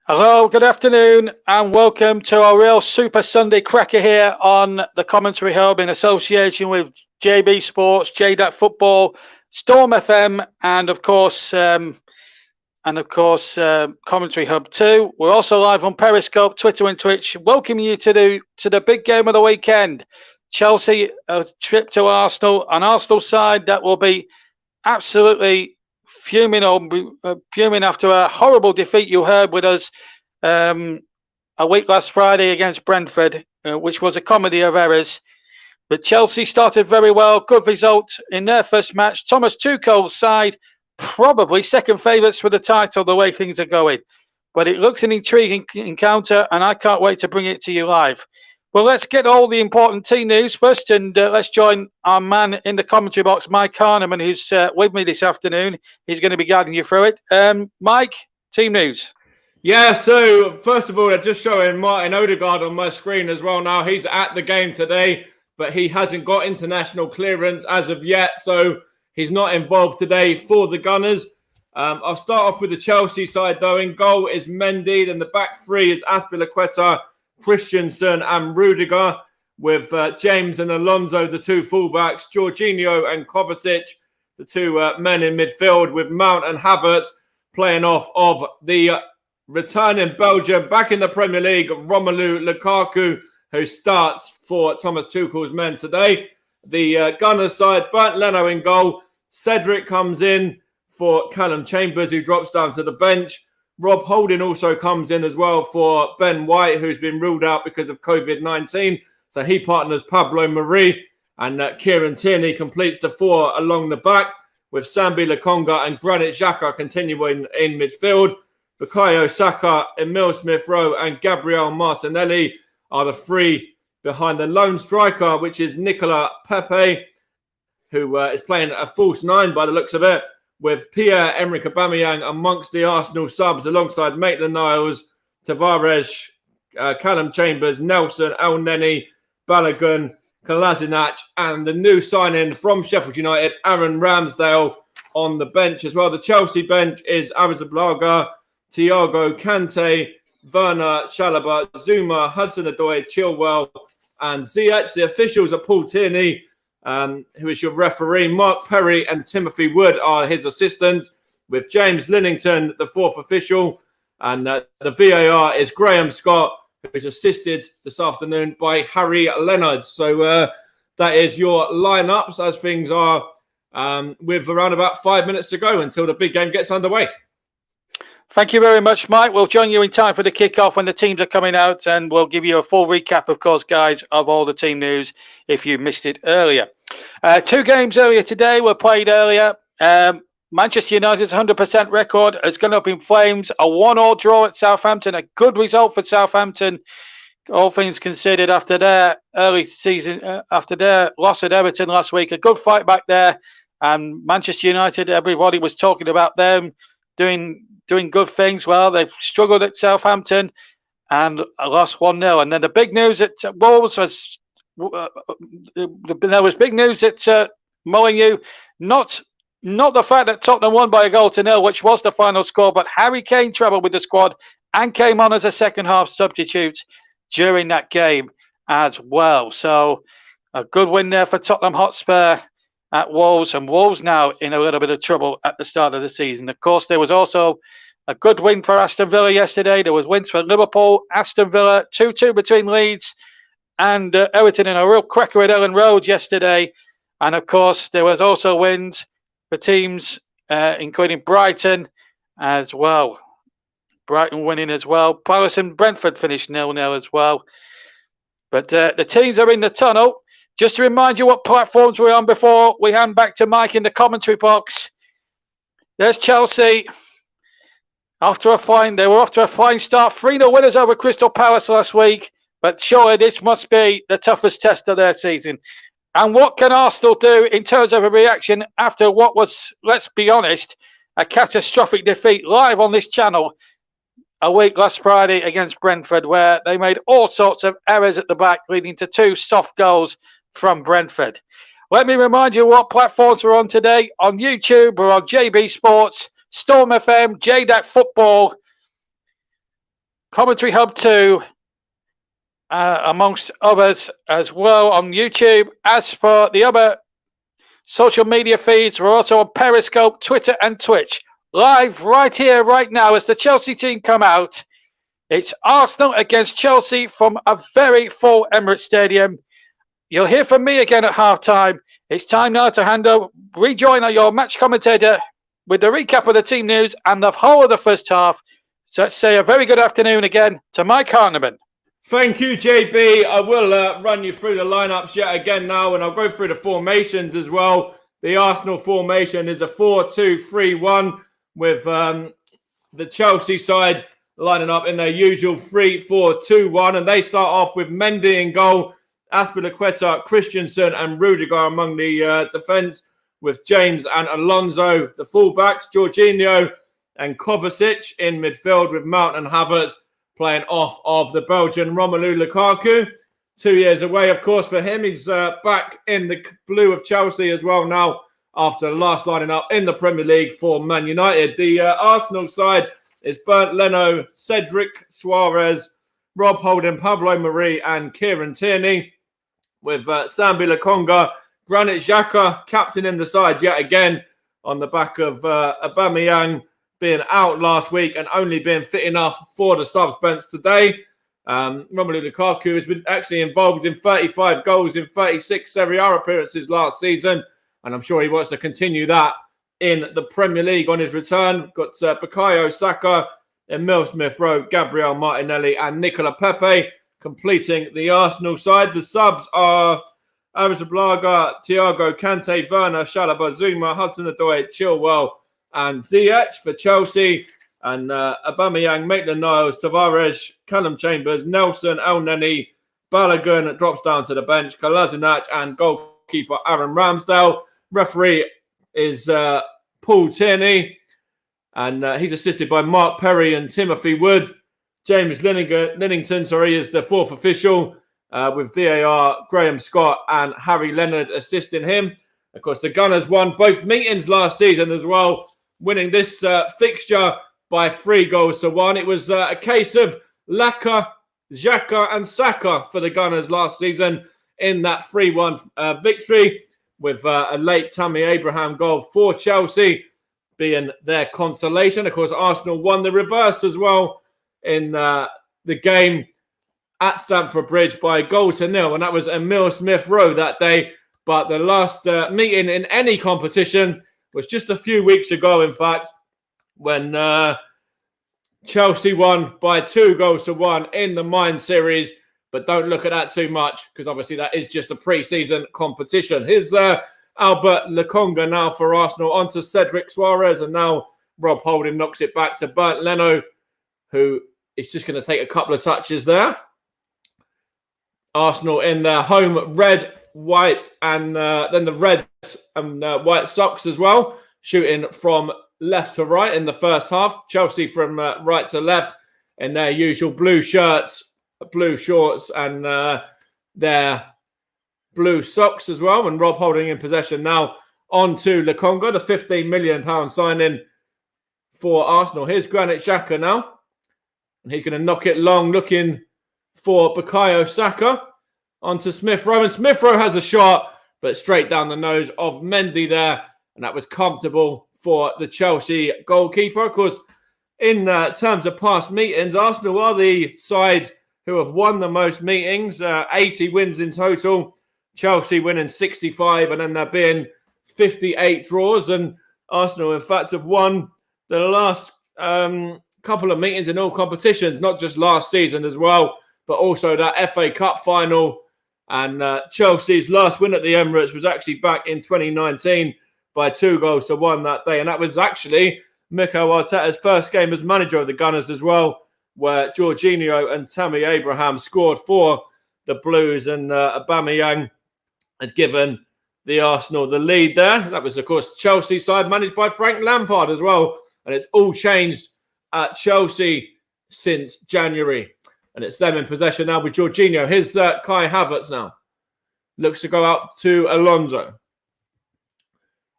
Hello, good afternoon, and welcome to our real Super Sunday cracker here on the Commentary Hub in association with JB Sports, J-DAC Football, Storm FM, and of course, Commentary Hub 2. We're also live on Periscope, Twitter, and Twitch. Welcoming you to the big game of the weekend. Chelsea, a trip to Arsenal, an Arsenal side that will be absolutely fuming after a horrible defeat you heard with us a week last Friday against Brentford, which was a comedy of errors. But Chelsea started very well, good result in their first match. Thomas Tuchel's side, probably second favourites for the title the way things are going. But it looks an intriguing encounter, and I can't wait to bring it to you live. Well, let's get all the important team news first, and let's join our man in the commentary box, Mike Harniman, who's with me this afternoon. He's going to be guiding you through it. Mike, team news. Yeah, so first of all, they're just showing Martin Odegaard on my screen as well now. He's at the game today, but he hasn't got international clearance as of yet, so he's not involved today for the Gunners. I'll start off with the Chelsea side, though. In goal is Mendy, and the back three is Azpilicueta, Christensen and Rudiger, with James and Alonso, the two fullbacks, Jorginho and Kovacic, the two men in midfield, with Mount and Havertz playing off of the returning Belgium back in the Premier League, Romelu Lukaku, who starts for Thomas Tuchel's men today. The Gunners side, Bernd Leno in goal. Cedric comes in for Callum Chambers, who drops down to the bench. Rob Holding also comes in as well for Ben White, who's been ruled out because of COVID-19. So he partners Pablo Marie, and Kieran Tierney completes the four along the back, with Sambi Lokonga and Granit Xhaka continuing in midfield. Bukayo Saka, Emil Smith-Rowe and Gabriel Martinelli are the three behind the lone striker, which is Nicola Pepe, who is playing a false nine by the looks of it, with Pierre-Emerick Aubameyang amongst the Arsenal subs alongside Maitland-Niles, Tavares, Callum Chambers, Nelson, El Neni, Balogun, Kolasinac, and the new signing from Sheffield United, Aaron Ramsdale, on the bench as well. The Chelsea bench is Arrizabalaga, Thiago Kante, Werner, Chalobah, Zuma, Hudson-Odoi, Chilwell, and Ziyech. The officials are Paul Tierney, who is your referee. Mark Perry and Timothy Wood are his assistants, with James Linnington, the fourth official. And the VAR is Graham Scott, who's assisted this afternoon by Harry Leonard. So that is your lineups as things are, with around about 5 minutes to go until the big game gets underway. Thank you very much, Mike. We'll join you in time for the kickoff when the teams are coming out, and we'll give you a full recap, of course, guys, of all the team news if you missed it earlier. Two games earlier today were played earlier. Manchester United's 100% record has gone up in flames. A 1-1 draw at Southampton, a good result for Southampton, all things considered, after their early season, after their loss at Everton last week. A good fight back there, and Manchester United, everybody was talking about them doing good things. Well, they've struggled at Southampton and lost 1-0. And then the big news at Wolves was there was big news at Molineux. Not the fact that Tottenham won by a goal to 0, which was the final score, but Harry Kane travelled with the squad and came on as a second half substitute during that game as well. So a good win there for Tottenham Hotspur at Wolves, and Wolves now in a little bit of trouble at the start of the season. Of course, there was also a good win for Aston Villa yesterday. There was wins for Liverpool, Aston Villa, 2-2 between Leeds and Everton in a real cracker at Ellen Road yesterday. And of course, there was also wins for teams including Brighton as well. Brighton winning as well. Palace and Brentford finished 0-0 as well. But the teams are in the tunnel. Just to remind you what platforms we're on before we hand back to Mike in the commentary box. There's Chelsea. They were off to a fine start. 3-0 winners over Crystal Palace last week. But surely this must be the toughest test of their season. And what can Arsenal do in terms of a reaction after what was, let's be honest, a catastrophic defeat live on this channel a week last Friday against Brentford, where they made all sorts of errors at the back, leading to 2 soft goals from Brentford. Let me remind you what platforms we're on today. On YouTube, we're on JB Sports, Storm FM, J-DAC Football, Commentary Hub 2, amongst others as well on YouTube. As for the other social media feeds, we're also on Periscope, Twitter and Twitch. Live right here, right now, as the Chelsea team come out. It's Arsenal against Chelsea from a very full Emirates Stadium. You'll hear from me again at halftime. It's time now to rejoin your match commentator with the recap of the team news and the whole of the first half. So let's say a very good afternoon again to Mike Harniman. Thank you, JB. I will run you through the lineups yet again now, and I'll go through the formations as well. The Arsenal formation is a 4-2-3-1 with the Chelsea side lining up in their usual 3-4-2-1, and they start off with Mendy in goal, Azpilicueta, Christensen and Rudiger among the defence, with James and Alonso, the fullbacks, Jorginho and Kovacic in midfield, with Mount and Havertz playing off of the Belgian Romelu Lukaku. 2 years away, of course, for him. He's back in the blue of Chelsea as well now after last lining up in the Premier League for Man United. The Arsenal side is Bernd Leno, Cedric Suarez, Rob Holding, Pablo Mari and Kieran Tierney, with Sambi Lokonga, Granit Xhaka captain in the side yet again on the back of Aubameyang being out last week and only being fit enough for the subs bench today. Romelu Lukaku has been actually involved in 35 goals in 36 Serie A appearances last season, and I'm sure he wants to continue that in the Premier League on his return. We've got Bukayo Saka, Emil Smith-Rowe, Gabriel Martinelli and Nicola Pepe completing the Arsenal side. The subs are Arrizabalaga, Thiago Kante, Werner, Chalobah, Zuma, Hudson-Odoi, Chilwell and Ziyech for Chelsea. And Aubameyang, Maitland-Niles, Tavares, Callum Chambers, Nelson, Elneny, Balogun drops down to the bench, Kolasinac and goalkeeper Aaron Ramsdale. Referee is Paul Tierney, and he's assisted by Mark Perry and Timothy Wood. James Linnington, is the fourth official, with VAR, Graham Scott and Harry Leonard assisting him. Of course, the Gunners won both meetings last season as well, winning this fixture by 3-1. It was a case of Laka, Xhaka and Saka for the Gunners last season in that 3-1 victory, with a late Tammy Abraham goal for Chelsea being their consolation. Of course, Arsenal won the reverse as well in the game at Stamford Bridge by 1-0, and that was Emil Smith-Rowe that day. But the last meeting in any competition was just a few weeks ago, in fact, when Chelsea won by 2-1 in the Mine Series. But don't look at that too much, because obviously that is just a pre-season competition. Here's Albert Lokonga now for Arsenal, onto Cedric Suarez, and now Rob Holding knocks it back to Bernd Leno, who is just going to take a couple of touches there. Arsenal in their home red, white, and then the red and white socks as well, shooting from left to right in the first half. Chelsea from right to left in their usual blue shirts, blue shorts, and their blue socks as well. And Rob Holding in possession now, on to Lokonga, the £15 million signing for Arsenal. Here's Granit Xhaka now, and he's going to knock it long, looking for Bukayo Saka, onto Smith-Rowe. And Smith-Rowe has a shot, but straight down the nose of Mendy there, and that was comfortable for the Chelsea goalkeeper. Of course, in terms of past meetings, Arsenal are the side who have won the most meetings, 80 wins in total. Chelsea winning 65, and then there being 58 draws. And Arsenal, in fact, have won the last couple of meetings in all competitions, not just last season as well, but also that FA Cup final. And Chelsea's last win at the Emirates was actually back in 2019 by 2-1 that day. And that was actually Mikel Arteta's first game as manager of the Gunners as well, where Jorginho and Tammy Abraham scored for the Blues, and Aubameyang had given the Arsenal the lead there. That was, of course, Chelsea side managed by Frank Lampard as well. And it's all changed at Chelsea since January. And it's them in possession now with Jorginho. Here's Kai Havertz now. Looks to go out to Alonso.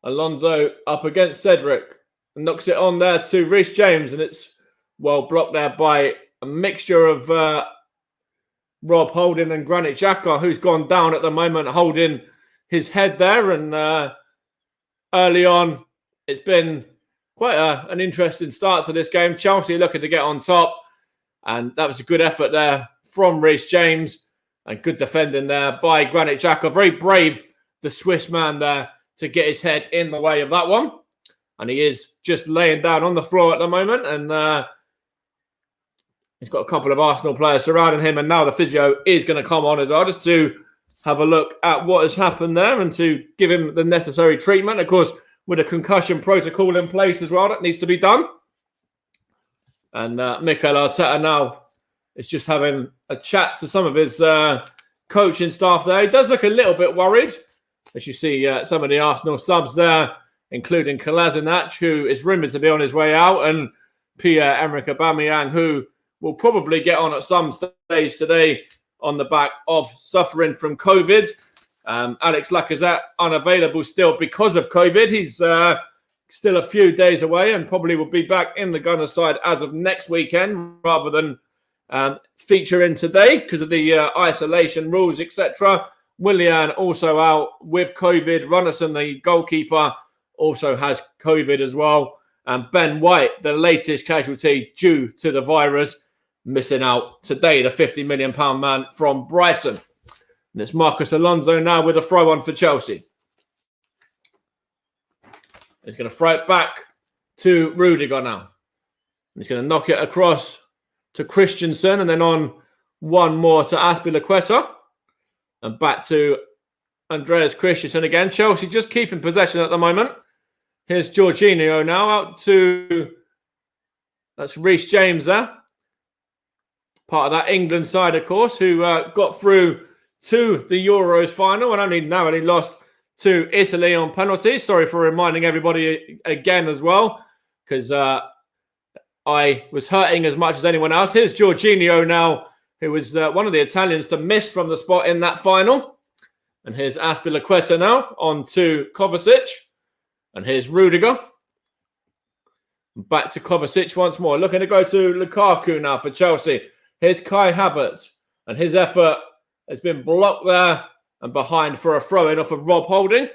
Alonso up against Cedric. And knocks it on there to Reece James. And it's well blocked there by a mixture of Rob Holding and Granit Xhaka, who's gone down at the moment, holding his head there. And early on, it's been quite an interesting start to this game. Chelsea looking to get on top, and that was a good effort there from Reece James, and good defending there by Granit Xhaka. Very brave, the Swiss man there, to get his head in the way of that one. And he is just laying down on the floor at the moment, and he's got a couple of Arsenal players surrounding him, and now the physio is going to come on as well, just to have a look at what has happened there and to give him the necessary treatment. Of course, with a concussion protocol in place as well, that needs to be done. And Mikel Arteta now is just having a chat to some of his coaching staff there. He does look a little bit worried, as you see some of the Arsenal subs there, including Kolasinac, who is rumoured to be on his way out, and Pierre-Emerick Aubameyang, who will probably get on at some stage today on the back of suffering from COVID. Alex Lacazette unavailable still because of COVID. He's still a few days away and probably will be back in the Gunners side as of next weekend rather than featuring today because of the isolation rules, etc. Willian also out with COVID. Runnison, the goalkeeper, also has COVID as well. And Ben White, the latest casualty due to the virus, missing out today, the £50 million man from Brighton. And it's Marcus Alonso now with a throw-on for Chelsea. He's going to throw it back to Rudiger now. He's going to knock it across to Christensen and then on one more to Azpilicueta. And back to Andreas Christensen again. Chelsea just keeping possession at the moment. Here's Jorginho now out to... That's Reece James there. Part of that England side, of course, who got through to the Euros final and only narrowly lost to Italy on penalties. Sorry for reminding everybody again as well, because I was hurting as much as anyone else. Here's Jorginho now, who was one of the Italians to miss from the spot in that final. And here's Azpilicueta now on to Kovacic. And here's Rudiger. Back to Kovacic once more. Looking to go to Lukaku now for Chelsea. Here's Kai Havertz. And his effort has been blocked there and behind for a throw-in off of Rob Holding.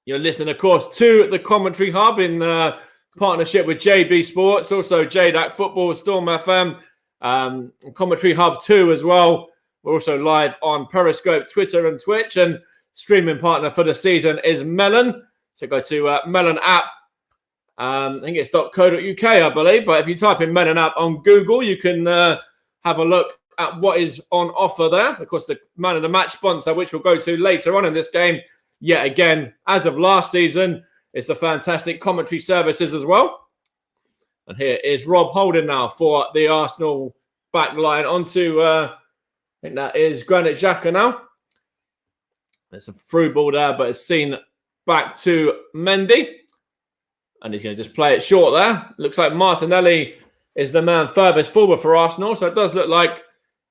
You're listening, of course, to the Commentary Hub in partnership with JB Sports, also J-DAC Football, Storm FM, Commentary Hub 2 as well. We're also live on Periscope, Twitter and Twitch, and streaming partner for the season is Melon. So go to Melon app. I think it's .co.uk, I believe. But if you type in Melon app on Google, you can have a look at what is on offer there. Of course, the man of the match sponsor, which we'll go to later on in this game, yet again, as of last season, is the fantastic commentary services as well. And here is Rob Holding now for the Arsenal back line onto, I think that is Granit Xhaka now. There's a through ball there, but it's seen back to Mendy. And he's going to just play it short there. Looks like Martinelli is the man furthest forward for Arsenal. So it does look like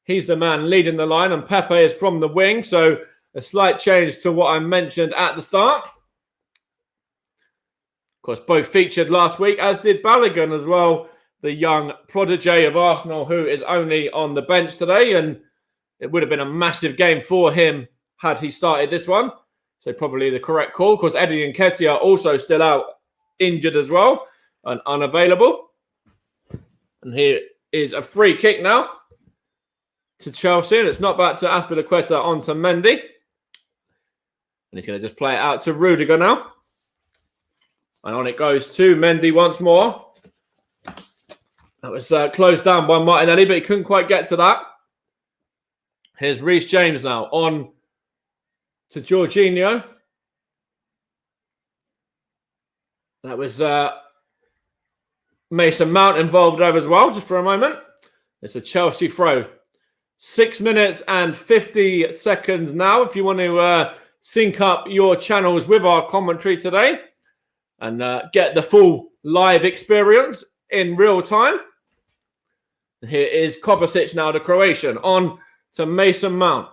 he's the man leading the line. And Pepe is from the wing. So a slight change to what I mentioned at the start. Of course, both featured last week, as did Balogun as well. The young protege of Arsenal, who is only on the bench today. And it would have been a massive game for him had he started this one. So probably the correct call. Of course, Eddie Nketiah also still out, injured as well and unavailable. And here is a free kick now to Chelsea. And it's not back to Azpilicueta onto Mendy. And he's going to just play it out to Rudiger now. And on it goes to Mendy once more. That was closed down by Martinelli, but he couldn't quite get to that. Here's Reece James now on to Jorginho. That was Mason Mount involved there as well, just for a moment. It's a Chelsea throw. 6 minutes and 50 seconds now. If you want to sync up your channels with our commentary today and get the full live experience in real time. Here is Kovacic now, the Croatian, on to Mason Mount.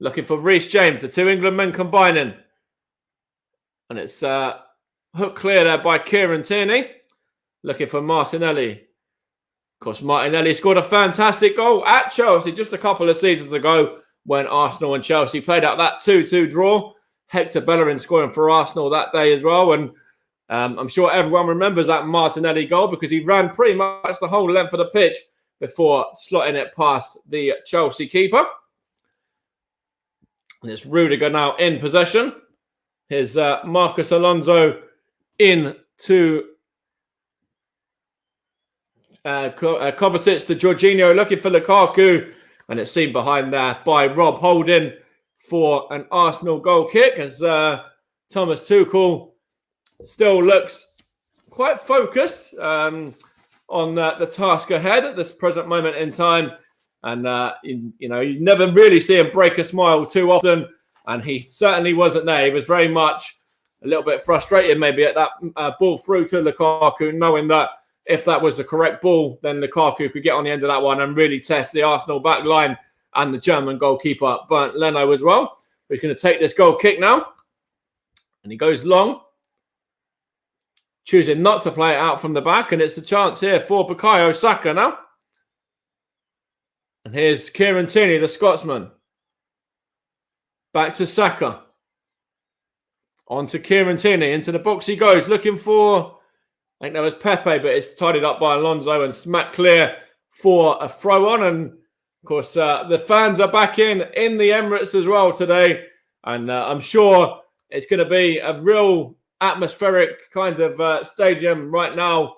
Looking for Reece James, the two England men combining. And it's hook clear there by Kieran Tierney. Looking for Martinelli. course, Martinelli scored a fantastic goal at Chelsea just a couple of seasons ago when Arsenal and Chelsea played out that 2-2 draw. Hector Bellerin scoring for Arsenal that day as well. And I'm sure everyone remembers that Martinelli goal because he ran pretty much the whole length of the pitch before slotting it past the Chelsea keeper. And it's Rudiger now in possession. Here's Marcus Alonso in to Kovacic to Jorginho looking for Lukaku. And it's seen behind there by Rob Holding for an Arsenal goal kick as Thomas Tuchel still looks quite focused on the task ahead at this present moment in time. And, you never really see him break a smile too often. And he certainly wasn't there. He was very much a little bit frustrated maybe at that ball through to Lukaku, knowing that if that was the correct ball, then Lukaku could get on the end of that one and really test the Arsenal back line and the German goalkeeper, Bernd Leno, as well. He's going to take this goal kick now. And he goes long, choosing not to play it out from the back. And it's a chance here for Bukayo Saka now. And here's Kieran Tierney, the Scotsman. Back to Saka. On to Kieran Tierney. Into the box he goes, looking for, I think that was Pepe, but it's tidied up by Alonso and smacked clear for a throw on. And, of course, the fans are back in the Emirates as well today. And I'm sure it's going to be a real atmospheric kind of stadium right now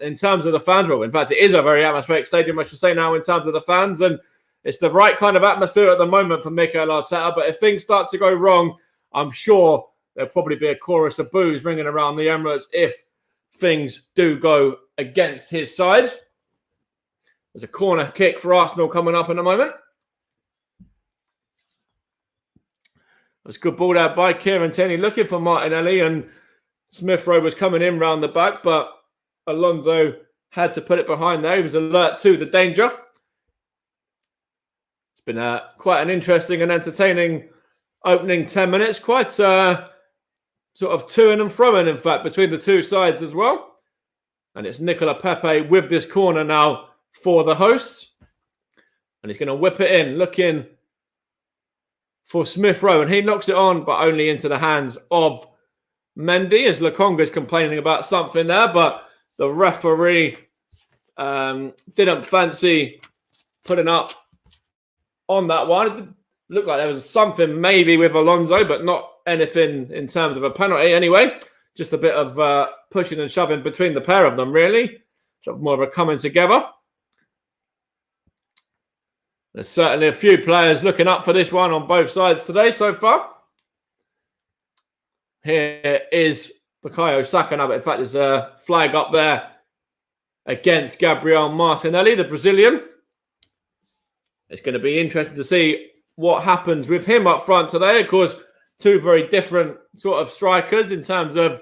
in terms of the fans. Well, in fact, it is a very atmospheric stadium, I should say now, in terms of the fans. And it's the right kind of atmosphere at the moment for Mikel Arteta. But if things start to go wrong, I'm sure there'll probably be a chorus of boos ringing around the Emirates if things do go against his side. There's a corner kick for Arsenal coming up in a moment. It was a good ball out by Kieran Tierney looking for Martinelli, and Smith Rowe was coming in round the back, but Alonso had to put it behind there. He was alert to the danger. It's been quite an interesting and entertaining opening 10 minutes. Quite sort of to-ing and fro-ing, in fact, between the two sides as well. And it's Nicola Pepe with this corner now for the hosts. And he's going to whip it in, looking for Smith Rowe. And he knocks it on, but only into the hands of Mendy, as Lokonga's complaining about something there. But the referee didn't fancy putting up on that one. It looked like there was something maybe with Alonso, but not anything in terms of a penalty anyway. Just a bit of pushing and shoving between the pair of them, really. Sort of more of a coming together. There's certainly a few players looking up for this one on both sides today so far. Here is Bukayo Saka now, but in fact there's a flag up there against Gabriel Martinelli, the Brazilian. It's going to be interesting to see what happens with him up front today. Of course, two very different sort of strikers in terms of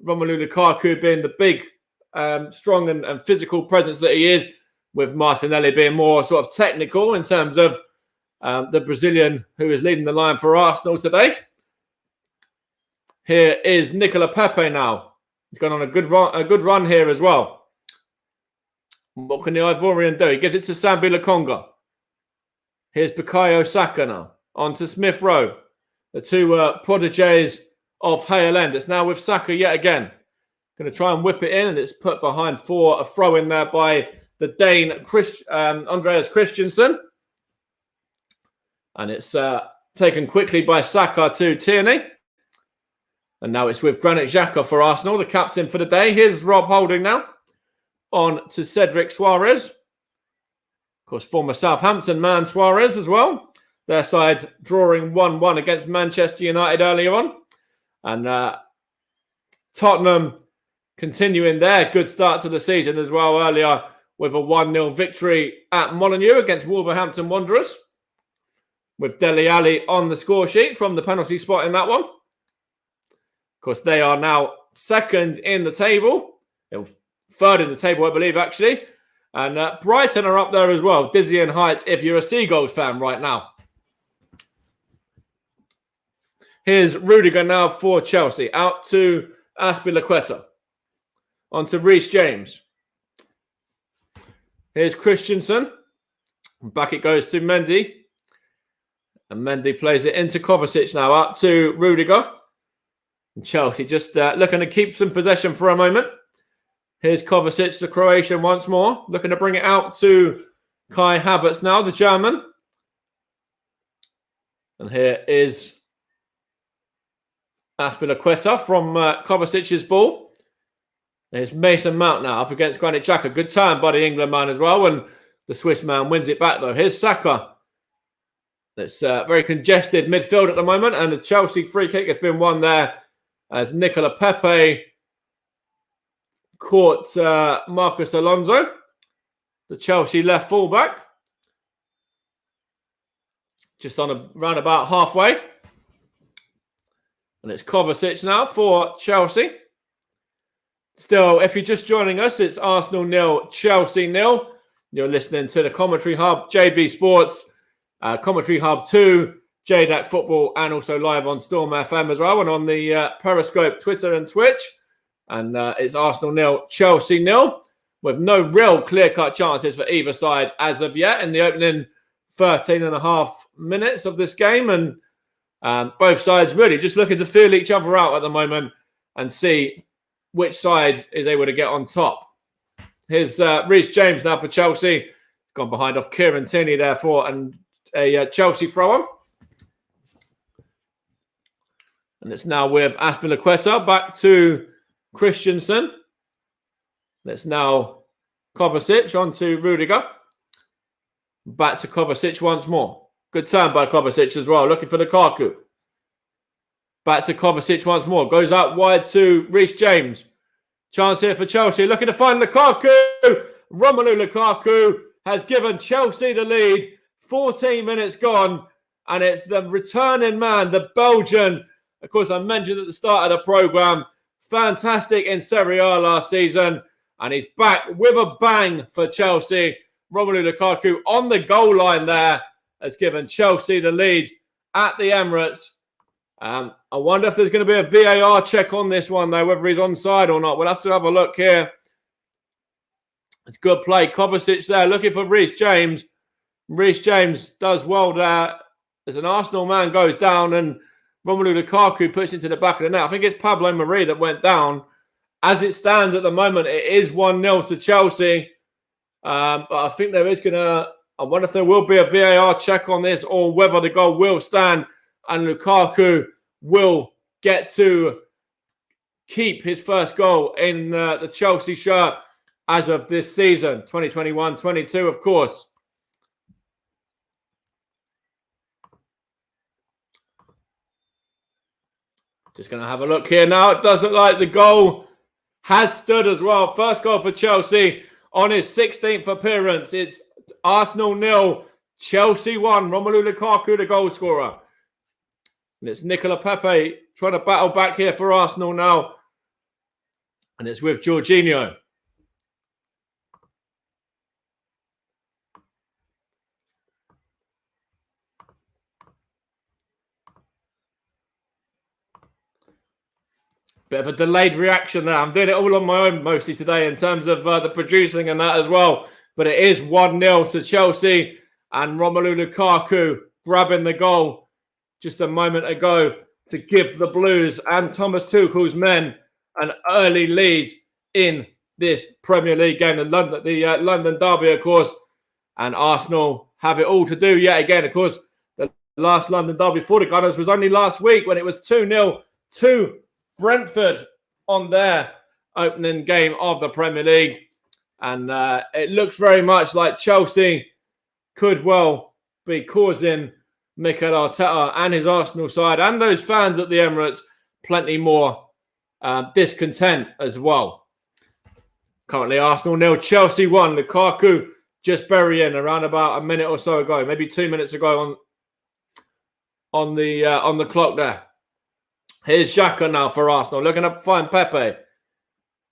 Romelu Lukaku being the big, strong and physical presence that he is, with Martinelli being more sort of technical in terms of the Brazilian who is leading the line for Arsenal today. Here is Nicola Pepe now. He's gone on a good run here as well. What can the Ivorian do? He gives it to Sambi Lokonga. Here's Bukayo Saka now. On to Smith Rowe. The two prodigies of Hale End. It's now with Saka yet again. Going to try and whip it in, and it's put behind for a throw in there by the Dane Andreas Christensen. And it's taken quickly by Saka to Tierney. And now it's with Granit Xhaka for Arsenal, the captain for the day. Here's Rob Holding now. On to Cedric Suarez. Of course, former Southampton man Suarez as well. Their side drawing 1-1 against Manchester United earlier on. And Tottenham continuing their good start to the season as well earlier with a 1-0 victory at Molineux against Wolverhampton Wanderers. With Dele Alli on the score sheet from the penalty spot in that one. Of course, they are now second in the table. Third in the table, I believe, actually. And Brighton are up there as well. Dizzying heights if you're a Seagulls fan right now. Here's Rudiger now for Chelsea. Out to Azpilicueta. On to Reece James. Here's Christensen. Back it goes to Mendy. And Mendy plays it into Kovacic now, up to Rudiger. And Chelsea just looking to keep some possession for a moment. Here's Kovacic, the Croatian once more. Looking to bring it out to Kai Havertz now, the German. And here is Azpilicueta from Kovacic's ball. There's Mason Mount now up against Granit Xhaka. Good time by the England man as well. And the Swiss man wins it back though. Here's Saka. It's very congested midfield at the moment. And the Chelsea free kick has been won there as Nicola Pepe caught Marcus Alonso, the Chelsea left fullback. Just on around about halfway. And it's Kovacic now for Chelsea. Still, if you're just joining us, it's Arsenal 0, Chelsea 0. You're listening to the Commentary Hub, JB Sports, Commentary Hub 2, J-DAC Football, and also live on Storm FM as well, and on the Periscope, Twitter and Twitch. And it's Arsenal 0, Chelsea 0, with no real clear-cut chances for either side as of yet in the opening 13 and a half minutes of this game. And both sides really just looking to feel each other out at the moment and see which side is able to get on top. Here's Reece James now for Chelsea. Gone behind off Kieran Tierney therefore, and a Chelsea throw-on. And it's now with Azpilicueta back to Christensen. It's now Kovacic on to Rudiger. Back to Kovacic once more. Good turn by Kovacic as well, looking for Lukaku. Back to Kovacic once more. Goes out wide to Reece James. Chance here for Chelsea. Looking to find Lukaku. Romelu Lukaku has given Chelsea the lead. 14 minutes gone. And it's the returning man, the Belgian. Of course, I mentioned at the start of the programme. Fantastic in Serie A last season. And he's back with a bang for Chelsea. Romelu Lukaku on the goal line there has given Chelsea the lead at the Emirates. I wonder if there's going to be a VAR check on this one, though, whether he's onside or not. We'll have to have a look here. It's good play. Kovacic there looking for Reece James. Reece James does well there. As an Arsenal man goes down and Romelu Lukaku puts into the back of the net. I think it's Pablo Mari that went down. As it stands at the moment, it is 1-0 to Chelsea. But I think there is going to... I wonder if there will be a VAR check on this or whether the goal will stand and Lukaku will get to keep his first goal in the Chelsea shirt as of this season, 2021-22, of course. Just going to have a look here now. It does look like the goal has stood as well. First goal for Chelsea on his 16th appearance. It's Arsenal 0, Chelsea 1. Romelu Lukaku, the goal scorer. And it's Nicola Pepe trying to battle back here for Arsenal now. And it's with Jorginho. Bit of a delayed reaction there. I'm doing it all on my own mostly today in terms of the producing and that as well. But it is 1-0 to Chelsea. And Romelu Lukaku grabbing the goal just a moment ago to give the Blues and Thomas Tuchel's men an early lead in this Premier League game. The London derby, of course. And Arsenal have it all to do yet again. Of course, the last London derby for the Gunners was only last week when it was 2-0 to Brentford on their opening game of the Premier League. And it looks very much like Chelsea could well be causing Mikel Arteta and his Arsenal side and those fans at the Emirates plenty more discontent as well. Currently Arsenal 0, Chelsea 1. Lukaku just burying around about a minute or so ago, maybe 2 minutes ago on the clock there. Here's Xhaka now for Arsenal, looking to find Pepe.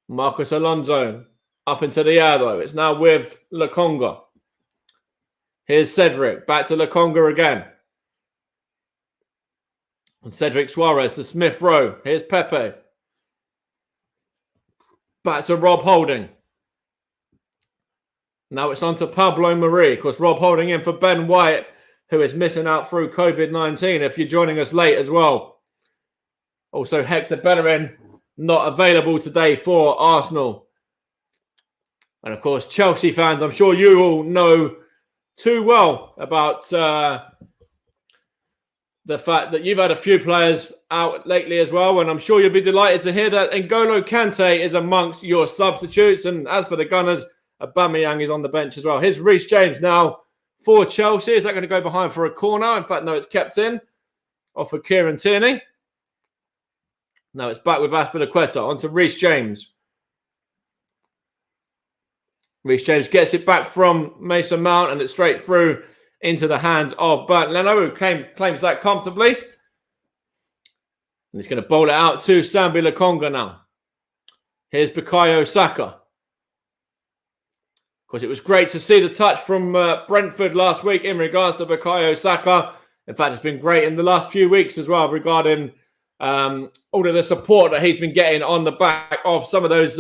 Marcus Alonso up into the air though. It's now with Lokonga. Here's Cedric, back to Lokonga again. And Cedric Suarez to Smith Rowe. Here's Pepe. Back to Rob Holding. Now it's on to Pablo Mari. Of course, Rob holding in for Ben White, who is missing out through COVID-19, if you're joining us late as well. Also, Hector Bellerin not available today for Arsenal. And of course, Chelsea fans, I'm sure you all know too well about the fact that you've had a few players out lately as well. And I'm sure you'll be delighted to hear that N'Golo Kante is amongst your substitutes. And as for the Gunners, Aubameyang is on the bench as well. Here's Reece James now for Chelsea. Is that going to go behind for a corner? In fact, no, it's kept in. Off of Kieran Tierney. Now it's back with Azpilicueta. On to Reece James. Reece James gets it back from Mason Mount and it's straight through into the hands of Bernd Leno, who claims that comfortably. And he's going to bowl it out to Sambi Lokonga now. Here's Bukayo Saka. Of course, it was great to see the touch from Brentford last week in regards to Bukayo Saka. In fact, it's been great in the last few weeks as well regarding all of the support that he's been getting on the back of some of those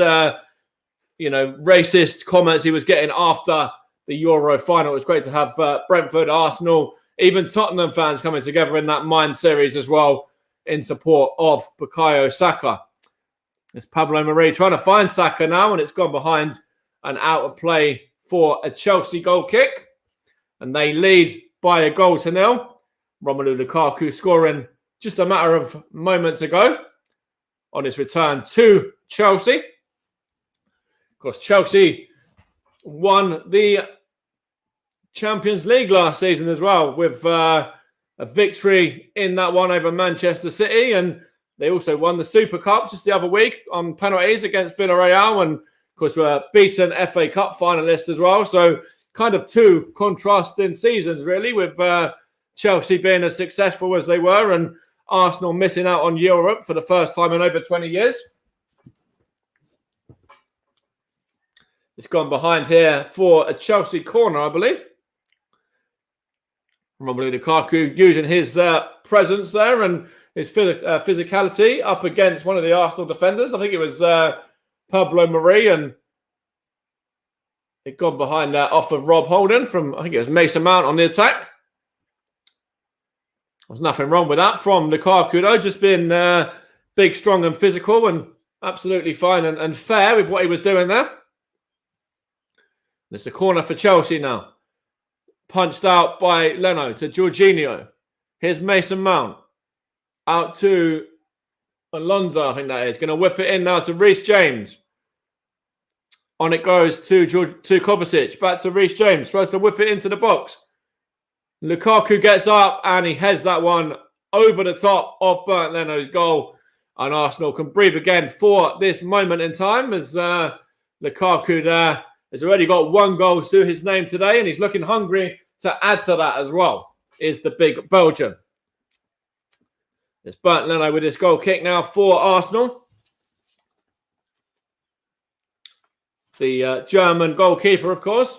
racist comments he was getting after the Euro final. It was great to have Brentford, Arsenal, even Tottenham fans coming together in that Mind series as well in support of Bukayo Saka. It's Pablo Mari trying to find Saka now, and it's gone behind and out of play for a Chelsea goal kick. And they lead by a 1-0. Romelu Lukaku scoring just a matter of moments ago on his return to Chelsea. Of course, Chelsea won the Champions League last season as well with a victory in that one over Manchester City. And they also won the Super Cup just the other week on penalties against Villarreal. And, of course, were beaten FA Cup finalists as well. So kind of two contrasting seasons, really, with Chelsea being as successful as they were and Arsenal missing out on Europe for the first time in over 20 years. It's gone behind here for a Chelsea corner, I believe. Romelu Lukaku using his presence there and his physicality up against one of the Arsenal defenders. I think it was Pablo Mari, and it gone behind that off of Rob Holding from, I think it was Mason Mount on the attack. There's nothing wrong with that from Lukaku, though. Just being big, strong and physical and absolutely fine and fair with what he was doing there. It's a corner for Chelsea now. Punched out by Leno to Jorginho. Here's Mason Mount. Out to Alonso, I think that is. Going to whip it in now to Reece James. On it goes to Kovacic. Back to Reece James. Tries to whip it into the box. Lukaku gets up and he heads that one over the top of Bernd Leno's goal. And Arsenal can breathe again for this moment in time as Lukaku there has already got one goal to his name today, and he's looking hungry to add to that as well, is the big Belgian. It's Bernd Leno with his goal kick now for Arsenal. The German goalkeeper, of course,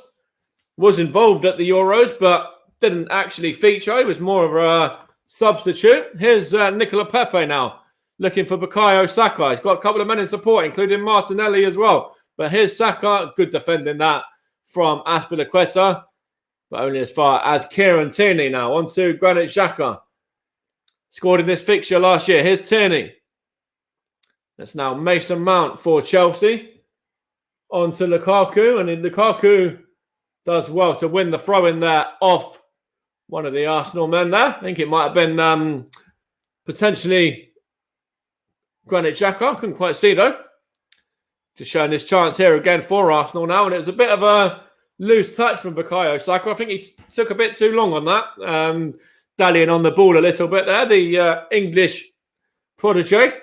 was involved at the Euros, but didn't actually feature. He was more of a substitute. Here's Nicola Pepe now, looking for Bukayo Saka. He's got a couple of men in support, including Martinelli as well. But here's Saka, good defending that from Azpilicueta, but only as far as Kieran Tierney now. On to Granit Xhaka. Scored in this fixture last year. Here's Tierney. That's now Mason Mount for Chelsea. On to Lukaku, and Lukaku does well to win the throw-in there off one of the Arsenal men there. I think it might have been potentially Granit Xhaka. Couldn't quite see though. Just showing this chance here again for Arsenal now. And it was a bit of a loose touch from Bukayo Saka. I think he took a bit too long on that. Dallying on the ball a little bit there. The English protege.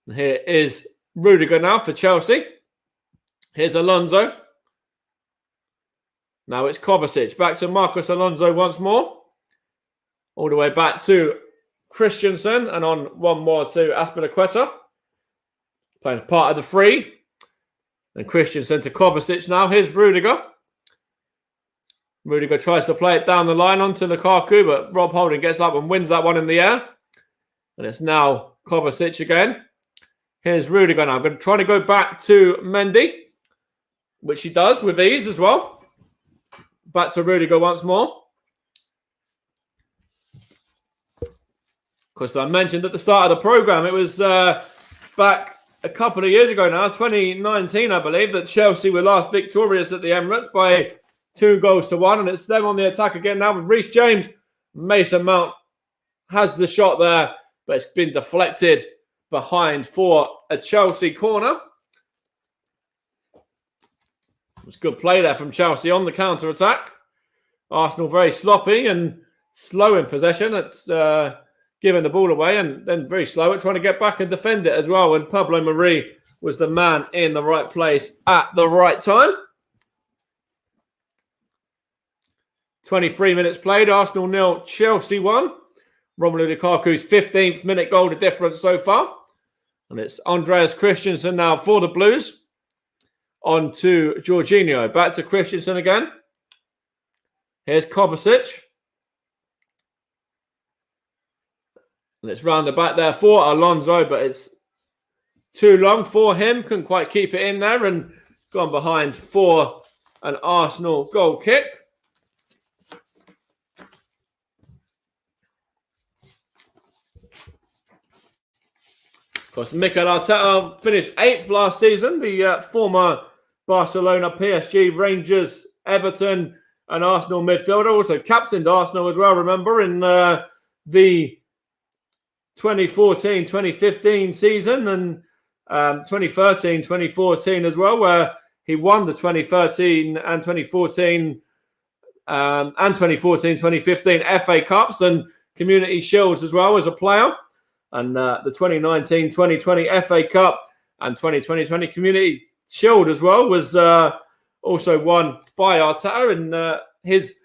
And here is Rudiger now for Chelsea. Here's Alonso. Now it's Kovacic. Back to Marcos Alonso once more. All the way back to Christensen. And on one more to Azpilicueta. Playing part of the three. And Christensen to Kovacic now. Here's Rudiger. Rudiger tries to play it down the line onto Lukaku, but Rob Holding gets up and wins that one in the air. And it's now Kovacic again. Here's Rudiger now. I'm going to try to go back to Mendy. which he does with ease as well. Back to Rudiger once more. Because I mentioned at the start of the program, it was back a couple of years ago now, 2019, I believe, that Chelsea were last victorious at the Emirates by 2-1, and it's them on the attack again now with Reece James. Mason Mount has the shot there, but it's been deflected behind for a Chelsea corner. It was good play there from Chelsea on the counter-attack. Arsenal very sloppy and slow in possession. It's giving the ball away and then very slow at trying to get back and defend it as well. And Pablo Mari was the man in the right place at the right time. 23 minutes played. Arsenal 0, Chelsea 1. Romelu Lukaku's 15th minute goal to difference so far. And it's Andreas Christensen now for the Blues. On to Jorginho. Back to Christensen again. Here's Kovacic. And it's round the back there for Alonso, but it's too long for him. Couldn't quite keep it in there and gone behind for an Arsenal goal kick. Of course, Mikel Arteta finished 8th last season. The former Barcelona, PSG, Rangers, Everton and Arsenal midfielder. Also captained Arsenal as well, remember, in the 2014-2015 season and 2013-2014 as well, where he won the 2013 and 2014 and 2014-2015 FA Cups and Community Shields as well as a player. And the 2019-2020 FA Cup and 2020-20 Community Shield as well was also won by Arteta in his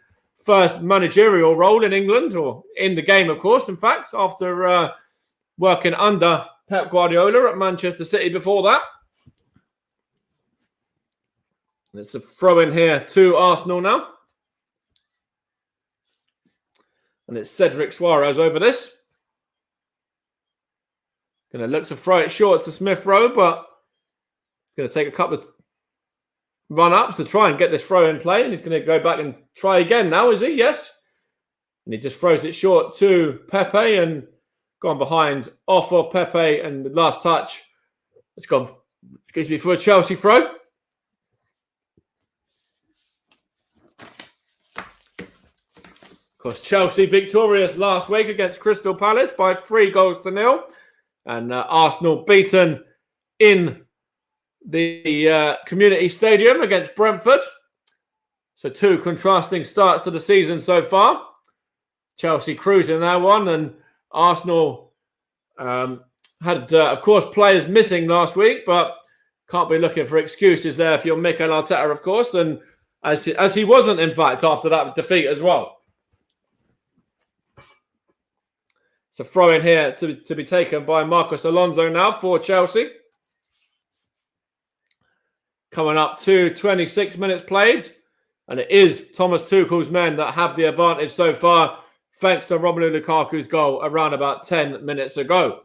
first managerial role in England, or in the game, of course, in fact, after working under Pep Guardiola at Manchester City before that. And it's a throw in here to Arsenal now. And it's Cedric Suarez over this. Going to look to throw it short to Smith Rowe, but going to take a couple of run-ups to try and get this throw in play. And he's going to go back and try again now, is he? Yes. And he just throws it short to Pepe and gone behind off of Pepe. And the last touch, it's gone, excuse me, for a Chelsea throw. Of course, Chelsea victorious last week against Crystal Palace by 3-0. And Arsenal beaten in the Community Stadium against Brentford. So 2 contrasting starts to the season so far. Chelsea cruising that one, and Arsenal had, of course, players missing last week, but can't be looking for excuses there if you're Mikel Arteta, of course, and as he wasn't, in fact, after that defeat as well. So throw in here to be taken by Marcos Alonso now for Chelsea. Coming up to 26 minutes played. And it is Thomas Tuchel's men that have the advantage so far, thanks to Romelu Lukaku's goal around about 10 minutes ago.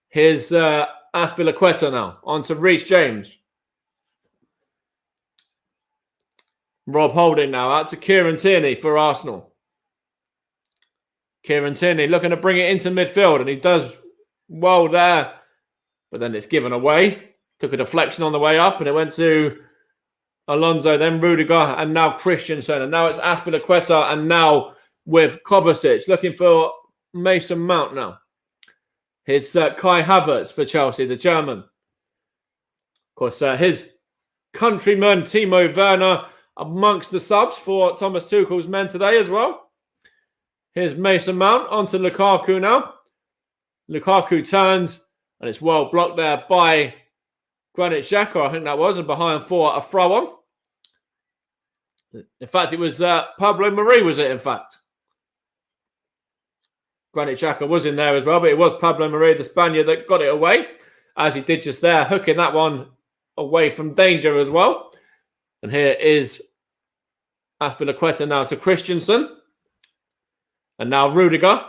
Here's Azpilicueta now. On to Reece James. Rob Holding now out to Kieran Tierney for Arsenal. Kieran Tierney looking to bring it into midfield, and he does well there, but then it's given away. Took a deflection on the way up, and it went to Alonso, then Rudiger, and now Christensen. And now it's Azpilicueta, and now with Kovacic, looking for Mason Mount now. Here's Kai Havertz for Chelsea, the German. Of course, his countryman, Timo Werner, amongst the subs for Thomas Tuchel's men today as well. Here's Mason Mount onto Lukaku now. Lukaku turns, and it's well blocked there by Granit Xhaka, I think that was, and behind for a throw-on. In fact, it was Pablo Mari, was it, in fact? Granit Xhaka was in there as well, but it was Pablo Mari, the Spaniard, that got it away, as he did just there, hooking that one away from danger as well. And here is Azpilicueta now to Christensen. And now Rudiger.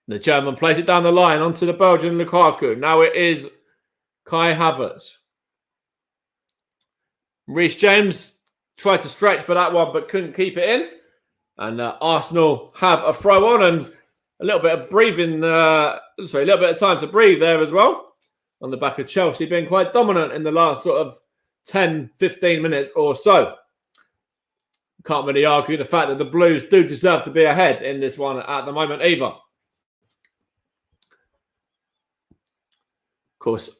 The German plays it down the line onto the Belgian Lukaku. Now it is Kai Havertz. Reece James tried to stretch for that one, but couldn't keep it in. And Arsenal have a throw on and a little bit of breathing, a little bit of time to breathe there as well. On the back of Chelsea being quite dominant in the last sort of 10, 15 minutes or so. Can't really argue the fact that the Blues do deserve to be ahead in this one at the moment either. Of course,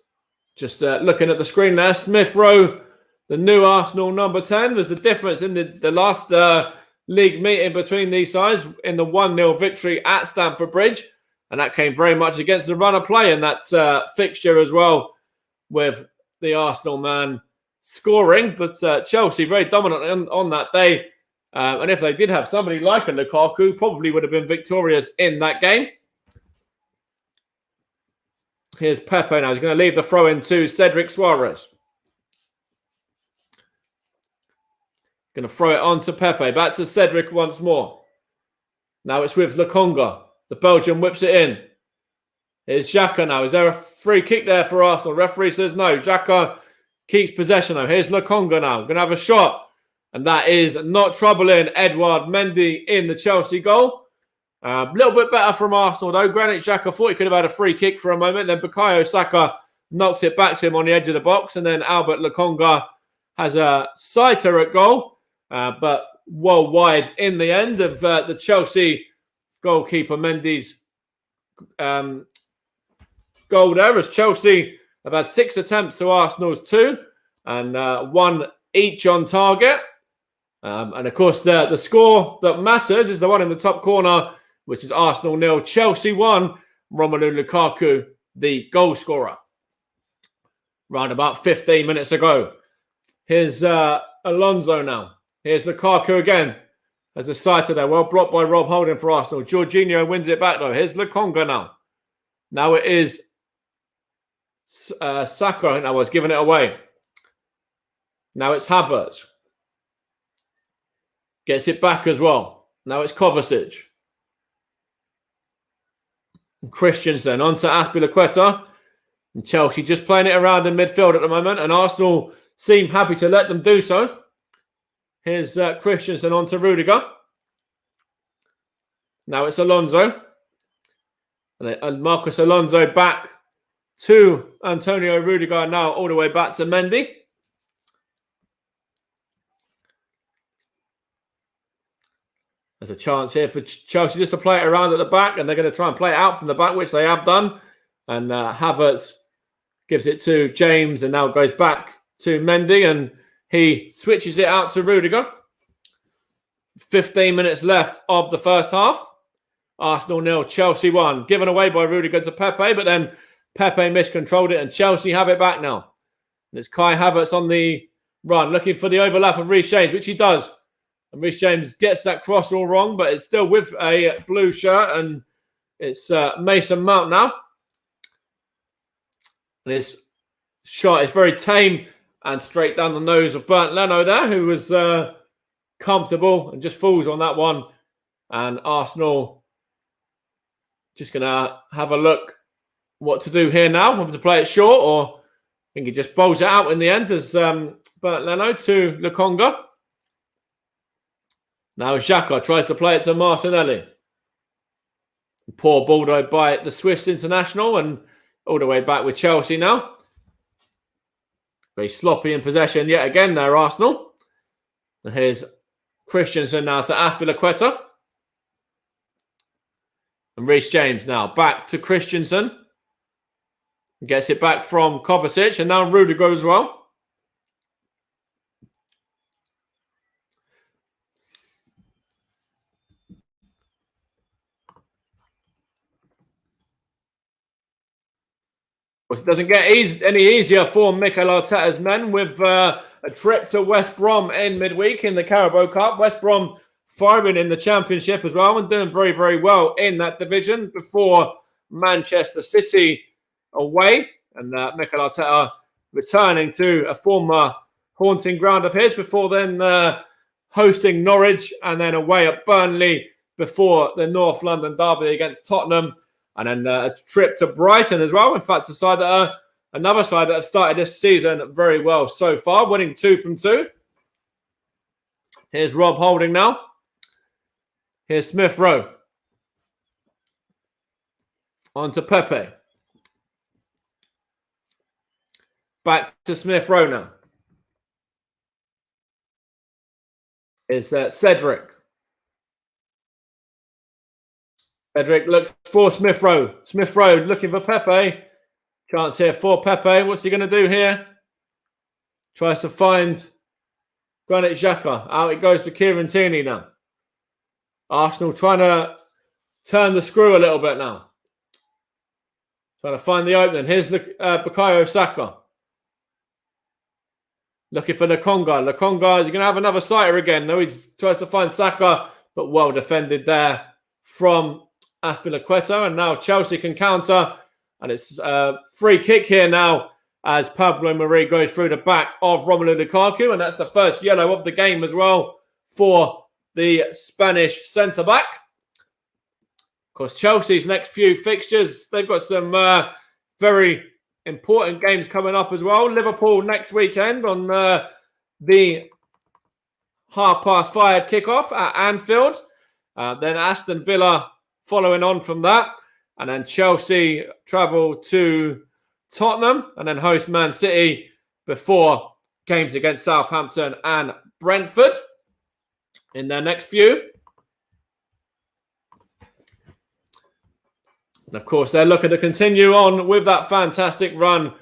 just looking at the screen there, Smith Rowe, the new Arsenal number 10, was the difference in the last league meeting between these sides in the 1-0 victory at Stamford Bridge. And that came very much against the run of play in that fixture as well, with the Arsenal man scoring. But Chelsea very dominant on that day. And if they did have somebody like a Lukaku, probably would have been victorious in that game. Here's Pepe now. He's going to leave the throw in to Cedric Suarez. Going to throw it on to Pepe. Back to Cedric once more. Now it's with Lokonga. The Belgian whips it in. Here's Xhaka now. Is there a free kick there for Arsenal? Referee says no. Xhaka keeps possession now. Here's Lokonga now. Going to have a shot. And that is not troubling Edouard Mendy in the Chelsea goal. A little bit better from Arsenal though. Granit Xhaka thought he could have had a free kick for a moment. Then Bukayo Saka knocked it back to him on the edge of the box. And then Albert Lokonga has a sighter at goal. But well wide in the end of the Chelsea goalkeeper Mendy's goal there, as Chelsea have had 6 attempts to Arsenal's 2 and 1 each on target. And of course, the score that matters is the one in the top corner, which is Arsenal 0, Chelsea 1. Romelu Lukaku, the goal scorer. Around about 15 minutes ago. Here's Alonso now. Here's Lukaku again. As a sighter there. Well blocked by Rob Holding for Arsenal. Jorginho wins it back though. Here's Lokonga now. Now it is Saka, I think that was, giving it away. Now it's Havertz. Gets it back as well. Now it's Kovacic. And Christensen on to Azpilicueta. And Chelsea just playing it around in midfield at the moment. And Arsenal seem happy to let them do so. Here's Christensen on to Rudiger. Now it's Alonso. And Marcus Alonso back to Antonio Rudiger now all the way back to Mendy. There's a chance here for Chelsea just to play it around at the back, and they're going to try and play it out from the back, which they have done. And Havertz gives it to James and now goes back to Mendy, and he switches it out to Rudiger. 15 minutes left of the first half. Arsenal 0, Chelsea 1. Given away by Rudiger to Pepe, but then Pepe miscontrolled it and Chelsea have it back now. And it's Kai Havertz on the run, looking for the overlap of Reece James, which he does. And Reece James gets that cross all wrong, but it's still with a blue shirt, and it's Mason Mount now. And his shot is very tame and straight down the nose of Bernd Leno there, who was comfortable and just falls on that one. And Arsenal just going to have a look what to do here now, whether to play it short or I think he just bowls it out in the end as Bernd Leno to Lokonga. Now Xhaka tries to play it to Martinelli. Poor ball though by the Swiss international, and all the way back with Chelsea now. Very sloppy in possession yet again there, Arsenal. And here's Christensen now to Azpilicueta. And Reece James now back to Christensen. Gets it back from Kovacic, and now Rudiger as well. It doesn't get any easier for Mikel Arteta's men with a trip to West Brom in midweek in the Carabao Cup. West Brom firing in the Championship as well and doing very, very well in that division before Manchester City away. And Mikel Arteta returning to a former haunting ground of his before then hosting Norwich and then away at Burnley before the North London derby against Tottenham. And then a trip to Brighton as well. In fact, it's a side that are another side that have started this season very well so far, winning 2 from 2. Here's Rob Holding now. Here's Smith Rowe. On to Pepe. Back to Smith Rowe now. It's Cedric. Cedric looks for Smith Rowe. Smith Rowe looking for Pepe. Chance here for Pepe. What's he going to do here? Tries to find Granit Xhaka. Out it goes to Kieran Tierney now. Arsenal trying to turn the screw a little bit now. Trying to find the opening. Here's Bukayo Saka. Looking for Lokonga. Lokonga is going to have another sighter again. No, he tries to find Saka, but well defended there from Azpilicueta. And now Chelsea can counter. And it's a free kick here now as Pablo Mari goes through the back of Romelu Lukaku. And that's the first yellow of the game as well for the Spanish centre-back. Of course, Chelsea's next few fixtures, they've got some very important games coming up as well. Liverpool next weekend on the 5:30 kickoff at Anfield. Then Aston Villa following on from that. And then Chelsea travel to Tottenham and then host Man City before games against Southampton and Brentford in their next few. And of course, they're looking to continue on with that fantastic run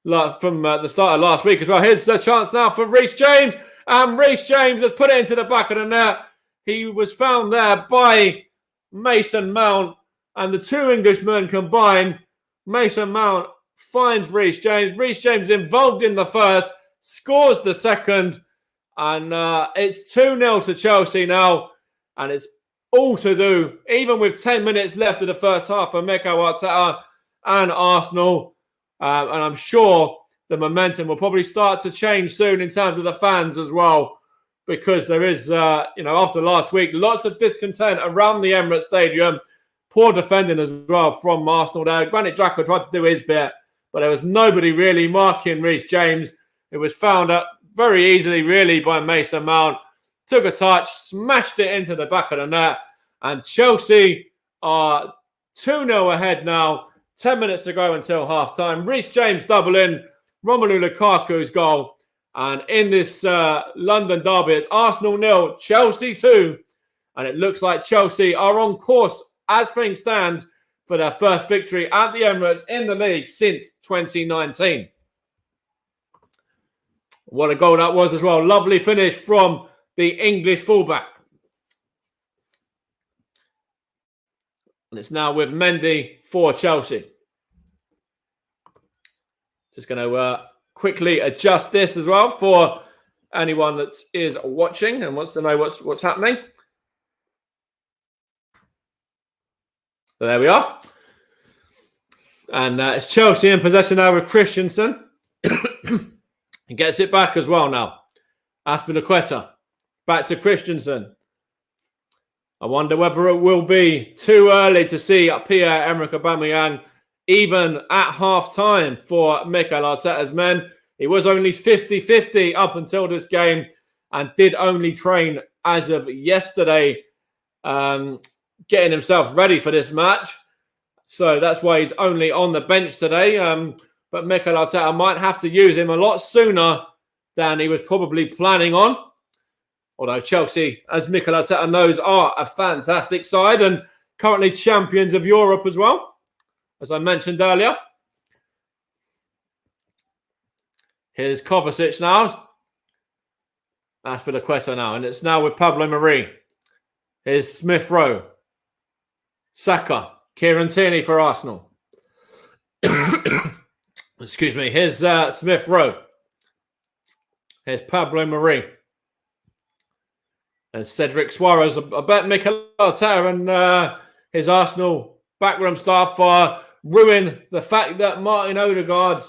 from the start of last week as well. Here's a chance now for Reece James. And Reece James has put it into the back of the net. He was found there by Mason Mount. And the two Englishmen combined. Mason Mount finds Reece James. Reece James involved in the first, scores the second. And it's 2-0 to Chelsea now. And it's all to do, even with 10 minutes left of the first half for Mikel Arteta and Arsenal. And I'm sure the momentum will probably start to change soon in terms of the fans as well. Because there is, after last week, lots of discontent around the Emirates Stadium. Poor defending as well from Arsenal there. Granit Xhaka tried to do his bit, but there was nobody really marking Reece James. It was found out very easily, really, by Mason Mount. Took a touch, smashed it into the back of the net. And Chelsea are 2-0 ahead now. 10 minutes to go until half-time. Reece James doubling. Romelu Lukaku's goal. And in this London derby, it's Arsenal 0, Chelsea 2. And it looks like Chelsea are on course, as things stand, for their first victory at the Emirates in the league since 2019. What a goal that was as well. Lovely finish from the English fullback. And it's now with Mendy for Chelsea. Just going to quickly adjust this as well for anyone that is watching and wants to know what's happening. So there we are. And it's Chelsea in possession now with Christensen. He gets it back as well now. Azpilicueta. Back to Christensen. I wonder whether it will be too early to see Pierre-Emerick Aubameyang even at half-time for Mikel Arteta's men. He was only 50-50 up until this game and did only train as of yesterday, getting himself ready for this match. So that's why he's only on the bench today. But Mikel Arteta might have to use him a lot sooner than he was probably planning on. Although Chelsea, as Mikel Arteta knows, are a fantastic side and currently champions of Europe as well, as I mentioned earlier. Here's Kovacic now. Azpilicueta now. And it's now with Pablo Mari. Here's Smith Rowe. Saka. Kieran Tierney for Arsenal. Excuse me. Here's Smith Rowe. Here's Pablo Mari. And Cedric Suarez. I bet Mikel Arteta and his Arsenal backroom staff ruin the fact that Martin Odegaard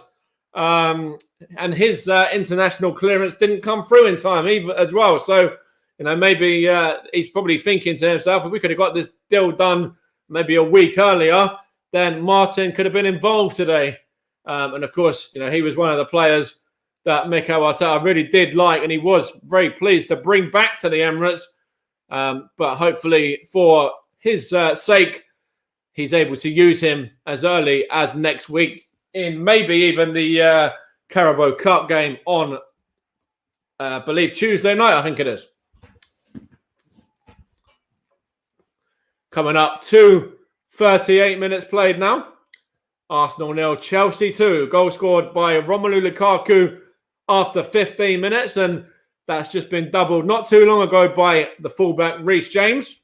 and his international clearance didn't come through in time either as well. So, maybe he's probably thinking to himself, if we could have got this deal done maybe a week earlier, then Martin could have been involved today. And of course, he was one of the players that Mikel Arteta really did like, and he was very pleased to bring back to the Emirates. But hopefully, for his sake, he's able to use him as early as next week in maybe even the Carabao Cup game on, I believe, Tuesday night, I think it is. Coming up to 38 minutes played now. Arsenal 0, Chelsea 2. Goal scored by Romelu Lukaku after 15 minutes, and that's just been doubled not too long ago by the fullback Reece James.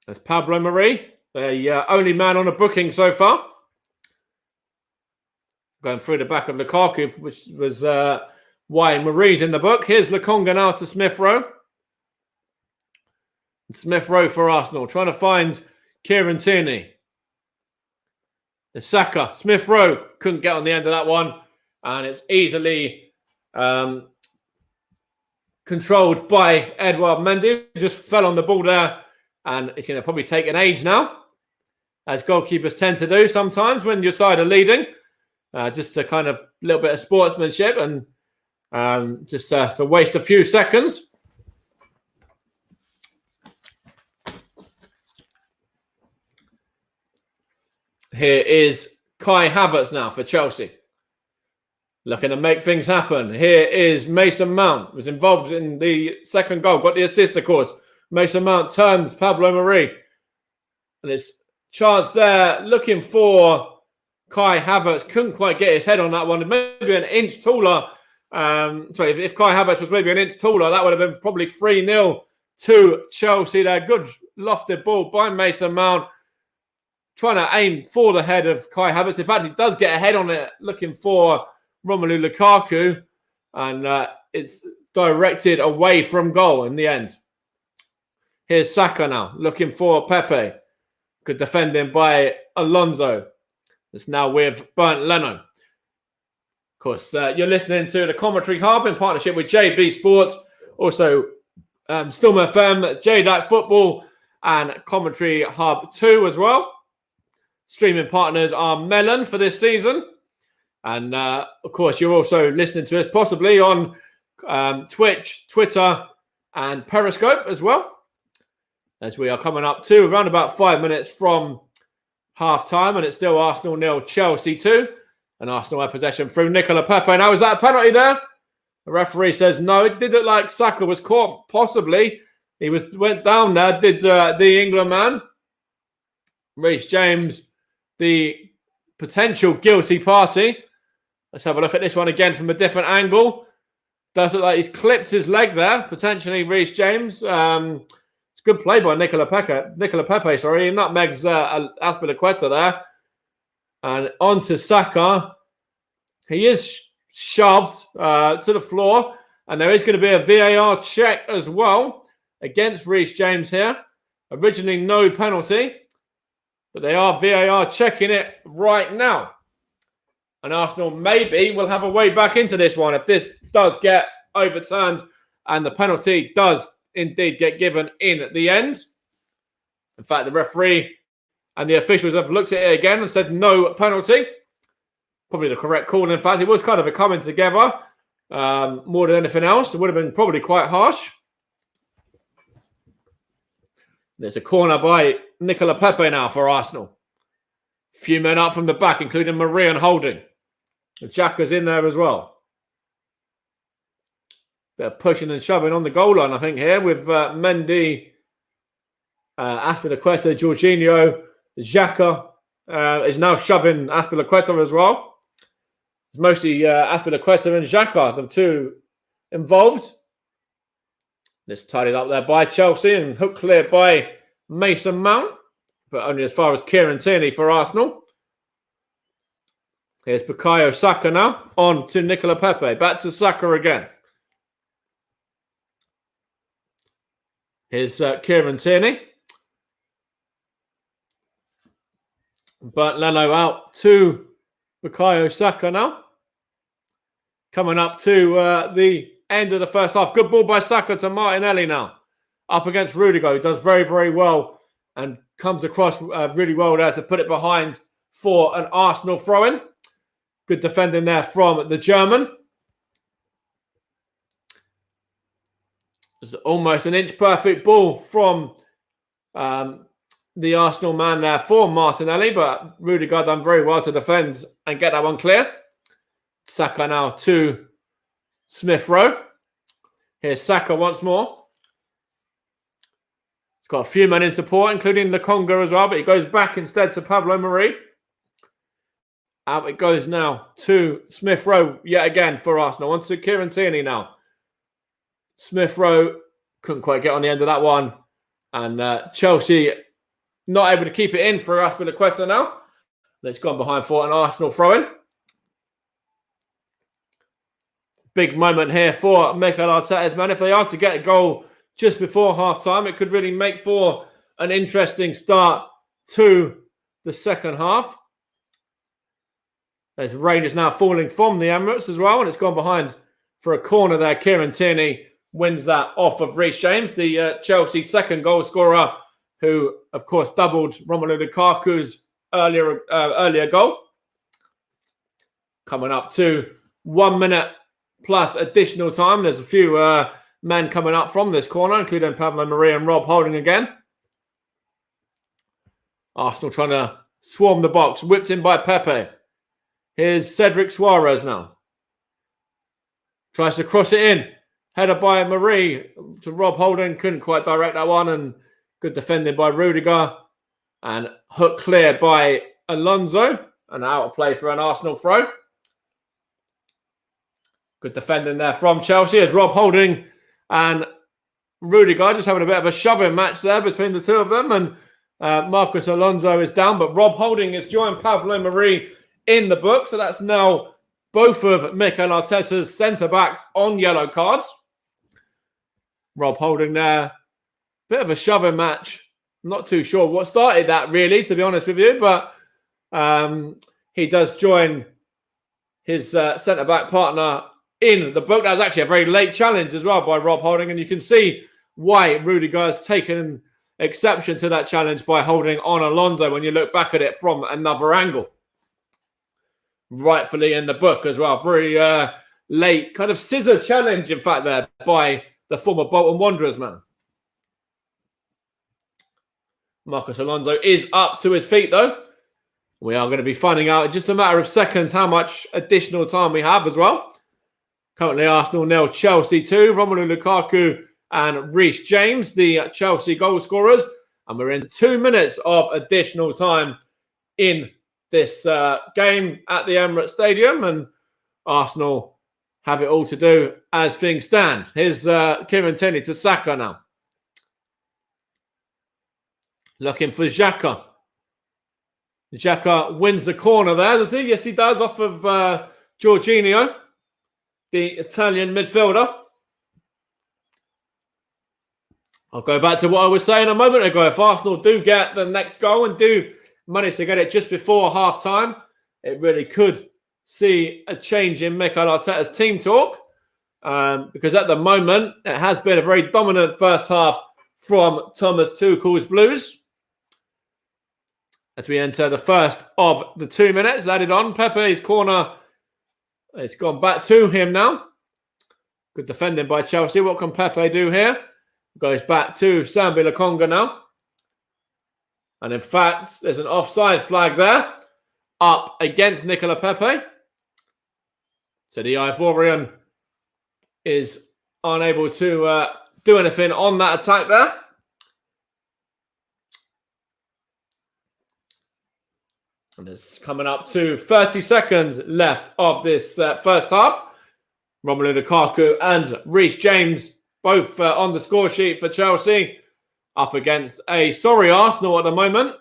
That's Pablo Mari, the only man on a booking so far. Going through the back of Lukaku, which was why Mari's in the book. Here's Lokonga now to Smith Rowe. Smith Rowe for Arsenal, trying to find Kieran Tierney. The Saka, Smith Rowe couldn't get on the end of that one, and it's easily controlled by Edouard Mendy. Just fell on the ball there, and it's going to probably take an age now, as goalkeepers tend to do sometimes when your side are leading. Just a kind of little bit of sportsmanship and just to waste a few seconds. Here is Kai Havertz now for Chelsea. Looking to make things happen. Here is Mason Mount, was involved in the second goal. Got the assist, of course. Mason Mount turns Pablo Mari. And it's chance there, looking for Kai Havertz. Couldn't quite get his head on that one. Maybe an inch taller. If Kai Havertz was maybe an inch taller, that would have been probably 3-0 to Chelsea there. Good lofted ball by Mason Mount. Trying to aim for the head of Kai Havertz. In fact, he does get a head on it, looking for Romelu Lukaku. And it's directed away from goal in the end. Here's Saka now, looking for Pepe. Good defending by Alonso. It's now with Bernd Leno. Of course, you're listening to the Commentary Hub in partnership with JB Sports. Also, Storm FM, J-DAC Football, and Commentary Hub 2 as well. Streaming partners are Melon for this season. And, of course, you're also listening to us possibly on Twitch, Twitter, and Periscope as well. As we are coming up to around about 5 minutes from half-time. And it's still Arsenal 0, Chelsea 2. And Arsenal have possession through Nicola Pepe. Now, is that a penalty there? The referee says no. It did look like Saka was caught, possibly. He went down there, did the England man. Reece James, the potential guilty party. Let's have a look at this one again from a different angle. Does look like he's clipped his leg there, potentially Reece James. It's good play by Nicola Pepe, sorry. He nutmegs Azpilicueta there. And on to Saka. He is shoved to the floor. And there is going to be a VAR check as well against Reece James here. Originally no penalty. But they are VAR checking it right now. And Arsenal maybe will have a way back into this one if this does get overturned and the penalty does indeed get given in the end. In fact, the referee and the officials have looked at it again and said no penalty. Probably the correct call. In fact, it was kind of a coming together more than anything else. It would have been probably quite harsh. There's a corner by Nicola Pepe now for Arsenal. A few men up from the back, including Marie and Holding. Xhaka's in there as well. Bit of pushing and shoving on the goal line, I think, here with Mendy, Azpilicueta, Jorginho. Xhaka is now shoving Azpilicueta as well. It's mostly Azpilicueta and Xhaka, the two involved. It's tidied up there by Chelsea and hook clear by Mason Mount, but only as far as Kieran Tierney for Arsenal. Here's Bukayo Saka now, on to Nicola Pepe. Back to Saka again. Here's Kieran Tierney. But Leno out to Bukayo Saka now. Coming up to the end of the first half. Good ball by Saka to Martinelli now. Up against Rudiger, who does very, very well and comes across really well there to put it behind for an Arsenal throw-in. Good defending there from the German. It's almost an inch-perfect ball from the Arsenal man there for Martinelli, but Rudiger done very well to defend and get that one clear. Saka now to Smith Rowe. Here's Saka once more. He's got a few men in support, including Lokonga as well, but he goes back instead to Pablo Mari. Out it goes now to Smith Rowe yet again for Arsenal. On to Kieran Tierney now. Smith Rowe couldn't quite get on the end of that one. And Chelsea not able to keep it in for Aspilicueta now. It's gone behind for an Arsenal throw-in. Big moment here for Mikel Arteta's man. If they are to get a goal just before half-time, it could really make for an interesting start to the second half. As rain is now falling from the Emirates as well, and it's gone behind for a corner there. Kieran Tierney wins that off of Reece James, the Chelsea second goal scorer, who, of course, doubled Romelu Lukaku's earlier goal. Coming up to 1 minute plus additional time. There's a few men coming up from this corner, including Pablo Mari and Rob Holding again. Arsenal trying to swarm the box. Whipped in by Pepe. Here's Cedric Suarez now. Tries to cross it in. Header by Mari to Rob Holding. Couldn't quite direct that one. And good defending by Rudiger. And hook clear by Alonso. And out of play for an Arsenal throw. Good defending there from Chelsea as Rob Holding and Rudiger just having a bit of a shoving match there between the two of them. And Marcus Alonso is down. But Rob Holding has joined Pablo Mari in the book. So that's now both of Mikel Arteta's centre-backs on yellow cards. Rob Holding there. Bit of a shoving match. I'm not too sure what started that, really, to be honest with you. But he does join his centre-back partner in the book. That was actually a very late challenge as well by Rob Holding. And you can see why Rudiger has taken exception to that challenge by holding on Alonso when you look back at it from another angle. Rightfully in the book as well. Very late kind of scissor challenge, in fact, there by the former Bolton Wanderers man. Marcus Alonso is up to his feet, though. We are going to be finding out in just a matter of seconds how much additional time we have as well. Currently, Arsenal 0, Chelsea 2. Romelu Lukaku and Reece James, the Chelsea goal scorers. And we're in 2 minutes of additional time in this game at the Emirates Stadium. And Arsenal have it all to do as things stand. Here's Kieran Tierney to Saka now. Looking for Xhaka. Xhaka wins the corner there, does he? Yes, he does, off of Jorginho, the Italian midfielder. I'll go back to what I was saying a moment ago. If Arsenal do get the next goal and do manage to get it just before half-time, it really could see a change in Mikel Arteta's team talk. Because at the moment, it has been a very dominant first half from Thomas Tuchel's Blues. As we enter the first of the 2 minutes, added on. Pepe's corner. It's gone back to him now. Good defending by Chelsea. What can Pepe do here? Goes back to Sambi Lokonga now. And in fact, there's an offside flag there. Up against Nicola Pepe. So the Ivorian is unable to do anything on that attack there. And it's coming up to 30 seconds left of this first half. Romelu Lukaku and Reece James both on the score sheet for Chelsea. Up against a sorry Arsenal at the moment,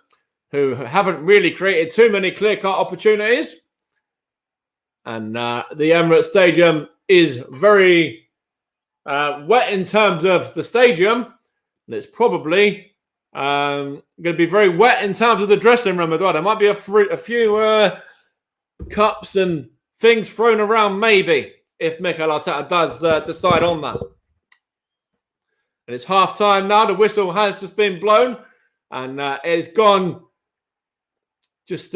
who haven't really created too many clear-cut opportunities. And the Emirates Stadium is very wet in terms of the stadium. And it's probably going to be very wet in terms of the dressing room as well. There might be a few cups and things thrown around, maybe, if Mikel Arteta does decide on that. And it's half-time now. The whistle has just been blown. And it's gone just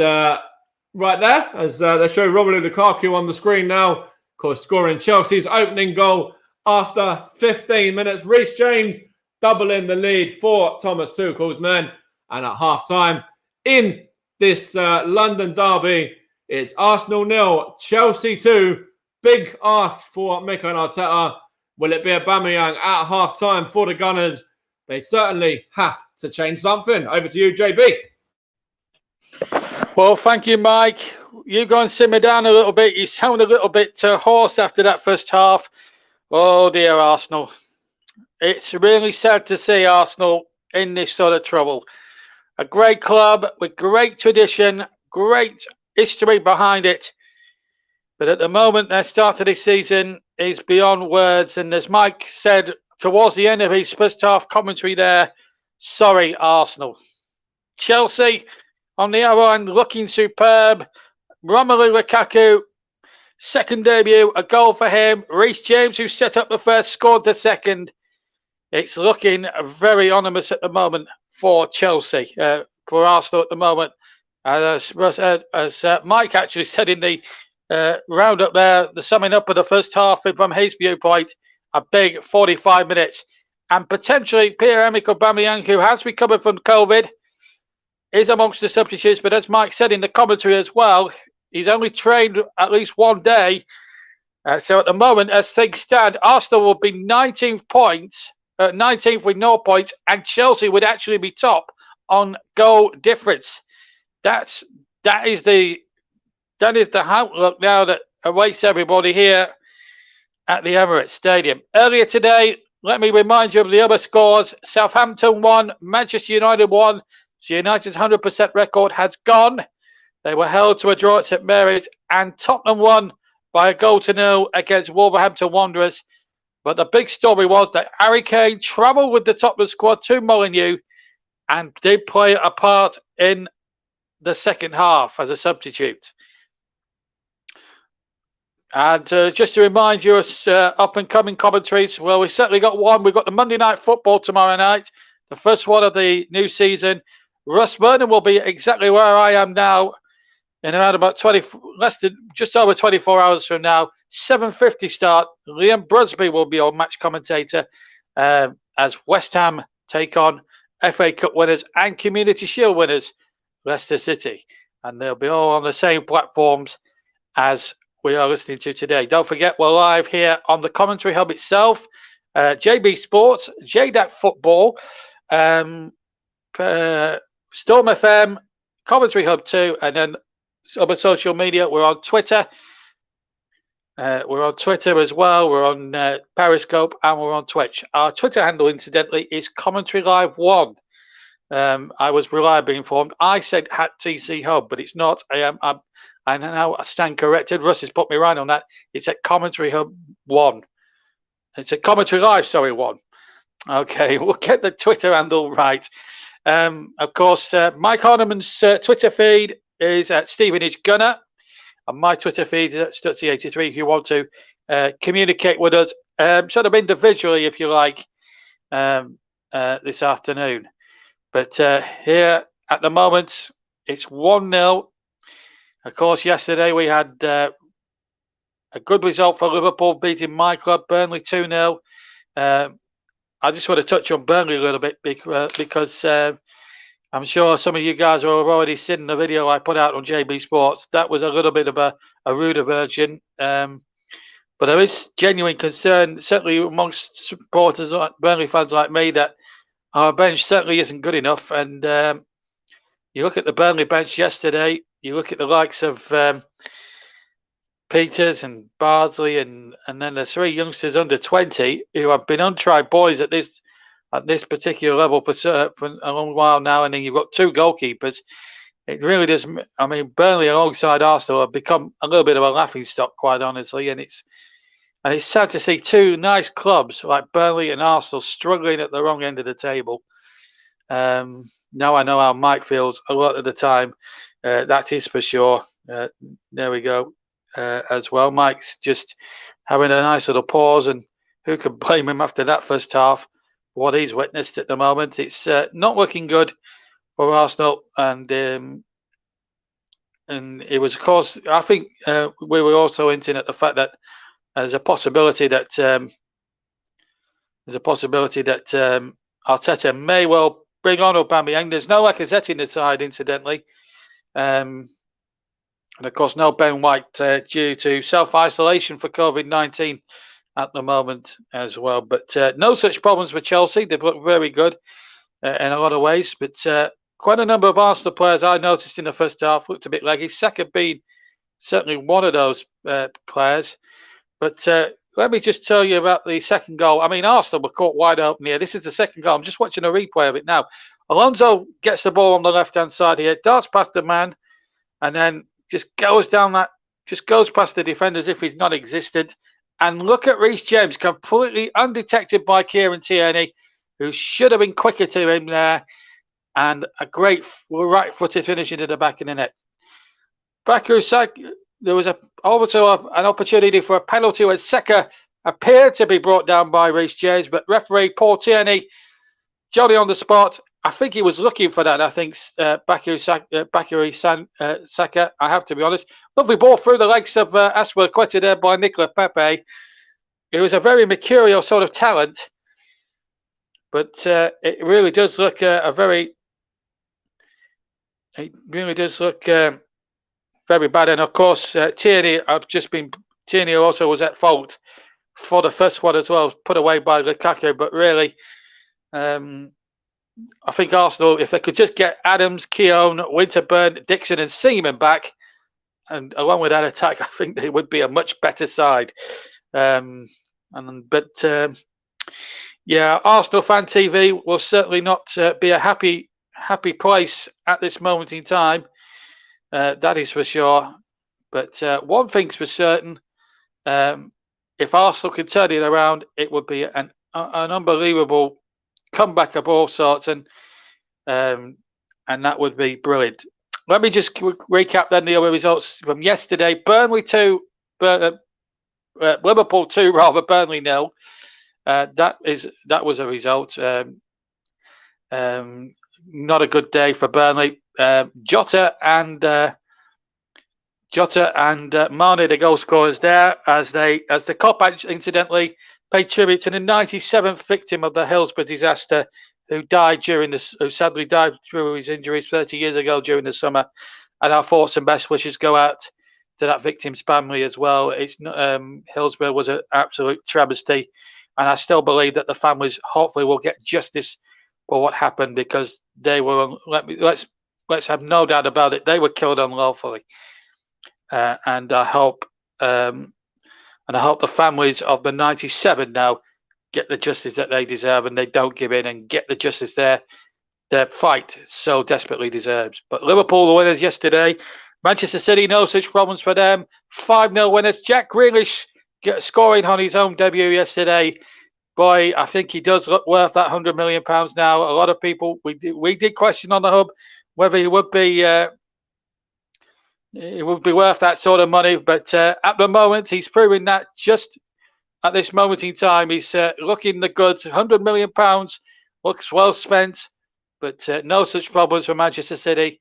right there as they show Romelu Lukaku on the screen now. Of course, scoring Chelsea's opening goal after 15 minutes. Reece James doubling the lead for Thomas Tuchel's men. And at half-time in this London derby, it's Arsenal 0, Chelsea 2. Big ask for Mikel Arteta. Will it be Aubameyang at half-time for the Gunners? They certainly have to change something. Over to you, JB. Well, thank you, Mike. You go and simmer down a little bit. You sound a little bit hoarse after that first half. Oh, dear, Arsenal. It's really sad to see Arsenal in this sort of trouble. A great club with great tradition, great history behind it. But at the moment, their start to this season is beyond words. And as Mike said towards the end of his first half commentary there, sorry, Arsenal. Chelsea, on the other hand, looking superb. Romelu Lukaku, second debut, a goal for him. Reece James, who set up the first, scored the second. It's looking very ominous at the moment for Chelsea, for Arsenal at the moment. As Mike actually said in the roundup there, the summing up of the first half from his viewpoint, a big 45 minutes. And potentially Pierre-Emerick Aubameyang, who has recovered from COVID, is amongst the substitutes. But as Mike said in the commentary as well, he's only trained at least one day. So at the moment, as things stand, Arsenal will be 19th points, 19th with 0 points, and Chelsea would actually be top on goal difference. That is the outlook now that awaits everybody here at the Emirates Stadium. Earlier today, let me remind you of the other scores. Southampton won, Manchester United won. So United's 100% record has gone. They were held to a draw at St Mary's, and Tottenham won by 1-0 against Wolverhampton Wanderers. But the big story was that Harry Kane travelled with the Tottenham squad to Molineux and did play a part in the second half as a substitute. And just to remind you of up-and-coming commentaries, well, we've certainly got one. We've got the Monday Night Football tomorrow night, the first one of the new season. Russ Vernon will be exactly where I am now in around about just over 24 hours from now. 7:50 start. Liam Brusby will be our match commentator as West Ham take on FA Cup winners and Community Shield winners, Leicester City. And they'll be all on the same platforms as we are listening to today. Don't forget, we're live here on the Commentary Hub itself, JB Sports, J-DAC Football, Storm FM, Commentary Hub 2, and then other social media. We're on Twitter. We're on Twitter as well. We're on Periscope, and we're on Twitch. Our Twitter handle, incidentally, is Commentary Live 1. I was reliably informed. I said @TC Hub, but it's not. I now stand corrected. Russ has put me right on that. It's at Commentary Hub 1. It's at Commentary Live, 1. Okay, we'll get the Twitter handle right. Of course, Mike Harniman's Twitter feed is at Stevenage Gunner, and my Twitter feed is at Stutzy83 if you want to communicate with us sort of individually, if you like, this afternoon. But here at the moment, it's 1-0. Of course, yesterday we had a good result for Liverpool, beating my club, Burnley 2-0. I just want to touch on Burnley a little bit because I'm sure some of you guys have already seen the video I put out on JB Sports. That was a little bit of a rude aversion. But there is genuine concern, certainly amongst supporters, Burnley fans like me, that our bench certainly isn't good enough. And you look at the Burnley bench yesterday, you look at the likes of Peters and Bardsley, and then the three youngsters under 20 who have been untried boys at this particular level for a long while now, and then you've got two goalkeepers. It really does. I mean, Burnley alongside Arsenal have become a little bit of a laughingstock, quite honestly, and it's sad to see two nice clubs like Burnley and Arsenal struggling at the wrong end of the table. Now I know how Mike feels a lot of the time. That is for sure. There we go. As well, Mike's just having a nice little pause, and who can blame him after that first half? What he's witnessed at the moment, it's not looking good for Arsenal, and and it was, of course, I think we were also hinting at the fact that there's a possibility that Arteta may well bring on Aubameyang. There's no Lacazette in the side, incidentally, and of course no Ben White due to self-isolation for COVID-19 at the moment as well. But no such problems with Chelsea. They've looked very good in a lot of ways, but quite a number of Arsenal players I noticed in the first half looked a bit leggy. Saka being certainly one of those players. But let me just tell you about the second goal. I mean, Arsenal were caught wide open here. This is the second goal. I'm just watching a replay of it now. Alonso gets the ball on the left-hand side here, darts past the man, and then just goes past the defender as if he's not existed. And look at Reece James, completely undetected by Kieran Tierney, who should have been quicker to him there. And a great right-footed finish into the back of the net. Bakary Saka, there was also an opportunity for a penalty when Saka appeared to be brought down by Reece James, but referee Paul Tierney, jolly on the spot. I think he was looking for that. I think Bakary Saka, I have to be honest. Lovely ball through the legs of Aspilicueta there by Nicola Pepe. He was a very mercurial sort of talent, but it really does look very bad. And of course, Tierney also was at fault for the first one as well, put away by Lukaku. But really, I think Arsenal, if they could just get Adams, Keown, Winterburn, Dixon, and Seaman back, and along with that attack, I think they would be a much better side. Yeah, Arsenal Fan TV will certainly not be a happy place at this moment in time. That is for sure. But one thing's for certain: if Arsenal can turn it around, it would be an unbelievable comeback of all sorts, and that would be brilliant. Let me just recap then the other results from yesterday. Liverpool 2, Burnley 0. That was a result. Not a good day for Burnley. Jota and Mane, the goal scorers there, as the cop incidentally paid tribute to the 97th victim of the Hillsborough disaster, who sadly died through his injuries 30 years ago during the summer. And our thoughts and best wishes go out to that victim's family as well. It's Hillsborough was an absolute travesty, and I still believe that the families hopefully will get justice for what happened, because they were. Let's have no doubt about it. They were killed unlawfully, and I hope the families of the 97 now get the justice that they deserve, and they don't give in and get the justice their fight so desperately deserves. But Liverpool, the winners yesterday. Manchester City, no such problems for them. 5-0 winners. Jack Grealish scoring on his own debut yesterday. Boy, I think he does look worth that £100 million now. A lot of people, we did question on the hub whether he would be worth that sort of money. But at the moment, he's proving that just at this moment in time, he's looking the goods. £100 million looks well spent, but no such problems for Manchester City.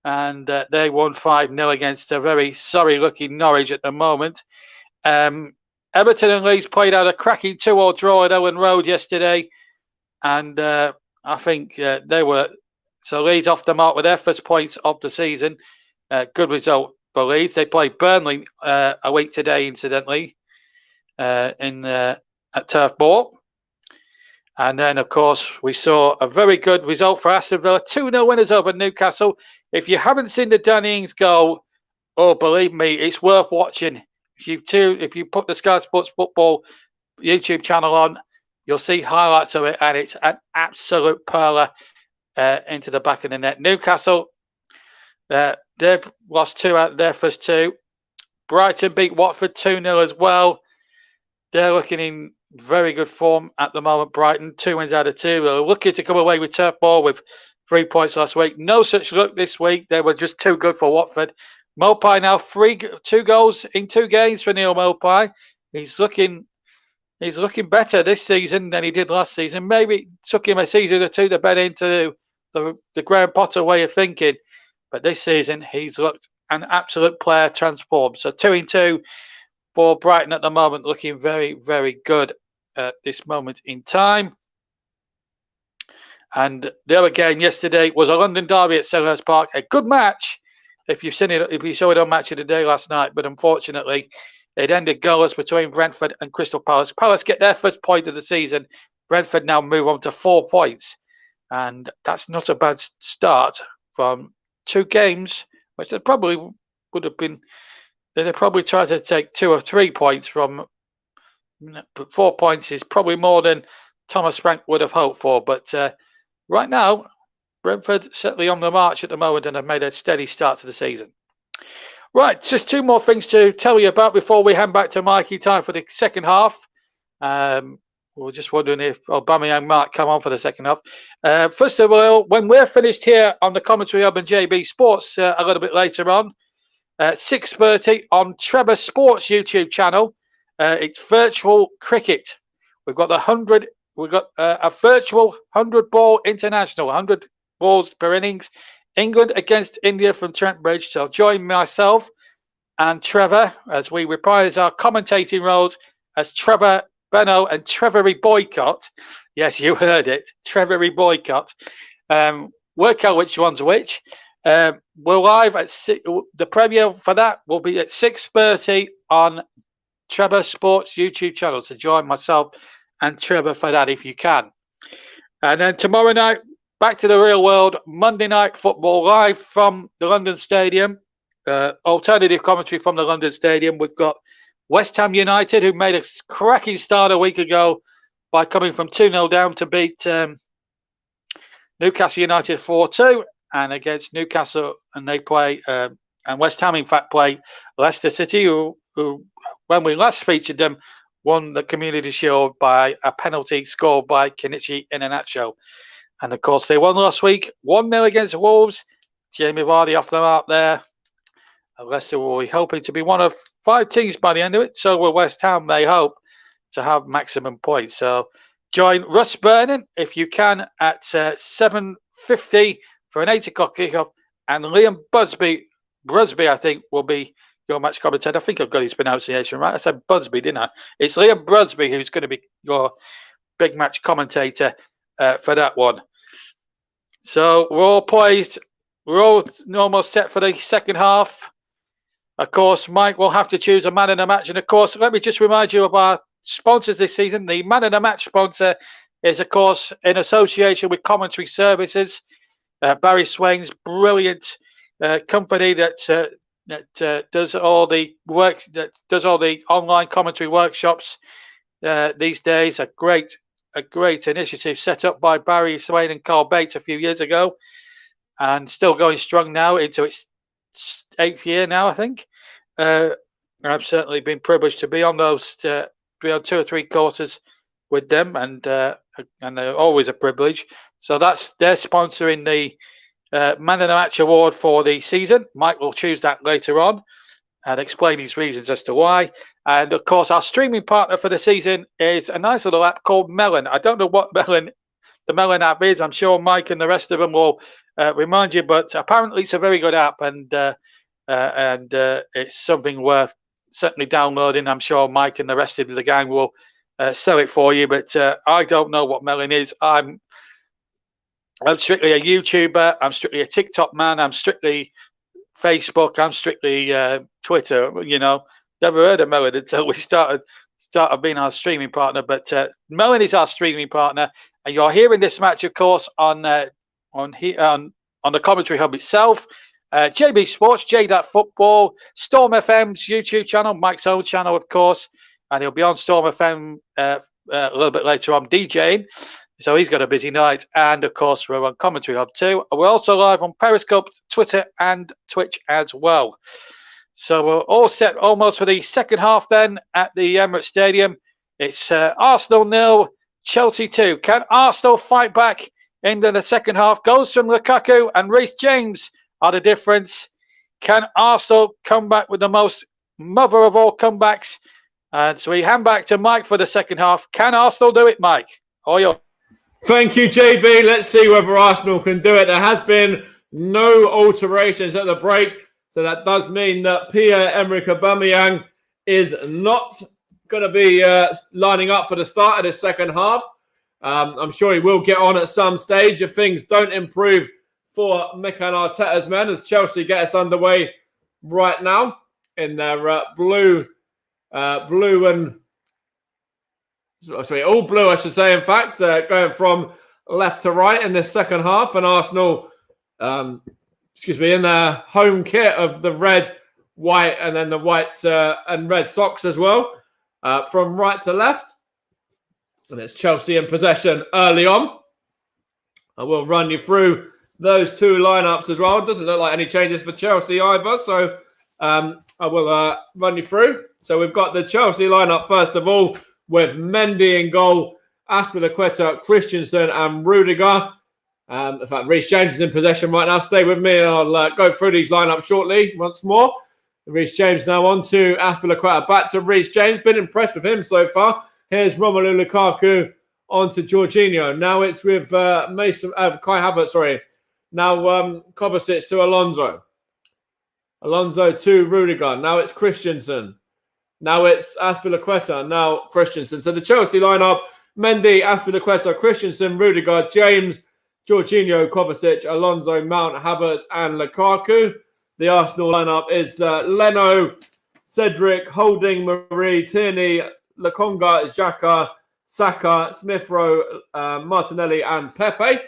And they won 5-0 against a very sorry-looking Norwich at the moment. Everton and Leeds played out a cracking 2-2 draw at Ellen Road yesterday, and I think they were Leeds off the mark with their first points of the season. Good result for Leeds. They played Burnley a week today, incidentally, at Turf Moor. And then, of course, we saw a very good result for Aston Villa. 2-0 winners over Newcastle. If you haven't seen the Danny Ings goal, oh, believe me, it's worth watching. If you put the Sky Sports Football YouTube channel on, you'll see highlights of it, and it's an absolute perler into the back of the net. Newcastle, they've lost 2 out of their first 2. Brighton beat Watford 2-0 as well. They're looking in very good form at the moment. Brighton, 2 wins out of 2. They're lucky to come away with Turf Moor with 3 points last week. No such luck this week. They were just too good for Watford. Mopai now 2 goals in 2 games for Neil Mopai. He's looking better this season than he did last season. Maybe it took him a season or 2 to bed into the Graham Potter way of thinking, but this season he's looked an absolute player transformed. So 2-2 for Brighton at the moment, looking very, very good at this moment in time. And the other game yesterday was a London derby at Selhurst Park. A good match, if you've seen it, if you saw it on Match of the Day last night. But unfortunately, it ended goalless between Brentford and Crystal Palace. Palace get their first point of the season. Brentford now move on to 4 points. And that's not a bad start from 2 games, which they probably would have been. They'd probably tried to take 2 or 3 points from. But 4 points is probably more than Thomas Frank would have hoped for. But right now, Brentford certainly on the march at the moment and have made a steady start to the season. Right, just 2 more things to tell you about before we hand back to Mikey. Time for the second half. We're just wondering if Aubameyang might come on for the second half. First of all, when we're finished here on the Commentary Hub and JB Sports a little bit later on, at 6:30 on Trevor Sports YouTube channel, it's virtual cricket. We've got a virtual 100-ball international, 100 balls per innings. England against India from Trent Bridge. So join myself and Trevor as we reprise our commentating roles as Trevor Benno and Trevory Boycott. Yes, you heard it. Trevory Boycott. Work out which one's which. We're live at the premiere for that will be at 6:30 on Trevor Sports YouTube channel. So join myself and Trevor for that if you can. And then tomorrow night, back to the real world. Monday Night Football live from the London Stadium. Alternative commentary from the London Stadium. We've got West Ham United, who made a cracking start a week ago by coming from 2-0 down to beat Newcastle United 4-2, and against Newcastle, and they play, and West Ham, in fact, play Leicester City, who when we last featured them, won the Community Shield by a penalty scored by Kenichi Iheanacho. And of course, they won last week, 1-0 against Wolves. Jamie Vardy off the mark there. Leicester will be hoping to be one of 5 teams by the end of it. So will West Ham, they hope, to have maximum points. So join Russ Burnin, if you can, at 7:50 for an 8 o'clock kickoff. And Liam Busby, I think, will be your match commentator. I think I've got his pronunciation right. I said Busby, didn't I? It's Liam Busby who's going to be your big match commentator for that one. So we're all poised. We're all almost set for the second half. Of course, Mike will have to choose a man in the match. And of course, let me just remind you of our sponsors this season. The man in the match sponsor is, of course, in association with Commentary Services. Barry Swain's brilliant company that does all the work, that does all the online commentary workshops these days. A great initiative set up by Barry Swain and Carl Bates a few years ago, and still going strong now into its 8th year now, I think. I've certainly been privileged to be on those, be on 2 or 3 courses with them, and they're always a privilege. So they're sponsoring the Man of the Match award for the season. Mike will choose that later on and explain his reasons as to why. And of course, our streaming partner for the season is a nice little app called Melon. I don't know what the Melon app is. I'm sure Mike and the rest of them will remind you, but apparently it's a very good app, and it's something worth certainly downloading. I'm sure Mike and the rest of the gang will sell it for you, but I don't know what Melon is. I'm strictly a YouTuber. I'm strictly a TikTok man. I'm strictly Facebook. I'm strictly Twitter. You know, never heard of Melon until we started being our streaming partner. But Melon is our streaming partner, and you're hearing this match, of course, on the Commentary Hub itself. JB Sports, J-DAC Football, Storm FM's YouTube channel, Mike's own channel, of course, and he'll be on Storm FM a little bit later on DJing. So he's got a busy night. And of course, we're on Commentary Hub too. We're also live on Periscope, Twitter, and Twitch as well. So we're all set almost for the second half then at the Emirates Stadium. It's Arsenal 0, Chelsea 2. Can Arsenal fight back into the second half? Goals from Lukaku and Reece James are the difference. Can Arsenal come back with the most mother of all comebacks? And so we hand back to Mike for the second half. Can Arsenal do it, Mike? All yours. Thank you, JB. Let's see whether Arsenal can do it. There has been no alterations at the break. So that does mean that Pierre-Emerick Aubameyang is not going to be lining up for the start of the second half. I'm sure he will get on at some stage if things don't improve for Mikel Arteta's men, as Chelsea get us underway right now in their all blue, I should say, in fact, going from left to right in this second half, and Arsenal, in their home kit of the red, white, and then the white and red socks as well, from right to left. And it's Chelsea in possession early on. I will run you through those two lineups as well. It doesn't look like any changes for Chelsea either, so I will run you through. So we've got the Chelsea lineup first of all, with Mendy in goal, Azpilicueta, Christensen, and Rudiger. In fact, Reece James is in possession right now. Stay with me and I'll go through these lineups shortly once more. Reece James now on to Azpilicueta. Back to Reece James. Been impressed with him so far. Here's Romelu Lukaku on to Jorginho. Now it's with Kai Havertz, Now Kovacic to Alonso. Alonso to Rudiger. Now it's Christensen. Now it's Azpilicueta. Now Christensen. So the Chelsea lineup: Mendy, Azpilicueta, Christensen, Rudiger, James, Jorginho, Kovacic, Alonso, Mount, Havertz, and Lukaku. The Arsenal lineup is Leno, Cedric, Holding, Marie, Tierney, Lokonga, Xhaka, Saka, Smith Rowe, Martinelli, and Pepe.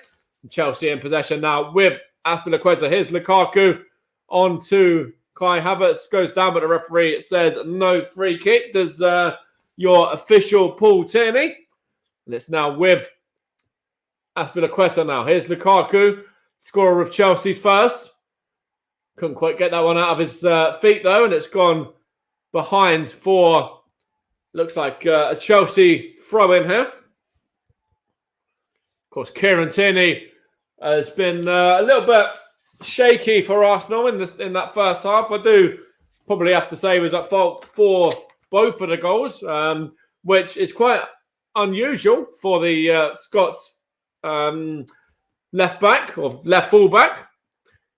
Chelsea in possession now with Azpilicueta. Here's Lukaku on to Kai Havertz. Goes down, but the referee says no free kick. There's your official Paul Tierney. And it's now with Azpilicueta now. Here's Lukaku, scorer of Chelsea's first. Couldn't quite get that one out of his feet, though, and it's gone behind for, looks like a Chelsea throw-in here. Of course, Kieran Tierney has been a little bit shaky for Arsenal in that first half. I do probably have to say he was at fault for both of the goals, which is quite unusual for the Scots left back or left full back.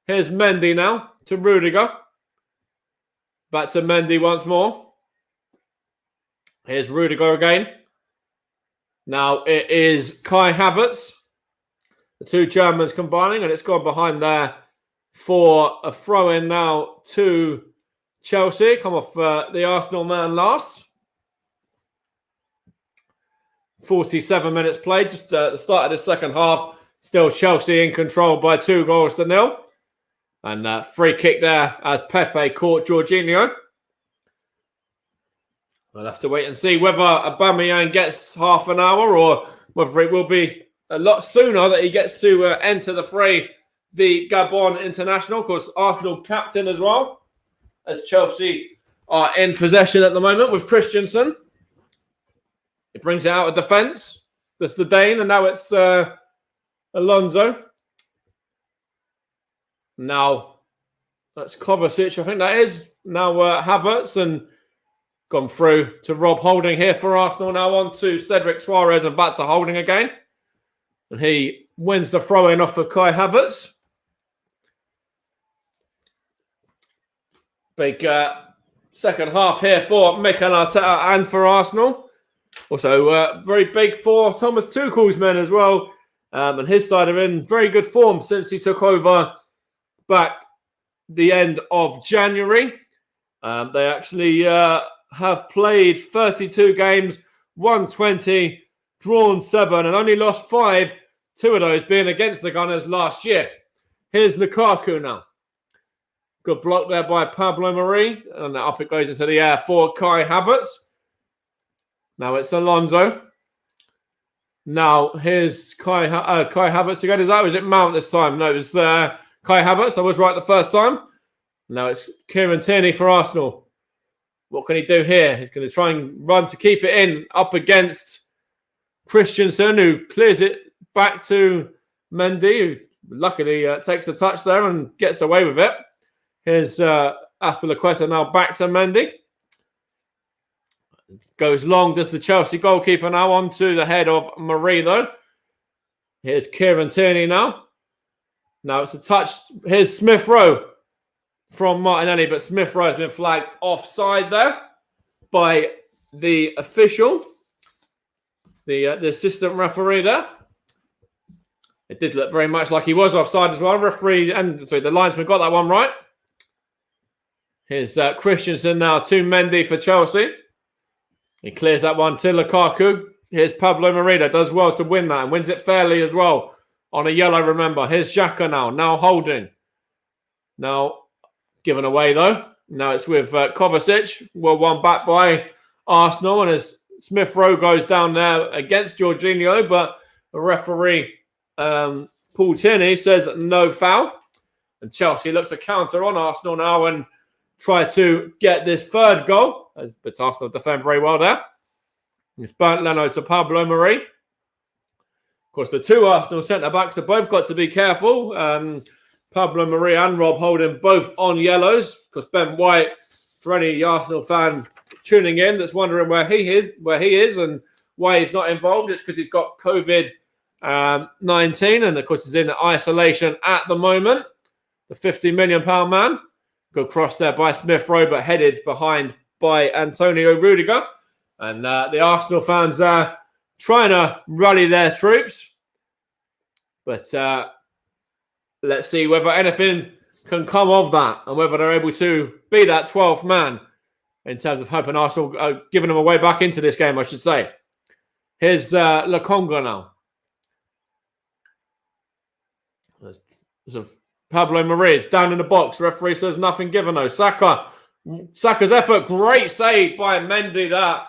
Here's Mendy now to Rudiger. Back to Mendy once more. Here's Rudiger again. Now it is Kai Havertz. The two Germans combining, and it's gone behind there for a throw-in now to Chelsea. Come off the Arsenal man last. 47 minutes played, just at the start of the second half. Still Chelsea in control by 2-0. And free kick there as Pepe caught Jorginho. We'll have to wait and see whether Aubameyang gets half an hour or whether it will be a lot sooner that he gets to enter the fray, the Gabon international. Of course, Arsenal captain as well, as Chelsea are in possession at the moment with Christensen. It brings it out of defence. That's the Dane, and now it's Alonso. Now, that's Kovacic, I think that is. Now Havertz, and gone through to Rob Holding here for Arsenal. Now on to Cedric Suarez and back to Holding again. And he wins the throw-in off of Kai Havertz. Big second half here for Mikel Arteta and for Arsenal. Also very big for Thomas Tuchel's men as well. And his side are in very good form since he took over back the end of January. They actually have played 32 games, won 20, drawn 7, and only lost 5, 2 of those being against the Gunners last year. Here's Lukaku now. Good block there by Pablo Marie, and up it goes into the air for Kai Havertz. Now it's Alonso. Now here's Kai Havertz again. Is it Mount this time? No, it was Kai Havertz. I was right the first time. Now it's Kieran Tierney for Arsenal. What can he do here? He's going to try and run to keep it in up against Christensen, who clears it back to Mendy, who luckily takes a touch there and gets away with it. Here's Azpilicueta now back to Mendy. Goes long, does the Chelsea goalkeeper now onto the head of Marie, though. Here's Kieran Tierney now. Now it's a touch. Here's Smith Rowe from Martinelli, but Smith Rowe has been flagged offside there by the official, the assistant referee there. It did look very much like he was offside as well. The linesman got that one right. Here's Christensen now to Mendy for Chelsea. He clears that one to Lukaku. Here's Pablo Merida, does well to win that and wins it fairly as well on a yellow, remember. Here's Xhaka now holding. Now given away though. Now it's with Kovacic. Well, one back by Arsenal, and as Smith Rowe goes down there against Jorginho, but the referee, Paul Tierney, says no foul. And Chelsea looks to counter on Arsenal now and try to get this third goal. But Arsenal defend very well there. It's Bernd Leno to Pablo Mari. Of course, the two Arsenal centre-backs have both got to be careful. Pablo Mari and Rob Holding both on yellows, because Ben White, for any Arsenal fan tuning in that's wondering where he is and why he's not involved, it's because he's got COVID-19 and, of course, he's in isolation at the moment. The £50 million man. Good cross there by Smith Rowe, but headed behind by Antonio Rudiger. And the Arsenal fans are trying to rally their troops. But let's see whether anything can come of that and whether they're able to be that 12th man in terms of hoping Arsenal giving them a way back into this game, I should say. Here's Lokonga now. So Pablo Mariz down in the box. Referee says nothing given though. Saka's effort, great save by Mendy there.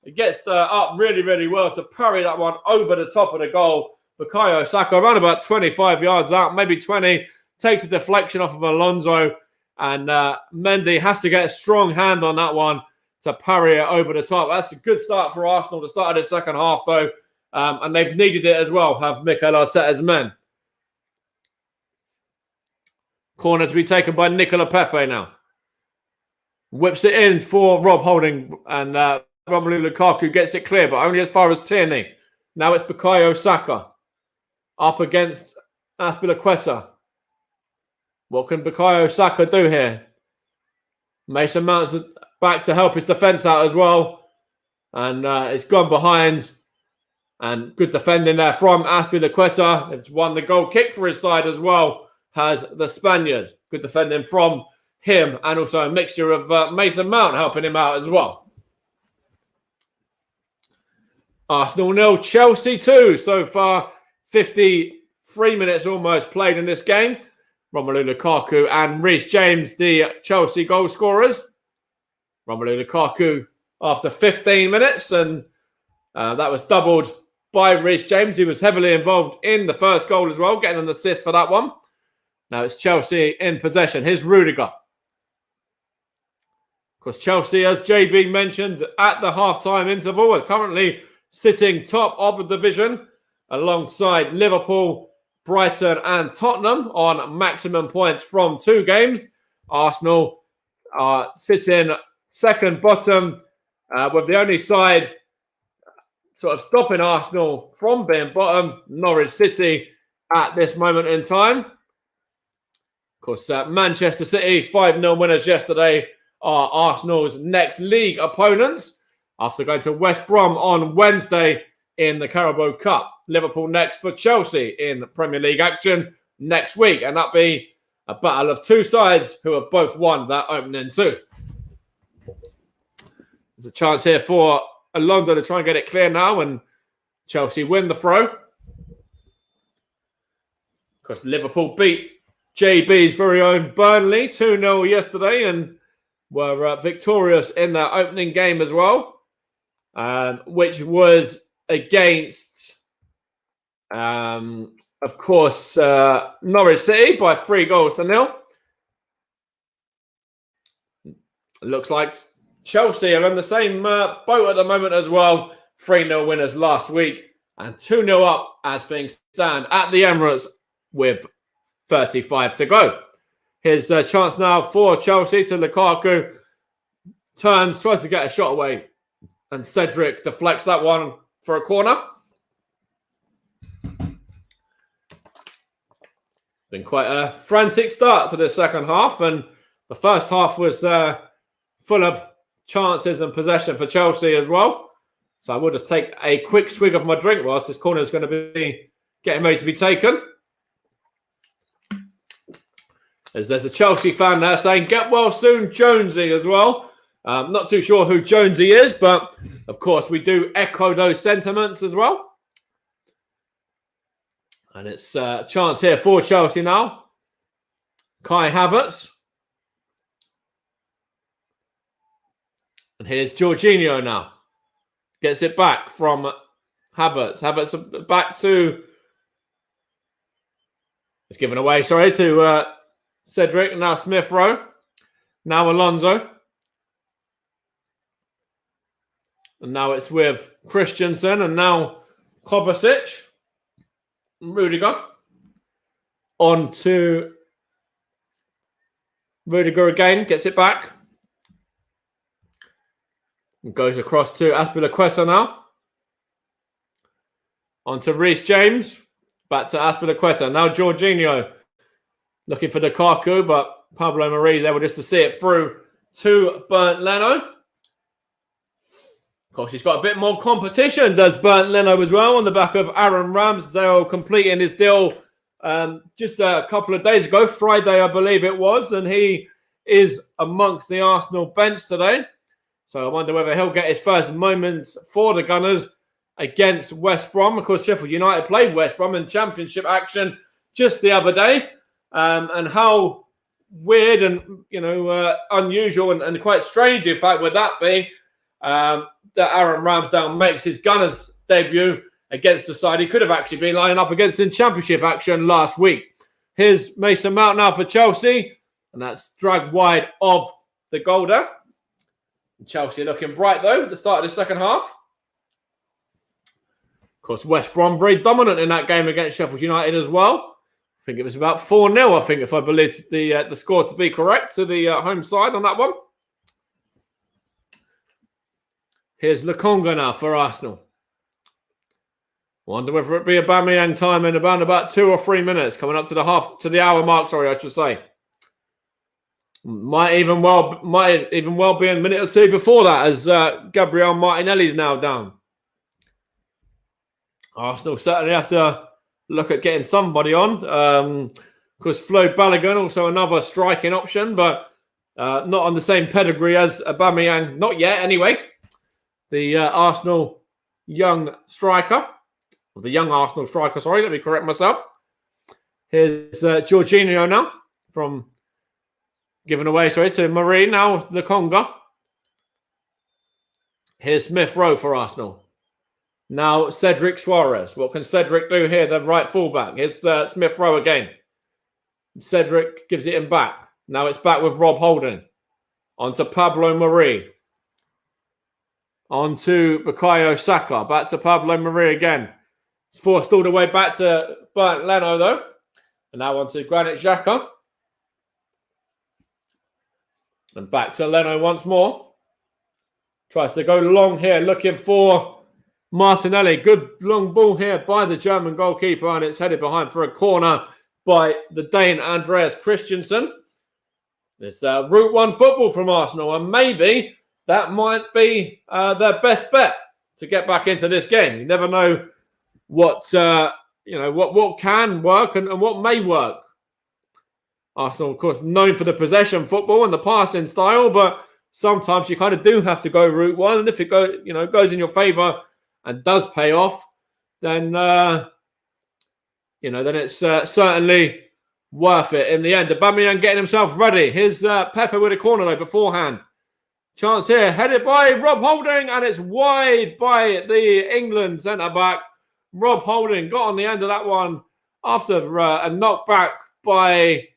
It gets up really, really well to parry that one over the top of the goal. Bukayo Saka around about 25 yards out, maybe 20. Takes a deflection off of Alonso. And Mendy has to get a strong hand on that one to parry it over the top. That's a good start for Arsenal to start of the second half, though. And they've needed it as well, have Mikel Arteta's men. Corner to be taken by Nicola Pepe now. Whips it in for Rob Holding. And Romelu Lukaku gets it clear, but only as far as Tierney. Now it's Bukayo Saka. Up against Azpilicueta. What can Bukayo Saka do here? Mason Mount's back to help his defence out as well. And it's gone behind. And good defending there from Azpilicueta. It's won the goal kick for his side as well, has the Spaniard. Good defending from him, and also a mixture of Mason Mount helping him out as well. Arsenal 0, Chelsea 2 so far. 53 minutes almost played in this game. Romelu Lukaku and Reece James, the Chelsea goal scorers. Romelu Lukaku after 15 minutes, and that was doubled by Reece James. He was heavily involved in the first goal as well, getting an assist for that one. Now it's Chelsea in possession. Here's Rudiger. Because Chelsea, as JB mentioned, at the half-time interval, are currently sitting top of the division alongside Liverpool, Brighton and Tottenham on maximum points from 2 games. Arsenal are sitting second bottom with the only side sort of stopping Arsenal from being bottom, Norwich City, at this moment in time. Of course, Manchester City, 5-0 winners yesterday, are Arsenal's next league opponents after going to West Brom on Wednesday in the Carabao Cup. Liverpool next for Chelsea in Premier League action next week. And that'll be a battle of 2 sides who have both won that opening 2. There's a chance here for Alonso to try and get it clear now, and Chelsea win the throw. Of course, Liverpool beat JB's very own Burnley 2-0 yesterday and were victorious in their opening game as well, which was against, of course, Norwich City by 3-0. It looks like Chelsea are in the same boat at the moment as well. 3-0 winners last week and 2-0 up as things stand at the Emirates with 35 to go. Here's a chance now for Chelsea to Lukaku. Turns, tries to get a shot away. And Cedric deflects that one for a corner. Been quite a frantic start to the second half. And The first half was full of chances and possession for Chelsea as well. So I will just take a quick swig of my drink whilst this corner is going to be getting ready to be taken. As there's a Chelsea fan there saying, "Get well soon, Jonesy," as well. Not too sure who Jonesy is, but of course we do echo those sentiments as well. And it's a chance here for Chelsea now. Kai Havertz. And here's Jorginho now. Gets it back from Havertz. Havertz back to... It's given away, sorry, to Cedric. Now Smith Rowe. Now Alonso. And now it's with Christensen. And now Kovacic. Rudiger. On to Rudiger again. Gets it back. And goes across to Azpilicueta now. On to Reece James. Back to Azpilicueta. Now Jorginho. Looking for Lukaku, but Pablo Mari's able just to see it through to Bernd Leno. Of course, he's got a bit more competition, does Bernd Leno as well, on the back of Aaron Ramsdale completing his deal just a couple of days ago, Friday, I believe it was, and he is amongst the Arsenal bench today. So I wonder whether he'll get his first moments for the Gunners against West Brom. Of course, Sheffield United played West Brom in championship action just the other day. And how weird and, unusual and quite strange, in fact, would that be that Aaron Ramsdale makes his Gunners debut against the side he could have actually been lining up against in championship action last week. Here's Mason Mount now for Chelsea, and that's dragged wide of the goal there. Chelsea looking bright, though, at the start of the second half. Of course, West Brom very dominant in that game against Sheffield United as well. I think it was about 4-0, I think, if I believe the score to be correct, to the home side on that one. Here's Lukonga now for Arsenal. Wonder whether it be a Aubameyang time in about 2 or 3 minutes, coming up to the hour mark, sorry, I should say. Might even well be a minute or two before that, as Gabriel Martinelli's now down. Arsenal certainly have to look at getting somebody on. Of course, Flo Balogun, also another striking option, but not on the same pedigree as Aubameyang. Not yet, anyway. The Arsenal young striker. Or the young Arsenal striker, sorry, let me correct myself. Here's Jorginho now from... Given away, sorry, to Marie. Now Lukonga. Here's Smith Rowe for Arsenal. Now Cedric Suarez. What can Cedric do here, the right fullback? Here's Smith Rowe again. Cedric gives it him back. Now it's back with Rob Holding. On to Pablo Marie. On to Bukayo Saka. Back to Pablo Marie again. It's forced all the way back to Bernd Leno, though. And now on to Granit Xhaka. And back to Leno once more. Tries to go long here, looking for Martinelli. Good long ball here by the German goalkeeper, and it's headed behind for a corner by the Dane Andreas Christensen. It's Route 1 football from Arsenal, and maybe that might be their best bet to get back into this game. You never know what can work and what may work. Arsenal, of course, known for the possession football and the passing style, but sometimes you kind of do have to go route 1, and if it goes in your favour and does pay off, then then it's certainly worth it in the end. Aubameyang getting himself ready. Here's Pepe with a corner though beforehand. Chance here, headed by Rob Holding, and it's wide by the England centre back. Rob Holding got on the end of that one after a knockback by.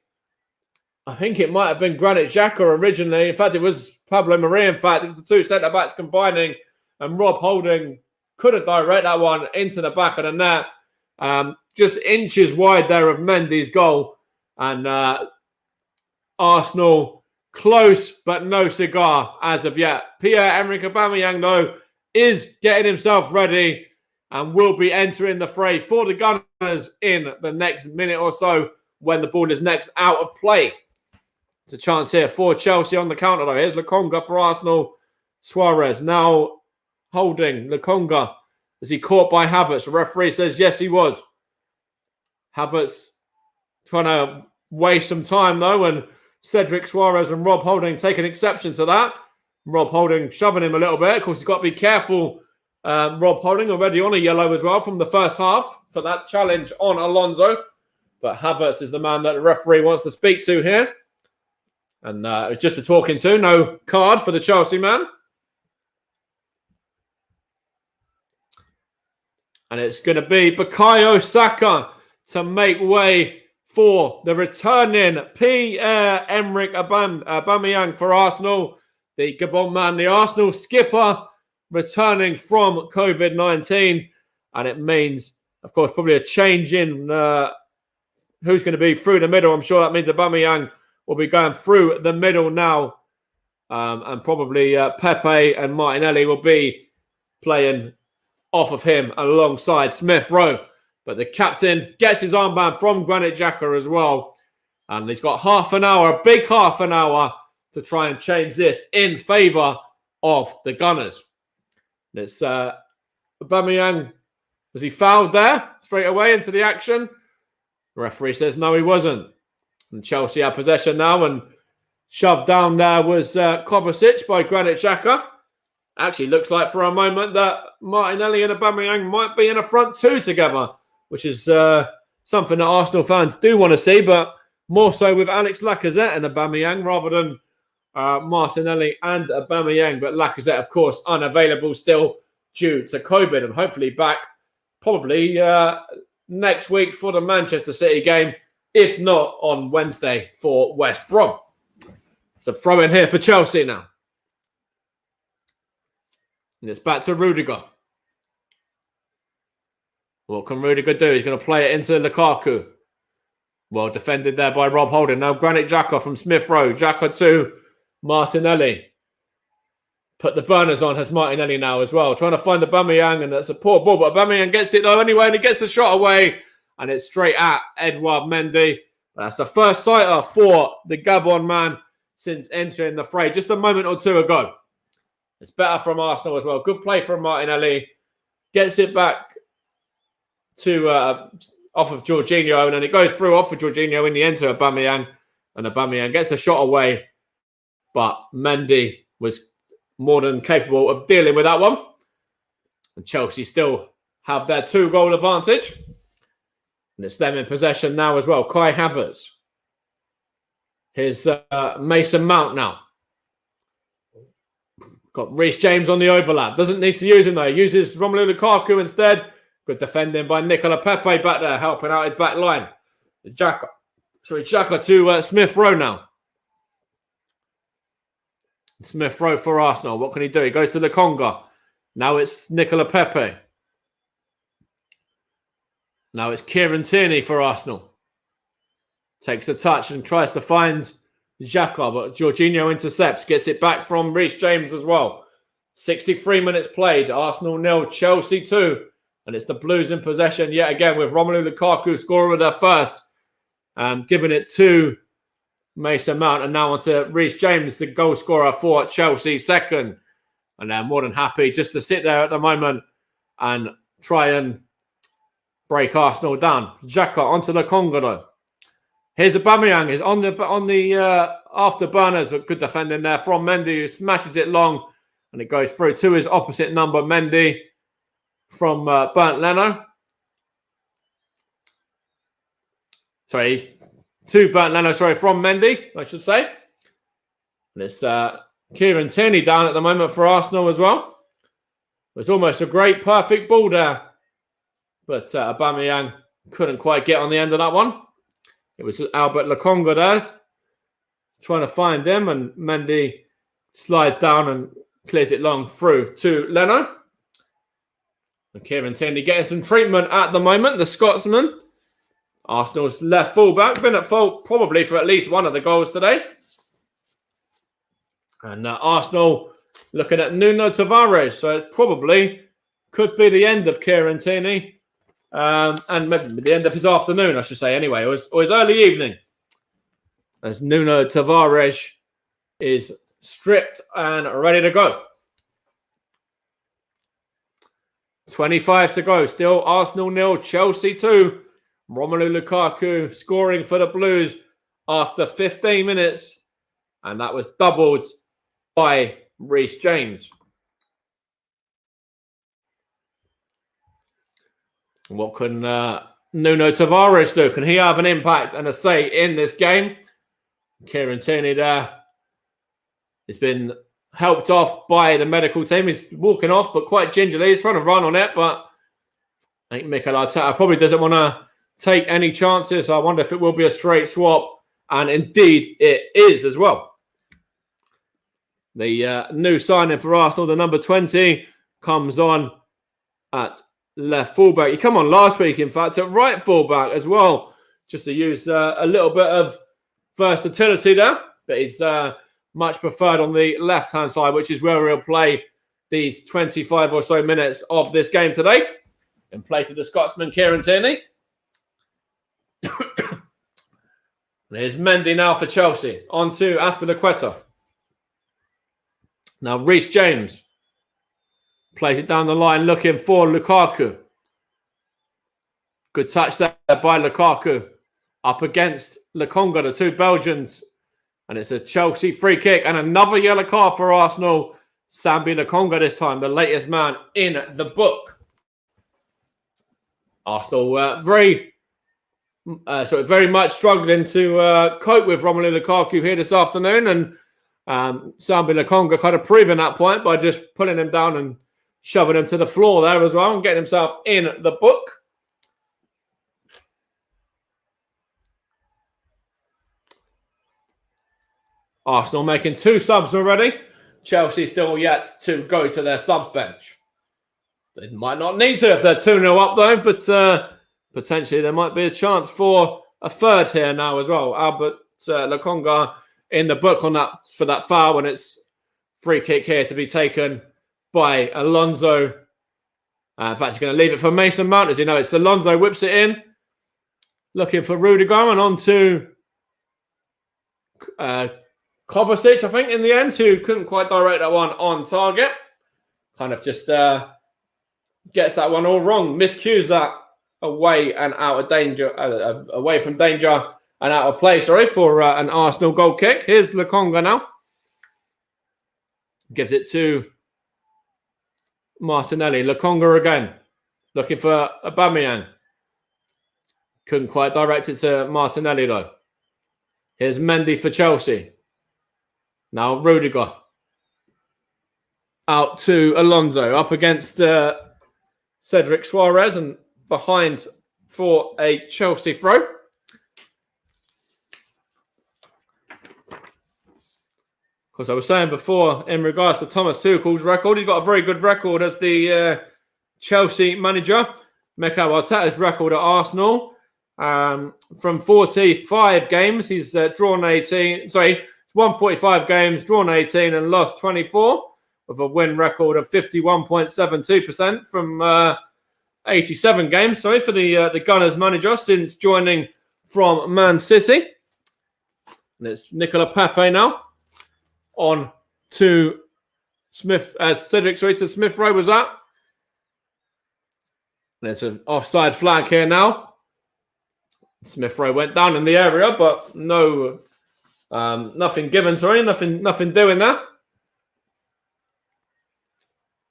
I think it might have been Granit Xhaka originally. In fact, it was Pablo Marie. In fact, it was the two centre-backs combining, and Rob Holding could have directed that one into the back of the net. Just inches wide there of Mendy's goal. And Arsenal close, but no cigar as of yet. Pierre-Emerick Aubameyang, though, is getting himself ready and will be entering the fray for the Gunners in the next minute or so when the ball is next out of play. It's a chance here for Chelsea on the counter, though. Here's Lokonga for Arsenal. Suarez now holding Lokonga. Is he caught by Havertz? The referee says yes, he was. Havertz trying to waste some time, though, and Cedric Suarez and Rob Holding taking exception to that. Rob Holding shoving him a little bit. Of course, he's got to be careful. Rob Holding already on a yellow as well from the first half for that challenge on Alonso. But Havertz is the man that the referee wants to speak to here. And just a talking to, no card for the Chelsea man. And it's going to be Bukayo Saka to make way for the returning Pierre-Emerick Aubameyang for Arsenal. The Gabon man, the Arsenal skipper, returning from COVID-19. And it means, of course, probably a change in who's going to be through the middle. I'm sure that means Aubameyang will be going through the middle now. And probably Pepe and Martinelli will be playing off of him alongside Smith Rowe. But the captain gets his armband from Granit Xhaka as well. And he's got half an hour, a big half an hour, to try and change this in favour of the Gunners. It's Aubameyang. Was he fouled there straight away into the action? The referee says no, he wasn't. And Chelsea have possession now, and shoved down there was Kovacic by Granit Xhaka. Actually looks like for a moment that Martinelli and Aubameyang might be in a front two together, which is something that Arsenal fans do want to see, but more so with Alex Lacazette and Aubameyang rather than Martinelli and Aubameyang. But Lacazette, of course, unavailable still due to COVID, and hopefully back probably next week for the Manchester City game, if not on Wednesday for West Brom. So throw in here for Chelsea now. And it's back to Rudiger. What can Rudiger do? He's going to play it into Lukaku. Well defended there by Rob Holding. Now Granit Xhaka from Smith Rowe. Xhaka to Martinelli. Put the burners on, has Martinelli now as well. Trying to find Aubameyang, and that's a poor ball. But Aubameyang gets it though anyway, and he gets the shot away. And it's straight at Edouard Mendy. That's the first sighter for the Gabon man since entering the fray just a moment or two ago. It's better from Arsenal as well. Good play from Martinelli. Gets it back to off of Jorginho, and then it goes through off of Jorginho in the end to Aubameyang. And Aubameyang gets the shot away. But Mendy was more than capable of dealing with that one. And Chelsea still have their 2-goal advantage. And it's them in possession now as well. Kai Havertz. Here's Mason Mount now. Got Reece James on the overlap. Doesn't need to use him though. Uses Romelu Lukaku instead. Good defending by Nicola Pepe back there, helping out his back line. Xhaka to Smith Rowe now. Smith Rowe for Arsenal. What can he do? He goes to Lokonga. Now it's Nicola Pepe. Now it's Kieran Tierney for Arsenal. Takes a touch and tries to find Xhaka, but Jorginho intercepts, gets it back from Reece James as well. 63 minutes played, Arsenal 0, Chelsea 2. And it's the Blues in possession yet again with Romelu Lukaku scoring with their first. Giving it to Mason Mount, and now on to Reece James, the goal scorer for Chelsea second. And they're more than happy just to sit there at the moment and try and break Arsenal down. Xhaka onto the Congo though. Here's Aubameyang, is on the afterburners, but good defending there from Mendy, who smashes it long, and it goes through to his opposite number, Mendy, from Bernd Leno. From Mendy, I should say. And it's Kieran Tierney down at the moment for Arsenal as well. It's almost a great, perfect ball there. But Aubameyang couldn't quite get on the end of that one. It was Albert Lokonga there, trying to find him, and Mendy slides down and clears it long through to Leno. And Kieran Tierney getting some treatment at the moment, the Scotsman. Arsenal's left fullback, been at fault probably for at least one of the goals today. And Arsenal looking at Nuno Tavares, so it probably could be the end of Kieran Tierney. And maybe the end of his afternoon, I should say, anyway. It was early evening. as Nuno Tavares is stripped and ready to go. 25 to go. Still Arsenal 0, Chelsea 2. Romelu Lukaku scoring for the Blues after 15 minutes. And that was doubled by Reece James. What can Nuno Tavares do? Can he have an impact and a say in this game? Kieran Tierney there. He's been helped off by the medical team. He's walking off, but quite gingerly. He's trying to run on it, but I think Mikel Arteta probably doesn't want to take any chances. I wonder if it will be a straight swap. And indeed, it is as well. The new signing for Arsenal, the number 20, comes on at left fullback. He came on last week, in fact, at right fullback as well, just to use a little bit of versatility there. But he's much preferred on the left-hand side, which is where he'll play these 25 or so minutes of this game today, in place of the Scotsman Kieran Tierney. Here's Mendy now for Chelsea. On to Azpilicueta. Now Reece James plays it down the line, looking for Lukaku. Good touch there by Lukaku. Up against Lokonga, the two Belgians. And it's a Chelsea free kick and another yellow card for Arsenal. Sambi Lokonga this time, the latest man in the book. Arsenal very much struggling to cope with Romelu Lukaku here this afternoon. And Sambi Lokonga kind of proving that point by just pulling him down and shoving him to the floor there as well and getting himself in the book. Arsenal making 2 subs already. Chelsea still yet to go to their subs bench. They might not need to if they're 2-0 up though, but potentially there might be a chance for a third here now as well. Albert Lokonga in the book on that for that foul, and it's free kick here to be taken by Alonso. In fact, he's going to leave it for Mason Mount. As you know, it's Alonso whips it in, looking for Rudiger, and on to Kovacic, I think, in the end, who couldn't quite direct that one on target. Kind of just gets that one all wrong. Miscues that away and out of danger, away from danger and out of play, for an Arsenal goal kick. Here's Lokonga now. Gives it to Martinelli. Lokonga again. Looking for Aubameyang. Couldn't quite direct it to Martinelli, though. Here's Mendy for Chelsea. Now Rudiger. Out to Alonso. Up against Cedric Suarez and behind for a Chelsea throw. Because I was saying before, in regards to Thomas Tuchel's record, he's got a very good record as the Chelsea manager. Mikel Arteta's record at Arsenal. From 45 games, he's drawn 18. Sorry, won 45 games, drawn 18 and lost 24. With a win record of 51.72% from 87 games, for the Gunners manager since joining from Man City. And it's Nicola Pepe now. On to Smith, Cedric to Smith Rowe was that. There's an offside flag here now. Smith Rowe went down in the area, but no, nothing given, nothing doing there.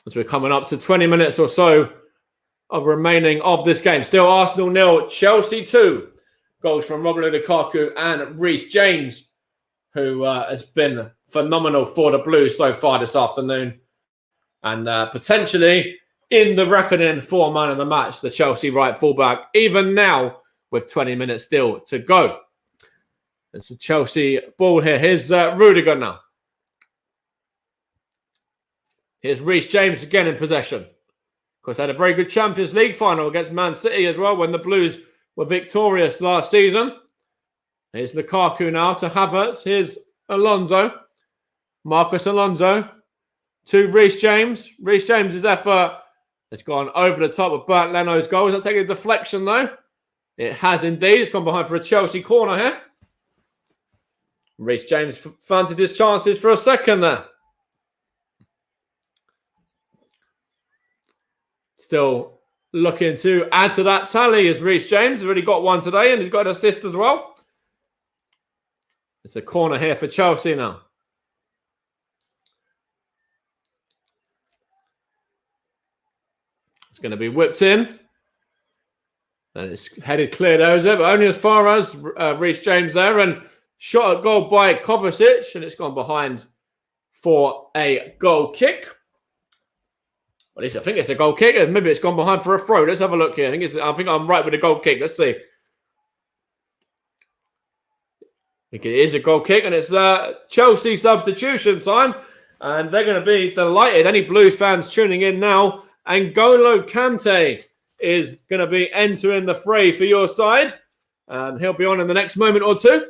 As we're coming up to 20 minutes or so of remaining of this game. Still Arsenal 0, Chelsea 2. Goals from Romelu Lukaku and Reece James, who has been phenomenal for the Blues so far this afternoon. And potentially in the reckoning for man of the match, the Chelsea right fullback, even now with 20 minutes still to go. It's a Chelsea ball here. Here's Rudiger now. Here's Reece James again in possession. Of course, had a very good Champions League final against Man City as well when the Blues were victorious last season. Here's Lukaku now to Havertz. Here's Alonso. Marcus Alonso to Reece James. Reece James' effort has gone over the top of Bernd Leno's goal. Is that taking a deflection though? It has indeed. It's gone behind for a Chelsea corner here. Reece James fancied his chances for a second there. Still looking to add to that tally as Reece James has already got one today and he's got an assist as well. It's a corner here for Chelsea now. It's going to be whipped in. And it's headed clear there, is it? But only as far as Reece James there. And shot at goal by Kovacic. And it's gone behind for a goal kick. At least I think it's a goal kick. Maybe it's gone behind for a throw. Let's have a look here. I think I'm right with a goal kick. Let's see. I think it is a goal kick. And it's Chelsea substitution time. And they're going to be delighted. Any Blues fans tuning in now. N'Golo Kante is going to be entering the fray for your side. He'll be on in the next moment or two.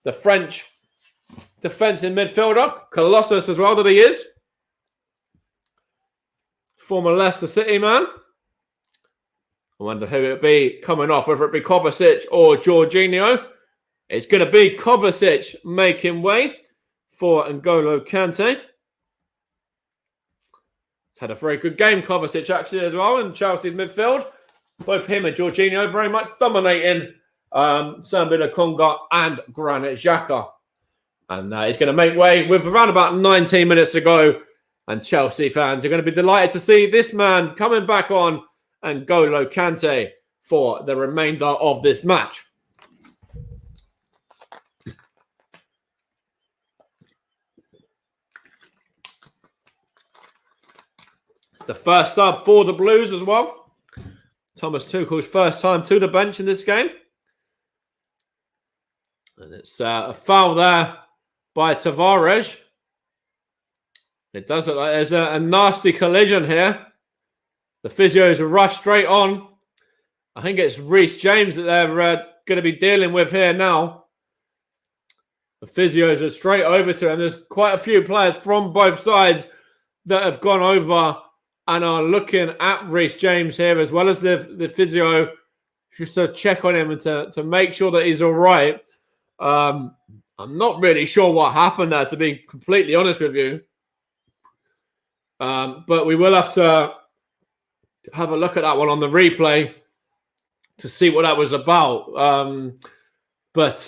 The French defensive midfielder, Colossus as well that he is. Former Leicester City man. I wonder who it would be coming off, whether it be Kovacic or Jorginho. It's going to be Kovacic making way for N'Golo Kante. Had a very good game, Kovacic, actually, as well, in Chelsea's midfield. Both him and Jorginho very much dominating Sambi Lokonga and Granit Xhaka. And he's going to make way with around about 19 minutes to go. And Chelsea fans are going to be delighted to see this man coming back on N'Golo Kante for the remainder of this match. The first sub for the Blues as well. Thomas Tuchel's first time to the bench in this game. And it's a foul there by Tavares. It does look like there's a nasty collision here. The physios are rushed straight on. I think it's Reece James that they're going to be dealing with here now. The physios are straight over to him. There's quite a few players from both sides that have gone over and are looking at Reece James here, as well as the physio, just to check on him and to make sure that he's all right. I'm not really sure what happened there, to be completely honest with you. But we will have to have a look at that one on the replay to see what that was about. But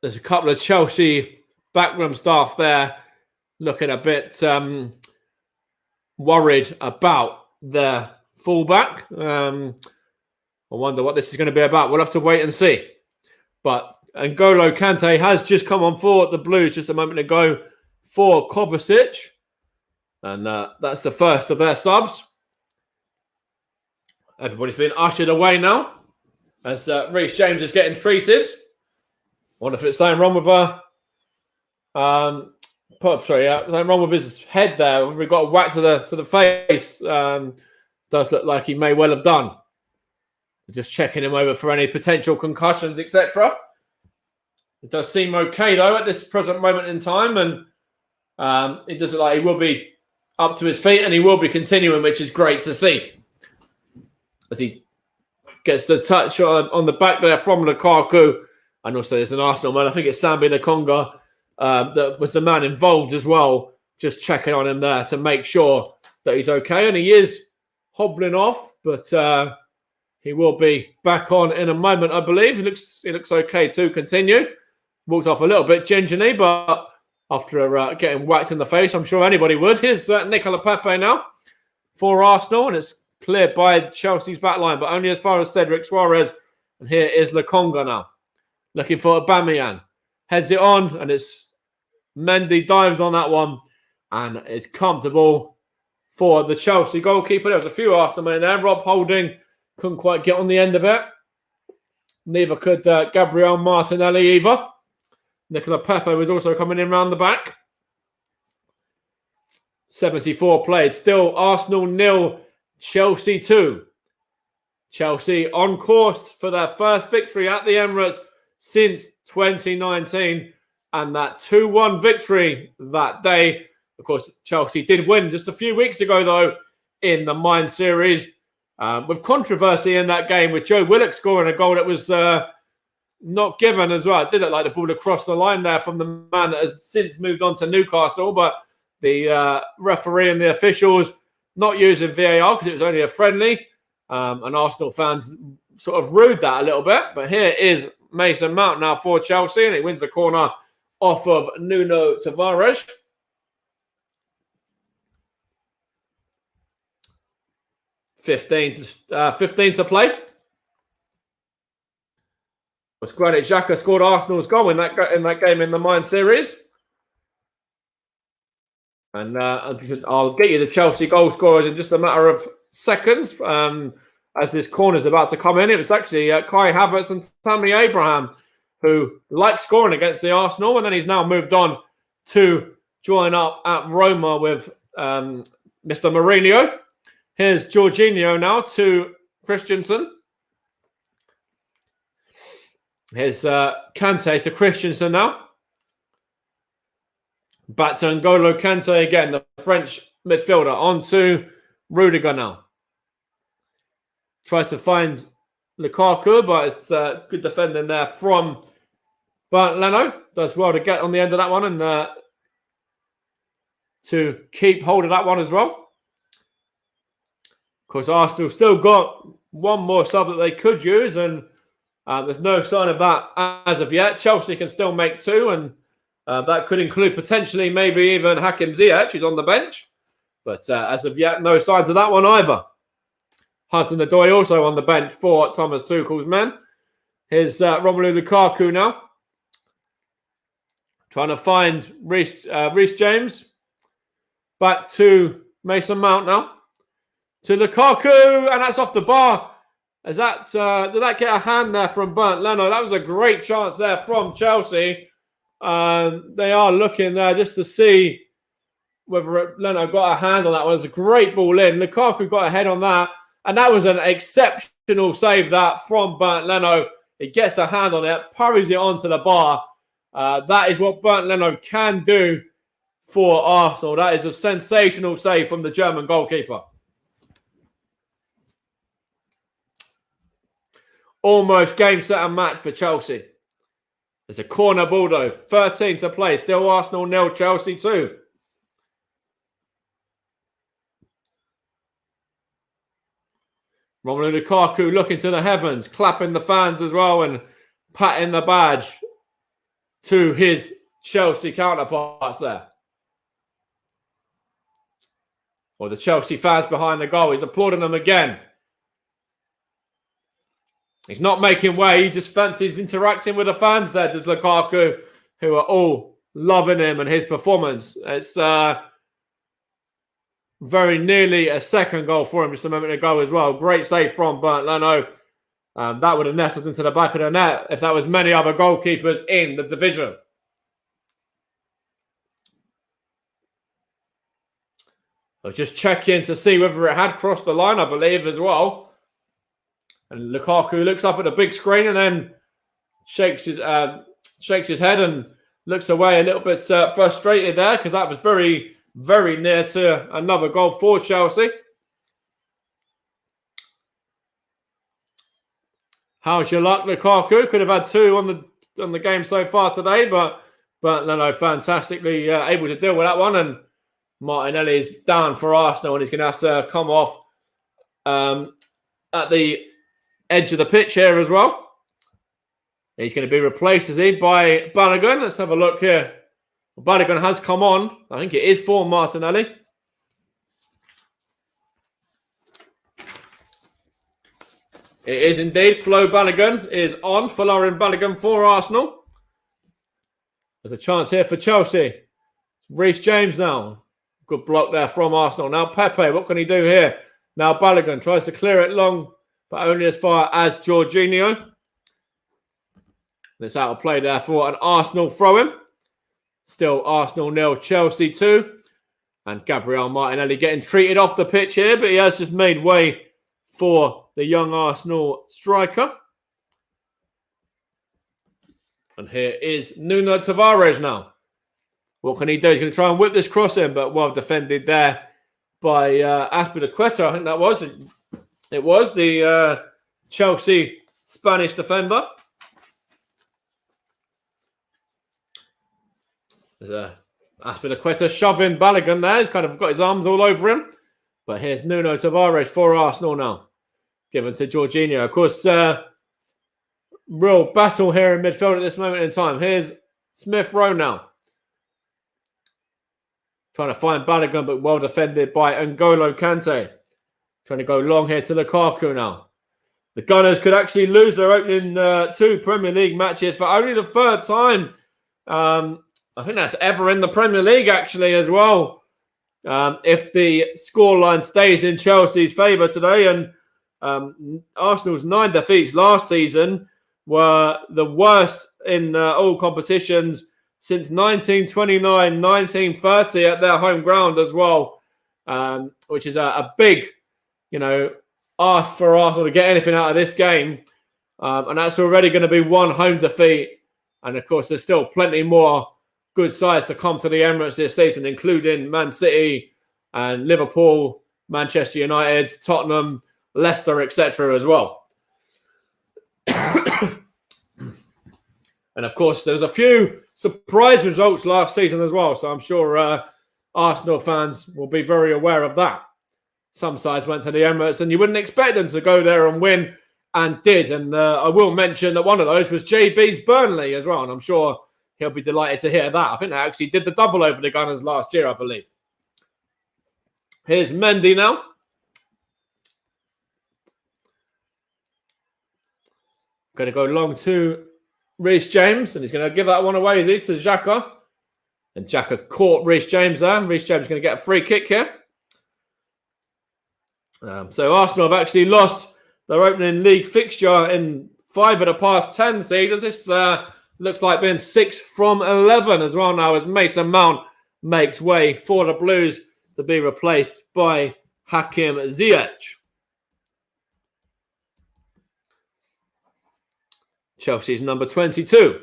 there's a couple of Chelsea backroom staff there looking a bit worried about their fullback. I wonder what this is going to be about. We'll have to wait and see. But N'Golo Kante has just come on for the Blues just a moment ago for Kovacic. And that's the first of their subs. Everybody's been ushered away now as Reece James is getting treated. I wonder if it's something wrong with something wrong with his head there. We've got a whack to the face. Does look like he may well have done. Just checking him over for any potential concussions, etc. It does seem okay though at this present moment in time, and it does look like he will be up to his feet and he will be continuing, which is great to see. As he gets the touch on the back there from Lukaku, and also there's an Arsenal man. I think it's Sambi Lokonga that was the man involved as well, just checking on him there to make sure that he's okay. And he is hobbling off, but he will be back on in a moment, I believe. He looks okay to continue. Walked off a little bit gingerly, but after getting whacked in the face, I'm sure anybody would. Here's Nicola Pepe now for Arsenal, and it's cleared by Chelsea's back line, but only as far as Cedric Suarez. And here is Lokonga now, looking for Aubameyang. Heads it on, and it's Mendy dives on that one, and it's comfortable for the Chelsea goalkeeper. There was a few Arsenal men there. Rob Holding couldn't quite get on the end of it. Neither could Gabriel Martinelli either. Nicola Pepe was also coming in round the back. 74 played. Still Arsenal 0, Chelsea 2. Chelsea on course for their first victory at the Emirates since 2019. And that 2-1 victory that day. Of course, Chelsea did win just a few weeks ago, though, in the Mind series. With controversy in that game, with Joe Willock scoring a goal that was not given as well. It did look like the ball across the line there from the man that has since moved on to Newcastle, but the referee and the officials not using VAR because it was only a friendly. And Arsenal fans sort of rued that a little bit. But here is Mason Mount now for Chelsea, and he wins the corner off of Nuno Tavares. Fifteen to play. Granit Xhaka scored Arsenal's goal in that game in the Mine series. And I'll get you the Chelsea goal scorers in just a matter of seconds. As this corner is about to come in, it was actually Kai Havertz and Tammy Abraham who liked scoring against the Arsenal, and then he's now moved on to join up at Roma with Mr. Mourinho. Here's Jorginho now to Christensen. Here's Kante to Christensen now. Back to N'Golo Kante again, the French midfielder. On to Rudiger now. Tries to find Lukaku, but it's good defending there from Bernd Leno. Does well to get on the end of that one and to keep hold of that one as well. Of course, Arsenal still got one more sub that they could use, and there's no sign of that as of yet. Chelsea can still make two, and that could include potentially maybe even Hakim Ziyech, who's on the bench. But as of yet, no signs of that one either. Hudson-Odoi also on the bench for Thomas Tuchel's men. Here's Romelu Lukaku now. Trying to find Reece James. Back to Mason Mount now. To Lukaku, and that's off the bar. Did that get a hand there from Bernd Leno? That was a great chance there from Chelsea. They are looking there just to see whether Leno got a hand on that one. It was a great ball in. Lukaku got a head on that, and that was an exceptional save that from Bernd Leno. He gets a hand on it, parries it onto the bar. That is what Bernd Leno can do for Arsenal. That is a sensational save from the German goalkeeper. Almost game, set and match for Chelsea. There's a corner ball though. 13 to play. Still Arsenal 0, Chelsea 2. Romelu Lukaku looking to the heavens, clapping the fans as well and patting the badge to his Chelsea counterparts there. Or the Chelsea fans behind the goal. He's applauding them again. He's not making way. He just fancies interacting with the fans there, does Lukaku, who are all loving him and his performance. It's very nearly a second goal for him just a moment ago as well. Great save from Bernd Leno. That would have nestled into the back of the net if that was many other goalkeepers in the division. I was just checking to see whether it had crossed the line, I believe, as well. And Lukaku looks up at the big screen and then shakes his head and looks away a little bit frustrated there because that was very, very near to another goal for Chelsea. How's your luck, Lukaku? Could have had two on the game so far today, but Leno fantastically able to deal with that one. And Martinelli is down for Arsenal and he's going to have to come off at the edge of the pitch here as well. He's going to be replaced, is he, by Balogun? Let's have a look here. Balogun has come on. I think it is for Martinelli. It is indeed. Flo Balogun is on. Folarin Balogun for Arsenal. There's a chance here for Chelsea. Reece James now. Good block there from Arsenal. Now Pepe, what can he do here? Now Balogun tries to clear it long, but only as far as Jorginho. It's out of play there for an Arsenal throw-in. Still Arsenal 0, Chelsea 2. And Gabriel Martinelli getting treated off the pitch here, but he has just made way for the young Arsenal striker. And here is Nuno Tavares now. What can he do? He's going to try and whip this cross in, but well defended there by Azpilicueta. I think that was. It was the Chelsea Spanish defender. Aspilicueta shoving Balogun there. He's kind of got his arms all over him. But here's Nuno Tavares for Arsenal now. Given to Jorginho. Of course, real battle here in midfield at this moment in time. Here's Smith Rowe now. Trying to find Balogun, but well defended by N'Golo Kante. Trying to go long here to Lukaku now. The Gunners could actually lose their opening 2 Premier League matches for only the 3rd time. I think that's ever in the Premier League, actually, as well. If the scoreline stays in Chelsea's favour today. And Arsenal's 9 defeats last season were the worst in all competitions since 1929, 1930 at their home ground as well, which is a big, ask for Arsenal to get anything out of this game. And that's already going to be 1 home defeat. And, of course, there's still plenty more good sides to come to the Emirates this season, including Man City and Liverpool, Manchester United, Tottenham, Leicester, etc. as well. And, of course, there was a few surprise results last season as well. So I'm sure Arsenal fans will be very aware of that. Some sides went to the Emirates and you wouldn't expect them to go there and win, and did. And I will mention that one of those was JB's Burnley as well. And I'm sure he'll be delighted to hear that. I think they actually did the double over the Gunners last year, I believe. Here's Mendy now. Going to go long to Reece James, and he's going to give that one away, is he, to Xhaka. And Xhaka caught Reece James there. And Reece James is going to get a free kick here. So Arsenal have actually lost their opening league fixture in 5 of the past 10 seasons. This looks like being 6 from 11 as well now, as Mason Mount makes way for the Blues to be replaced by Hakim Ziyech. Chelsea's number 22.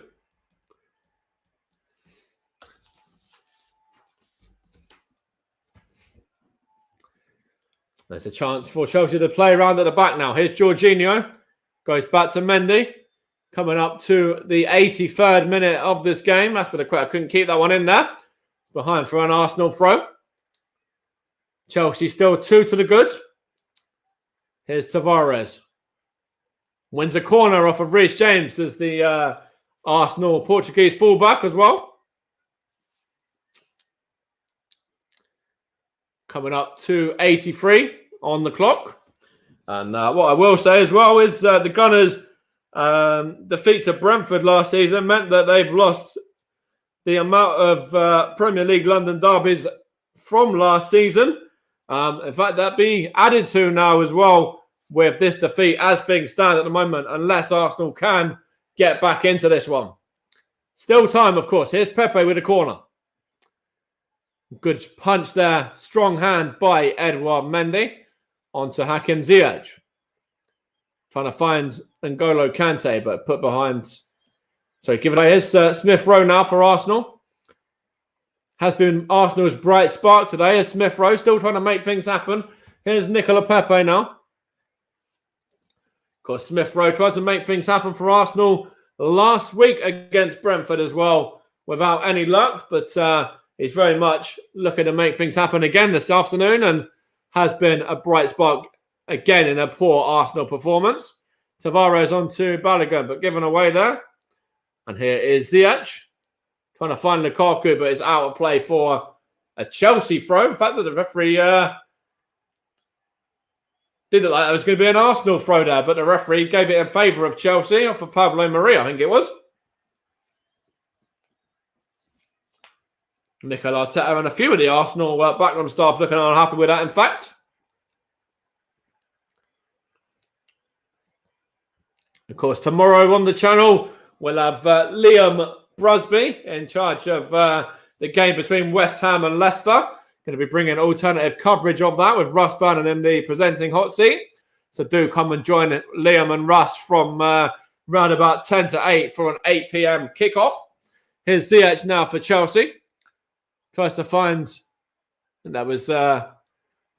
There's a chance for Chelsea to play around at the back now. Here's Jorginho. Goes back to Mendy. Coming up to the 83rd minute of this game. That's for the crowd. Couldn't keep that one in there. Behind for an Arsenal throw. Chelsea still 2 to the good. Here's Tavares. Wins a corner off of Reece James as the Arsenal Portuguese fullback as well. Coming up to 83 on the clock. And what I will say as well is the Gunners' defeat to Brentford last season meant that they've lost the amount of Premier League London derbies from last season. In fact, that be added to now as well with this defeat as things stand at the moment, unless Arsenal can get back into this one. Still time, of course. Here's Pepe with a corner. Good punch there. Strong hand by Edouard Mendy onto Hakim Ziyech. Trying to find N'Golo Kante, but put behind. So give it away. Here's Smith Rowe now for Arsenal. Has been Arsenal's bright spark today. Here's Smith Rowe still trying to make things happen. Here's Nicola Pepe now. Of course, Smith Rowe tried to make things happen for Arsenal last week against Brentford as well, without any luck. But he's very much looking to make things happen again this afternoon, and has been a bright spark again in a poor Arsenal performance. Tavares onto Balogun, but given away there. And here is Ziyech trying to find Lukaku, but it's out of play for a Chelsea throw. In fact, that the referee did look like it was going to be an Arsenal throw there, but the referee gave it in favour of Chelsea, off of Pablo Maria, I think it was. Mikel Arteta and a few of the Arsenal backroom staff looking unhappy with that, in fact. Of course, tomorrow on the channel, we'll have Liam Brusby in charge of the game between West Ham and Leicester. Going to be bringing alternative coverage of that with Russ Vernon in the presenting hot seat. So do come and join Liam and Russ from round about 10 to 8 for an 8 p.m. kickoff. Here's Ziyech now for Chelsea. Tries to find, and that was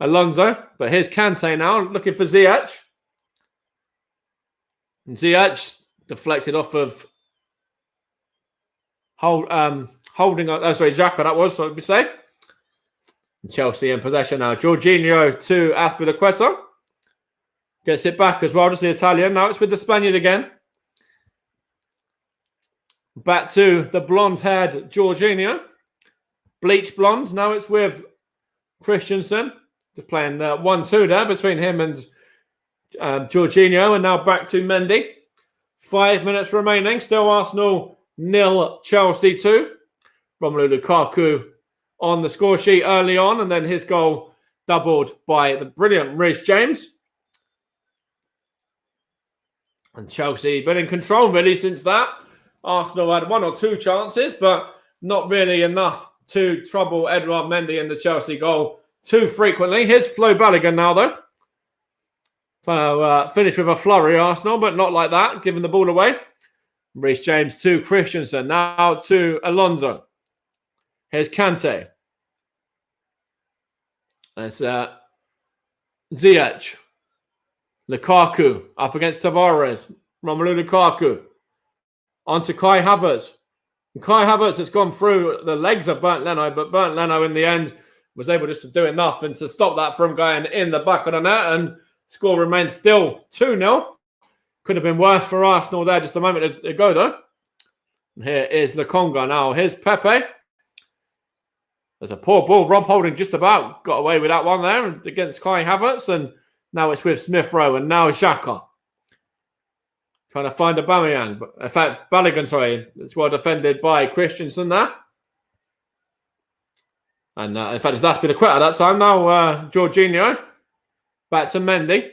Alonso. But here's Kante now, looking for Ziyech. And Ziyech deflected off of holding on. Oh, sorry, Xhaka that was, so let me say. Chelsea in possession now. Jorginho to Azpilicueta. Gets it back as well, just the Italian. Now it's with the Spaniard again. Back to the blonde-haired Jorginho. Bleach blonde. Now it's with Christensen. Just playing 1-2 there between him and Jorginho. And now back to Mendy. 5 minutes remaining. Still Arsenal 0, Chelsea 2. Romelu Lukaku on the score sheet early on. And then his goal doubled by the brilliant Reece James. And Chelsea been in control really since that. Arsenal had 1 or 2 chances, but not really enough to trouble Edouard Mendy in the Chelsea goal too frequently. Here's Flo Balogun now, though. Finished with a flurry, Arsenal, but not like that, giving the ball away. Reece James to Christensen, now to Alonso. Here's Kante. That's Ziyech. Lukaku up against Tavares. Romelu Lukaku. On to Kai Havertz. And Kai Havertz has gone through the legs of Bernd Leno, but Bernd Leno in the end was able just to do enough and to stop that from going in the back of the net, and score remains still 2-0. Could have been worse for Arsenal there just a moment ago, though. And here is the Conga now. Here's Pepe. There's a poor ball. Rob Holding just about got away with that one there against Kai Havertz, and now it's with Smith Rowe, and now Xhaka. Trying to find Aubameyang. But in fact, Balogun, sorry. It's well defended by Christensen there. And in fact, it's Azpilicueta at that time. Now Jorginho. Back to Mendy.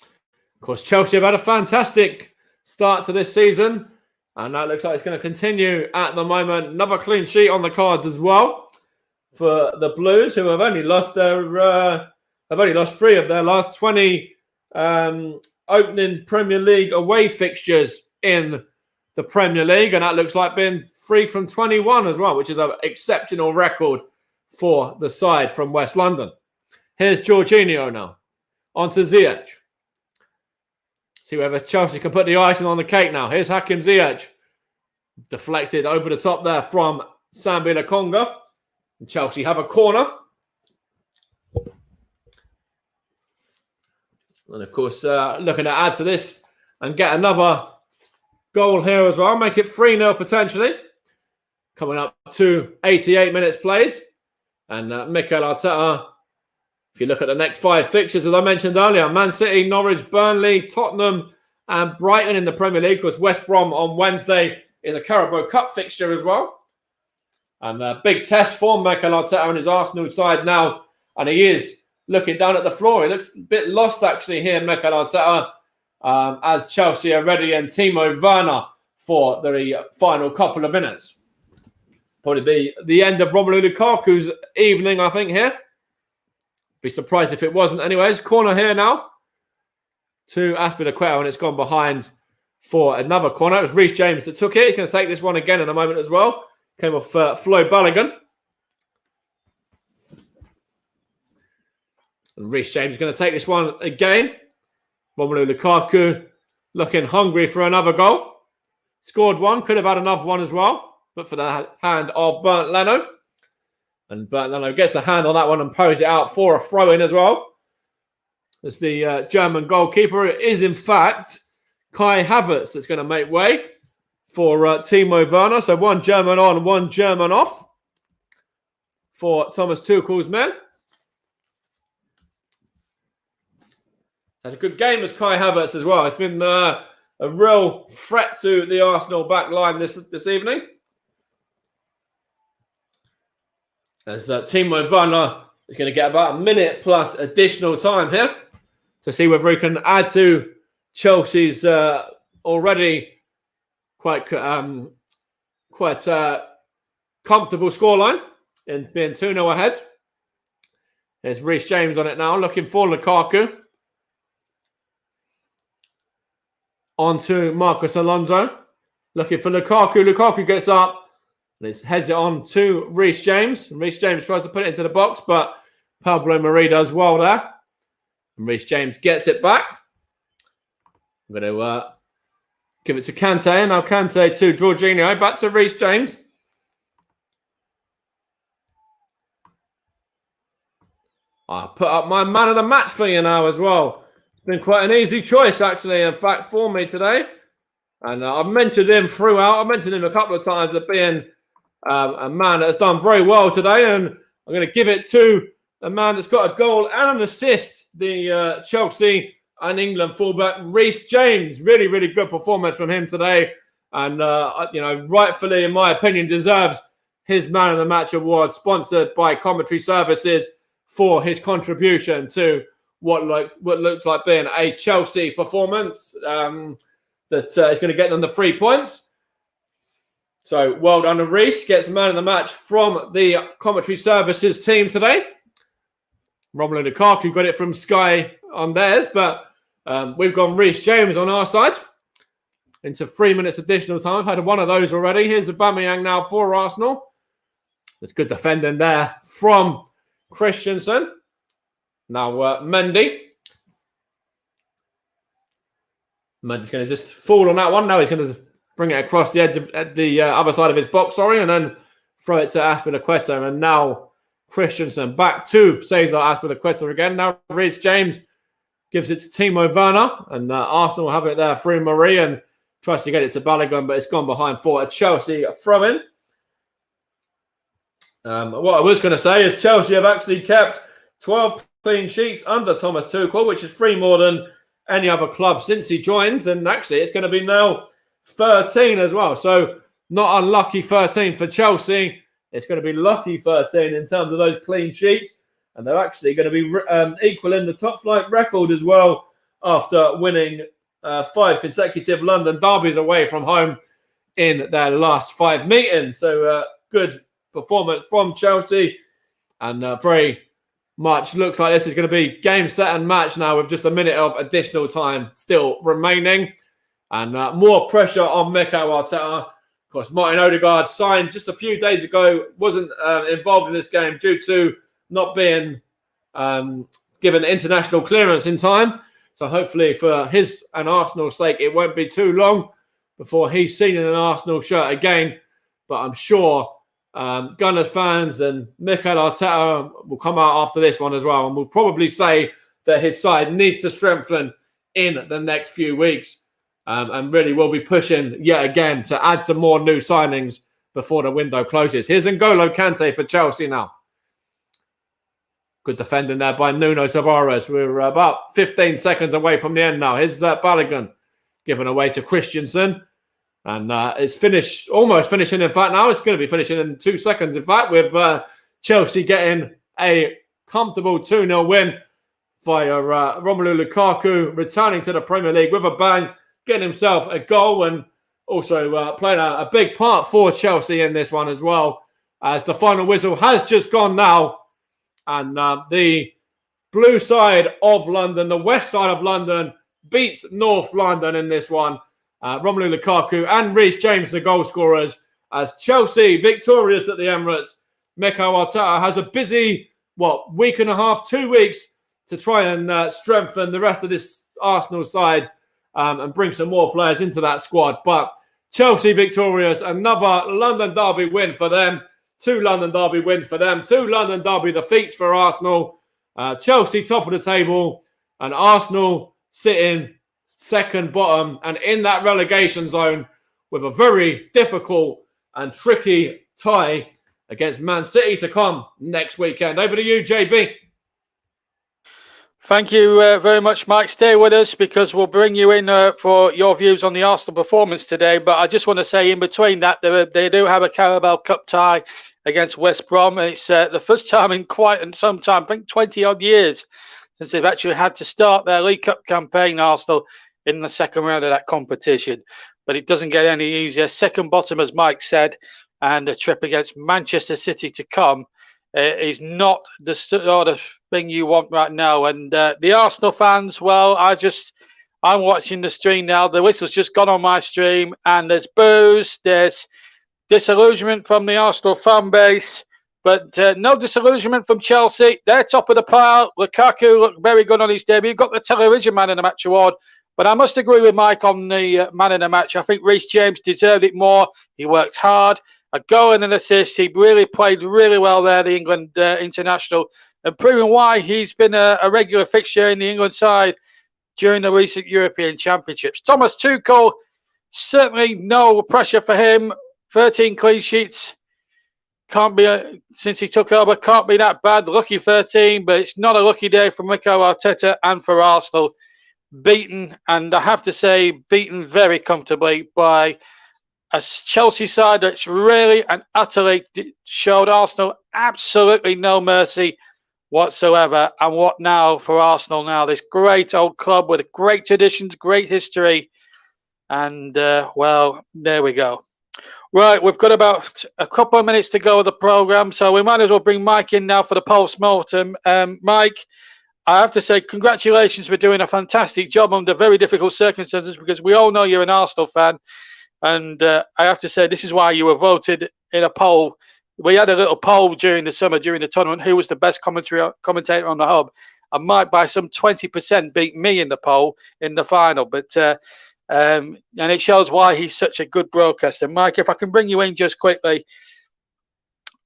Of course, Chelsea have had a fantastic start to this season. And that looks like it's going to continue at the moment. Another clean sheet on the cards as well for the Blues, who have only lost their... They've only lost 3 of their last 20 opening Premier League away fixtures in the Premier League. And that looks like being 3 from 21 as well, which is an exceptional record for the side from West London. Here's Jorginho now. On to Ziyech. See whether Chelsea can put the icing on the cake now. Here's Hakim Ziyech. Deflected over the top there from Sambi Lokonga. And Chelsea have a corner. And of course, looking to add to this and get another goal here as well. Make it 3-0 potentially. Coming up to 88 minutes plays. And Mikel Arteta, if you look at the next 5 fixtures, as I mentioned earlier, Man City, Norwich, Burnley, Tottenham and Brighton in the Premier League. Because West Brom on Wednesday is a Carabao Cup fixture as well. And a big test for Mikel Arteta on his Arsenal side now. And he is looking down at the floor. He looks a bit lost actually here, Mikel Arteta, as Chelsea are ready and Timo Werner for the final couple of minutes. Probably be the end of Romelu Lukaku's evening, I think, here. Be surprised if it wasn't. Anyways, corner here now to Azpilicueta, and it's gone behind for another corner. It was Reece James that took it. He's going to take this one again in a moment as well. Came off Flo Balogun. And Reece James is going to take this one again. Romelu Lukaku looking hungry for another goal. Scored one, could have had another one as well, but for the hand of Bernd Leno. And Bernd Leno gets a hand on that one and poses it out for a throw-in as well. As the German goalkeeper, it is in fact Kai Havertz that's going to make way for Timo Werner. So 1 German on, 1 German off for Thomas Tuchel's men. Had a good game as Kai Havertz as well. It's been a real threat to the Arsenal back line this evening. As Timo Werner is going to get about a minute plus additional time here to see whether he can add to Chelsea's already quite comfortable scoreline in being 2-0 ahead. There's Reece James on it now, looking for Lukaku. On to Marcos Alonso. Looking for Lukaku. Lukaku gets up. And heads it on to Reece James. And Reece James tries to put it into the box, but Pablo Mari does well there. And Reece James gets it back. I'm going to Give it to Kante. Now Kante to Jorginho. Back to Reece James. I put up my man of the match for you now as well. It's been quite an easy choice, actually, in fact, for me today. And I've mentioned him throughout. I've mentioned him a couple of times as being a man that has done very well today. And I'm going to give it to a man that's got a goal and an assist, the Chelsea and England fullback, Reece James. Really, really good performance from him today. And, rightfully, in my opinion, deserves his man of the match award, sponsored by Commentary Services, for his contribution to what looks like being a Chelsea performance that is going to get them the 3 points. So well done to Reece. Gets man of the match from the Commentary Services team today. Romelu Lukaku got it from Sky on theirs, but we've gone Reece James on our side into 3 minutes additional time. I've had one of those already. Here's Aubameyang now for Arsenal. There's good defending there from Christensen. Now Mendy. Mendy's going to just fall on that one. Now he's going to bring it across the edge at the other side of his box, and then throw it to Azpilicueta. And now Christensen back to Cesar Azpilicueta again. Now Reece James gives it to Timo Werner, and Arsenal have it there through Marie and tries to get it to Balogun, but it's gone behind for a Chelsea throw-in. What I was going to say is Chelsea have actually kept 12 clean sheets under Thomas Tuchel, which is 3 more than any other club since he joins. And actually, it's going to be now 13 as well. So not unlucky 13 for Chelsea. It's going to be lucky 13 in terms of those clean sheets. And they're actually going to be equaling the top flight record as well after winning 5 consecutive London derbies away from home in their last 5 meetings. So good performance from Chelsea, and very much looks like this is going to be game, set and match now with just a minute of additional time still remaining, and more pressure on Mikel Arteta. Of course, Martin Odegaard signed just a few days ago, wasn't involved in this game due to not being given international clearance in time. So hopefully for his and Arsenal's sake, it won't be too long before he's seen in an Arsenal shirt again. But I'm sure Gunners fans and Mikel Arteta will come out after this one as well, and will probably say that his side needs to strengthen in the next few weeks, and really will be pushing yet again to add some more new signings before the window closes. Here's N'Golo Kante for Chelsea now. Good defending there by Nuno Tavares. We're about 15 seconds away from the end now. Here's Balogun given away to Christensen. And it's finished, almost finishing, in fact, now. It's going to be finishing in 2 seconds, in fact, with Chelsea getting a comfortable 2-0 win via Romelu Lukaku, returning to the Premier League with a bang, getting himself a goal, and also playing a big part for Chelsea in this one as well, as the final whistle has just gone now. And the blue side of London, the west side of London, beats North London in this one. Romelu Lukaku and Reece James, the goal scorers, as Chelsea victorious at the Emirates. Mikel Arteta has a busy, week and a half, 2 weeks to try and strengthen the rest of this Arsenal side and bring some more players into that squad. But Chelsea victorious, another London derby win for them. 2 London derby wins for them. 2 London derby defeats for Arsenal. Chelsea top of the table, and Arsenal sitting second bottom and in that relegation zone with a very difficult and tricky tie against Man City to come next weekend. Over to you, JB. Thank you very much, Mike. Stay with us because we'll bring you in for your views on the Arsenal performance today. But I just want to say in between that, they do have a Carabao Cup tie against West Brom. And it's the first time in quite some time, I think 20 odd years, since they've actually had to start their League Cup campaign, Arsenal, in the second round of that competition. But it doesn't get any easier. Second bottom, as Mike said, and a trip against Manchester City to come is not the sort of thing you want right now. And the Arsenal fans, well, I'm watching the stream now. The whistle's just gone on my stream, and there's boos, there's disillusionment from the Arsenal fan base, but no disillusionment from Chelsea. They're top of the pile. Lukaku looked very good on his debut. Got the television man in the match award But I must agree with Mike on the man of the match. I think Reece James deserved it more. He worked hard. A goal and an assist. He really played really well there, the England international, and proving why he's been a regular fixture in the England side during the recent European Championships. Thomas Tuchel, certainly no pressure for him. 13 clean sheets. Can't be, since he took over, can't be that bad. Lucky 13, but it's not a lucky day for Mikel Arteta and for Arsenal. Beaten, and I have to say, beaten very comfortably by a Chelsea side that's really and utterly showed Arsenal absolutely no mercy whatsoever. And what now for Arsenal now? This great old club with great traditions, great history. And, well, there we go. Right, we've got about a couple of minutes to go of the programme, so we might as well bring Mike in now for the post-mortem. Mike, I have to say congratulations for doing a fantastic job under very difficult circumstances, because we all know you're an Arsenal fan. And I have to say, this is why you were voted in a poll. We had a little poll during the summer, during the tournament, who was the best commentator on the hub. And Mike, by some 20%, beat me in the poll in the final. But and it shows why he's such a good broadcaster. Mike, if I can bring you in just quickly,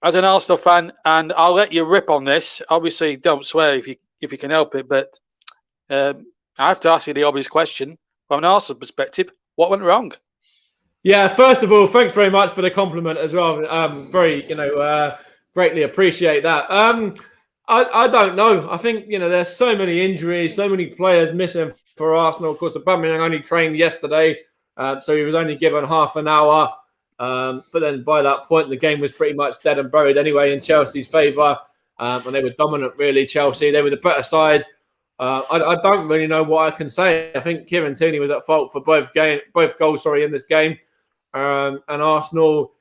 as an Arsenal fan, and I'll let you rip on this. Obviously, don't swear if you can help it. But I have to ask you the obvious question. From an Arsenal perspective, what went wrong? Yeah, first of all, thanks very much for the compliment as well. Greatly appreciate that. I don't know. I think, there's so many injuries, so many players missing for Arsenal. Of course, Aubameyang only trained yesterday, so he was only given half an hour. But then by that point, the game was pretty much dead and buried anyway in Chelsea's favour. And they were dominant, really, Chelsea. They were the better side. I don't really know what I can say. I think Kieran Tierney was at fault for both goals in this game. And Arsenal,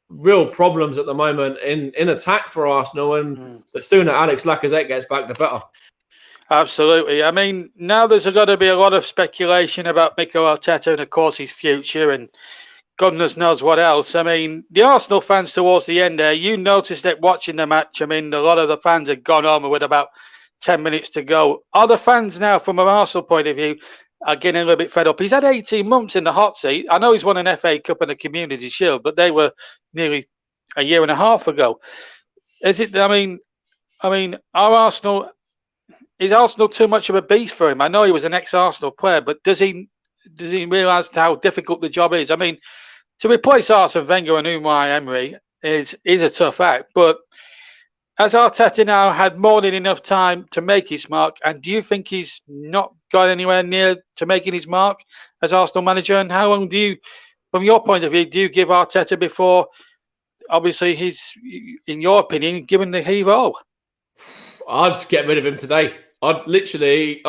real problems at the moment in attack for Arsenal. And the sooner Alex Lacazette gets back, the better. Absolutely. I mean, now there's got to be a lot of speculation about Mikel Arteta and, of course, his future and goodness knows what else. I mean, the Arsenal fans towards the end there, you noticed that watching the match. I mean, a lot of the fans had gone home with about 10 minutes to go. Are the fans now, from an Arsenal point of view, are getting a little bit fed up? He's had 18 months in the hot seat. I know he's won an FA Cup and a Community Shield, but they were nearly a year and a half ago. Is Arsenal too much of a beast for him? I know he was an ex-Arsenal player, but does he realise how difficult the job is? I mean, to replace Arsene Wenger and Unai Emery is a tough act, but has Arteta now had more than enough time to make his mark? And do you think he's not got anywhere near to making his mark as Arsenal manager? And how long do you, from your point of view, do you give Arteta before, obviously, he's, in your opinion, given the heave-ho? I'd just get rid of him today. I'd say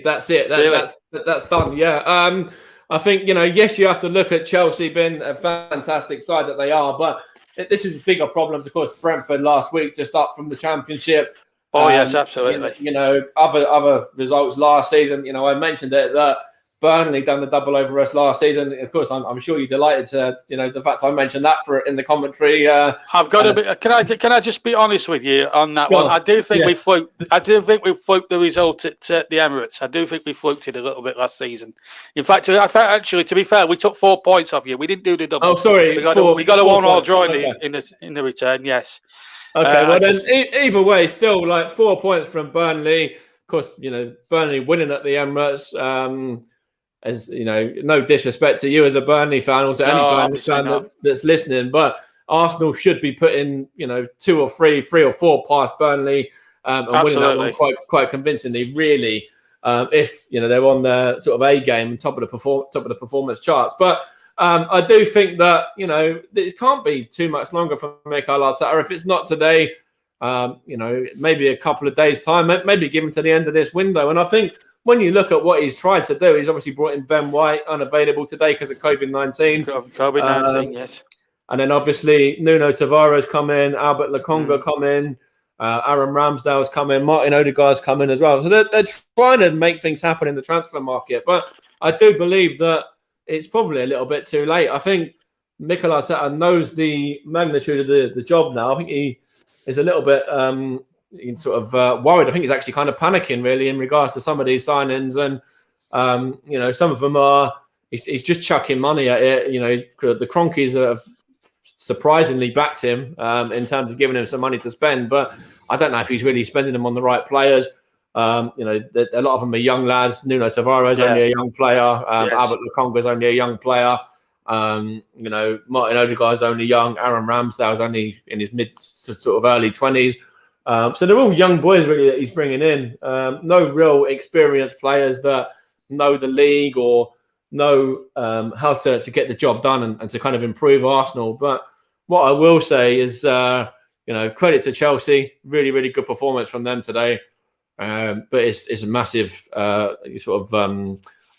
that's it. That's done. Yeah. I think, yes, you have to look at Chelsea being a fantastic side that they are, but this is bigger problems. Of course, Brentford last week just up from the Championship. Oh, yes, absolutely. Other results last season. I mentioned it that Burnley done the double over us last season. Of course, I'm sure you're delighted to, the fact I mentioned that in the commentary. I've got to be. Can I just be honest with you on that one? I do think we fluked. I do think we fluked the result at the Emirates. I do think we fluked it a little bit last season. In fact, actually, to be fair, we took 4 points off you. We didn't do the double. Oh, sorry. We got a 1-1 draw in the return. Yes. Okay. Either way, still like 4 points from Burnley. Of course, Burnley winning at the Emirates. As no disrespect to you as a Burnley fan, or to any Burnley fan that's listening, but Arsenal should be putting 2 or 3 or 4 past Burnley and winning that one quite convincingly. Really, if they're on the sort of A game and top of the performance charts. But I do think that it can't be too much longer for Mikel Arteta. If it's not today, maybe a couple of days time, maybe give him to the end of this window. And I think, when you look at what he's tried to do, he's obviously brought in Ben White, unavailable today because of COVID-19. COVID-19, yes. And then obviously Nuno Tavares come in, Albert Lokonga come in, Aaron Ramsdale's come in, Martin Odegaard's come in as well. So they're trying to make things happen in the transfer market. But I do believe that it's probably a little bit too late. I think Mikel Arteta knows the magnitude of the job now. I think he is a little bit... worried. I think he's actually kind of panicking really in regards to some of these signings, and Some of them are he's just chucking money at it. The Cronkies have surprisingly backed him in terms of giving him some money to spend, but I don't know if he's really spending them on the right players. A lot of them are young lads. Nuno Tavares only a young player. Albert Lukonga's only a young player. Martin Odegaard's only young. Aaron Ramsdale's only in his mid to sort of early 20s. So they're all young boys really that he's bringing in. No real experienced players that know the league or know how to get the job done and to kind of improve Arsenal. But what I will say is, credit to Chelsea. Really, really good performance from them today. But it's a massive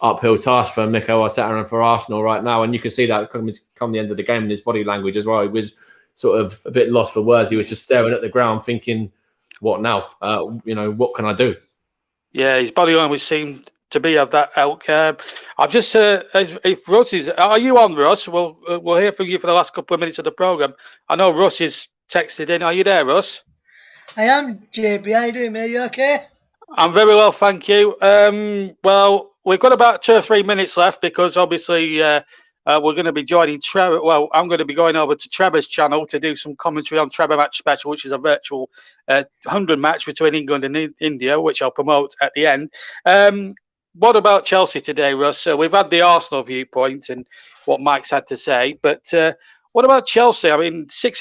uphill task for Mikel Arteta and for Arsenal right now. And you can see that come the end of the game in his body language as well. He was sort of a bit lost for words. He was just staring at the ground thinking, what now? What can I do? Yeah, his body language seemed to be of that ilk. I've just if Russ is, are you on, Russ? We'll hear from you for the last couple of minutes of the programme. I know Russ is texted in. Are you there, Russ? I am, JB. How you doing, mate? Are you okay? I'm very well, thank you. Well, we've got about 2 or 3 minutes left because obviously we're going to be joining Trevor. Well, I'm going to be going over to Trevor's channel to do some commentary on Trevor Match Special, which is a virtual 100 match between England and India, which I'll promote at the end. What about Chelsea today, Russ? We've had the Arsenal viewpoint and what Mike's had to say, but what about Chelsea? I mean, 6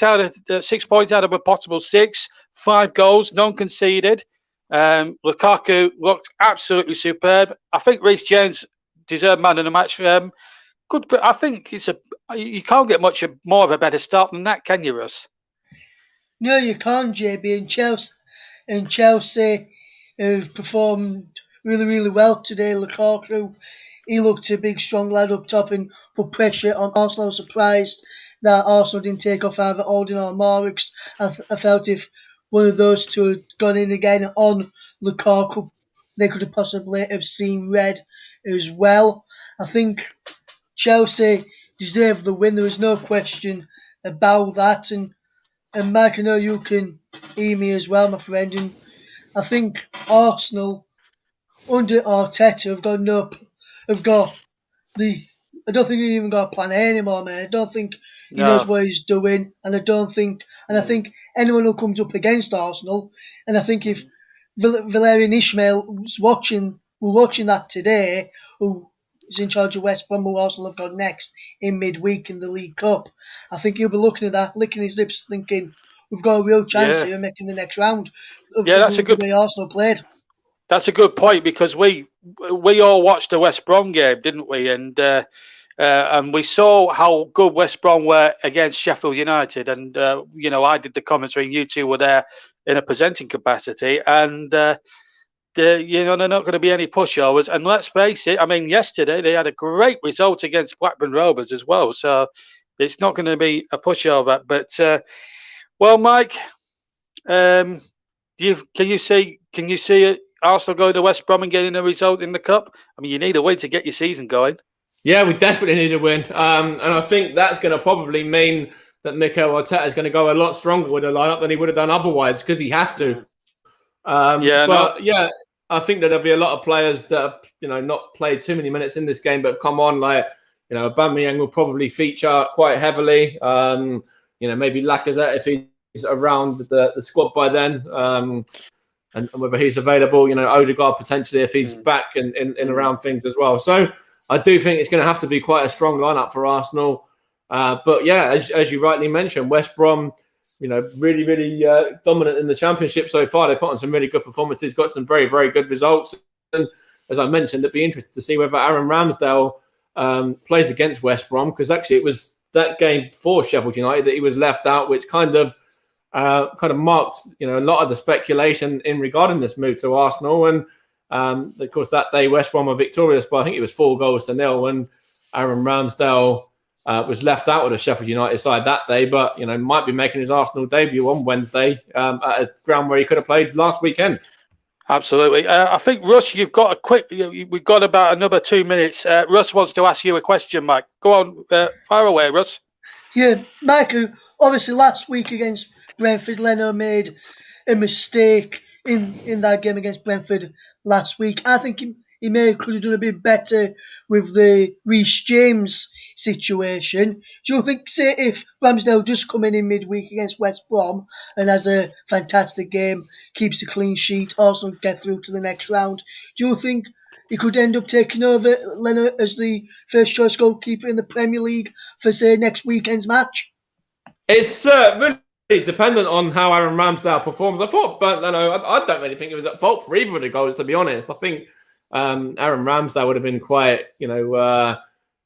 points out of a possible 6, 5 goals, none conceded. Lukaku looked absolutely superb. I think Reece James deserved man of the match. Good, but I think you can't get much more of a better start than that, can you, Russ? No, you can't, JB. And Chelsea have performed really, really well today. Lukaku, he looked a big, strong lad up top and put pressure on Arsenal. I was surprised that Arsenal didn't take off either Alden or Morix. I felt if one of those two had gone in again on Lukaku, they could have possibly have seen red as well. I think Chelsea deserve the win. There was no question about that. And Mike, I know you can hear me as well, my friend. And I think Arsenal under Arteta I don't think he even got a plan A anymore, man. I don't think he knows what he's doing, and I think anyone who comes up against Arsenal, and I think if Valerian Ismail was watching that today, who is in charge of West Brom, who Arsenal have got next in midweek in the League Cup, I think he'll be looking at that, licking his lips, thinking we've got a real chance here of making the next round. That's a good way Arsenal played. That's a good point because we all watched the West Brom game, didn't we? And we saw how good West Brom were against Sheffield United. And I did the commentary, and you two were there in a presenting capacity. And they're not going to be any pushovers. And let's face it, I mean, yesterday they had a great result against Blackburn Rovers as well. So it's not going to be a pushover. But well, Mike, can you see it? Arsenal going to West Brom and getting a result in the Cup? I mean, you need a win to get your season going. Yeah, we definitely need a win. And I think that's going to probably mean that Mikel Arteta is going to go a lot stronger with a lineup than he would have done otherwise because he has to. I think that there'll be a lot of players that have, not played too many minutes in this game, but come on, Aubameyang will probably feature quite heavily. Maybe Lacazette if he's around the squad by then. And whether he's available, Odegaard potentially if he's back and around things as well. So I do think it's going to have to be quite a strong lineup for Arsenal. But yeah, as you rightly mentioned, West Brom, really, really dominant in the Championship so far. They put on some really good performances, got some very, very good results. And as I mentioned, it'd be interesting to see whether Aaron Ramsdale plays against West Brom, because actually it was that game for Sheffield United that he was left out, which kind of marked, a lot of the speculation in regarding this move to Arsenal. And of course, that day West Brom were victorious, but I think it was 4-0 when Aaron Ramsdale was left out with the Sheffield United side that day, but might be making his Arsenal debut on Wednesday at a ground where he could have played last weekend. Absolutely. I think, Russ, you've got we've got about another 2 minutes. Russ wants to ask you a question, Mike. Go on, fire away, Russ. Yeah, Mike, obviously last week against Brentford, Leno made a mistake in that game against Brentford last week. I think he he could have done a bit better with the Reece James situation. Do you think, say, if Ramsdale just come in midweek against West Brom and has a fantastic game, keeps a clean sheet, also get through to the next round, do you think he could end up taking over Leno as the first choice goalkeeper in the Premier League for, say, next weekend's match? It's really dependent on how Aaron Ramsdale performs. I thought Bernd Leno, I don't really think he was at fault for either of the goals, to be honest. I think Aaron Ramsdale would have been quite,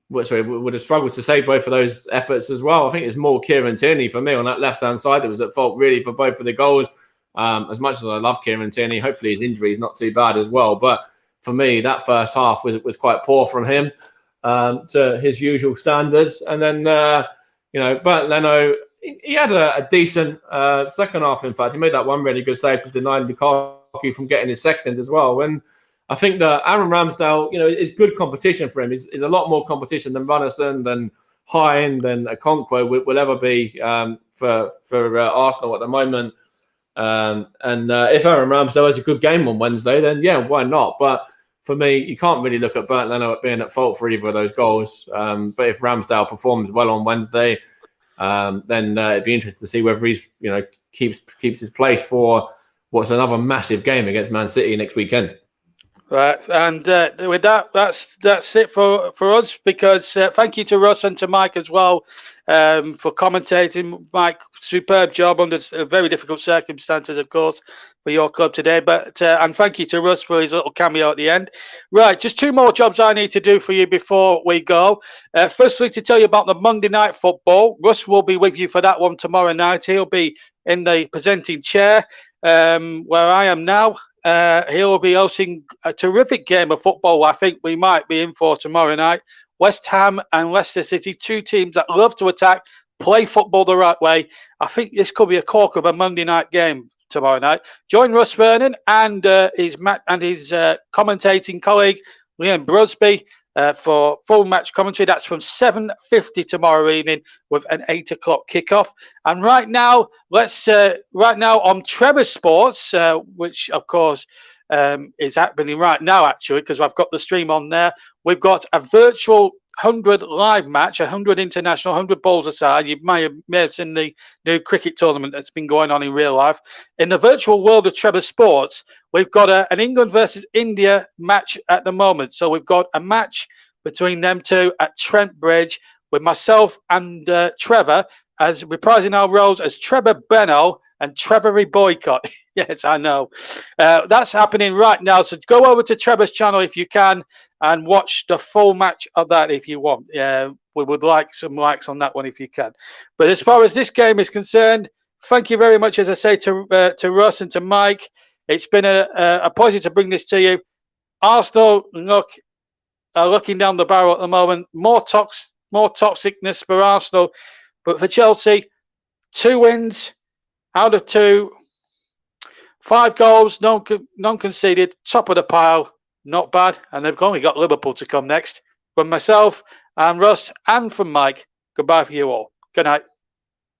would have struggled to save both of those efforts as well. I think it's more Kieran Tierney for me on that left-hand side that was at fault really for both of the goals. As much as I love Kieran Tierney, hopefully his injury is not too bad as well. But for me, that first half was quite poor from him to his usual standards. And then, Bernd Leno, he had a decent second half, in fact. He made that one really good save to deny Lukaku from getting his second as well. And I think that Aaron Ramsdale, is good competition for him. Is a lot more competition than Runnison, than Hine, than Okonkwo will ever be for Arsenal at the moment. If Aaron Ramsdale has a good game on Wednesday, then yeah, why not? But for me, you can't really look at Bernd Leno being at fault for either of those goals. But if Ramsdale performs well on Wednesday, then it'd be interesting to see whether he's keeps his place for what's another massive game against Man City next weekend. Right, and with that, that's it for us. Because thank you to Russ and to Mike as well for commentating. Mike, superb job under very difficult circumstances, of course, for your club today. But and thank you to Russ for his little cameo at the end. Right, just two more jobs I need to do for you before we go. Firstly, to tell you about the Monday Night Football. Russ will be with you for that one tomorrow night. He'll be in the presenting chair where I am now. He'll be hosting a terrific game of football. I think we might be in for tomorrow night. West Ham and Leicester City, two teams that love to attack, play football the right way. I think this could be a corker of a Monday night game tomorrow night. Join Russ Vernon and his commentating colleague Liam Brusby for full match commentary. That's from 7:50 tomorrow evening with an 8 o'clock kickoff. And right now, on Trevor Sports, which of course is happening right now, actually, because I've got the stream on there. We've got a virtual 100 live match, 100 international, 100 balls aside. You may have seen the new cricket tournament that's been going on in real life. In the virtual world of Trevor Sports, we've got an England versus India match at the moment. So we've got a match between them two at Trent Bridge with myself and Trevor as reprising our roles as Trevor Benno and Trevor Boycott. Yes, I know. That's happening right now. So go over to Trevor's channel if you can and watch the full match of that if you want. We would like some likes on that one if you can. But as far as this game is concerned, thank you very much, as I say, to Russ and to Mike. It's been a pleasure to bring this to you. Arsenal are looking down the barrel at the moment. More toxicness for Arsenal. But for Chelsea, 2 wins out of 2. 5 goals, none conceded. Top of the pile. Not bad. And they've only got Liverpool to come next. From myself and Russ and from Mike, goodbye for you all. Good night.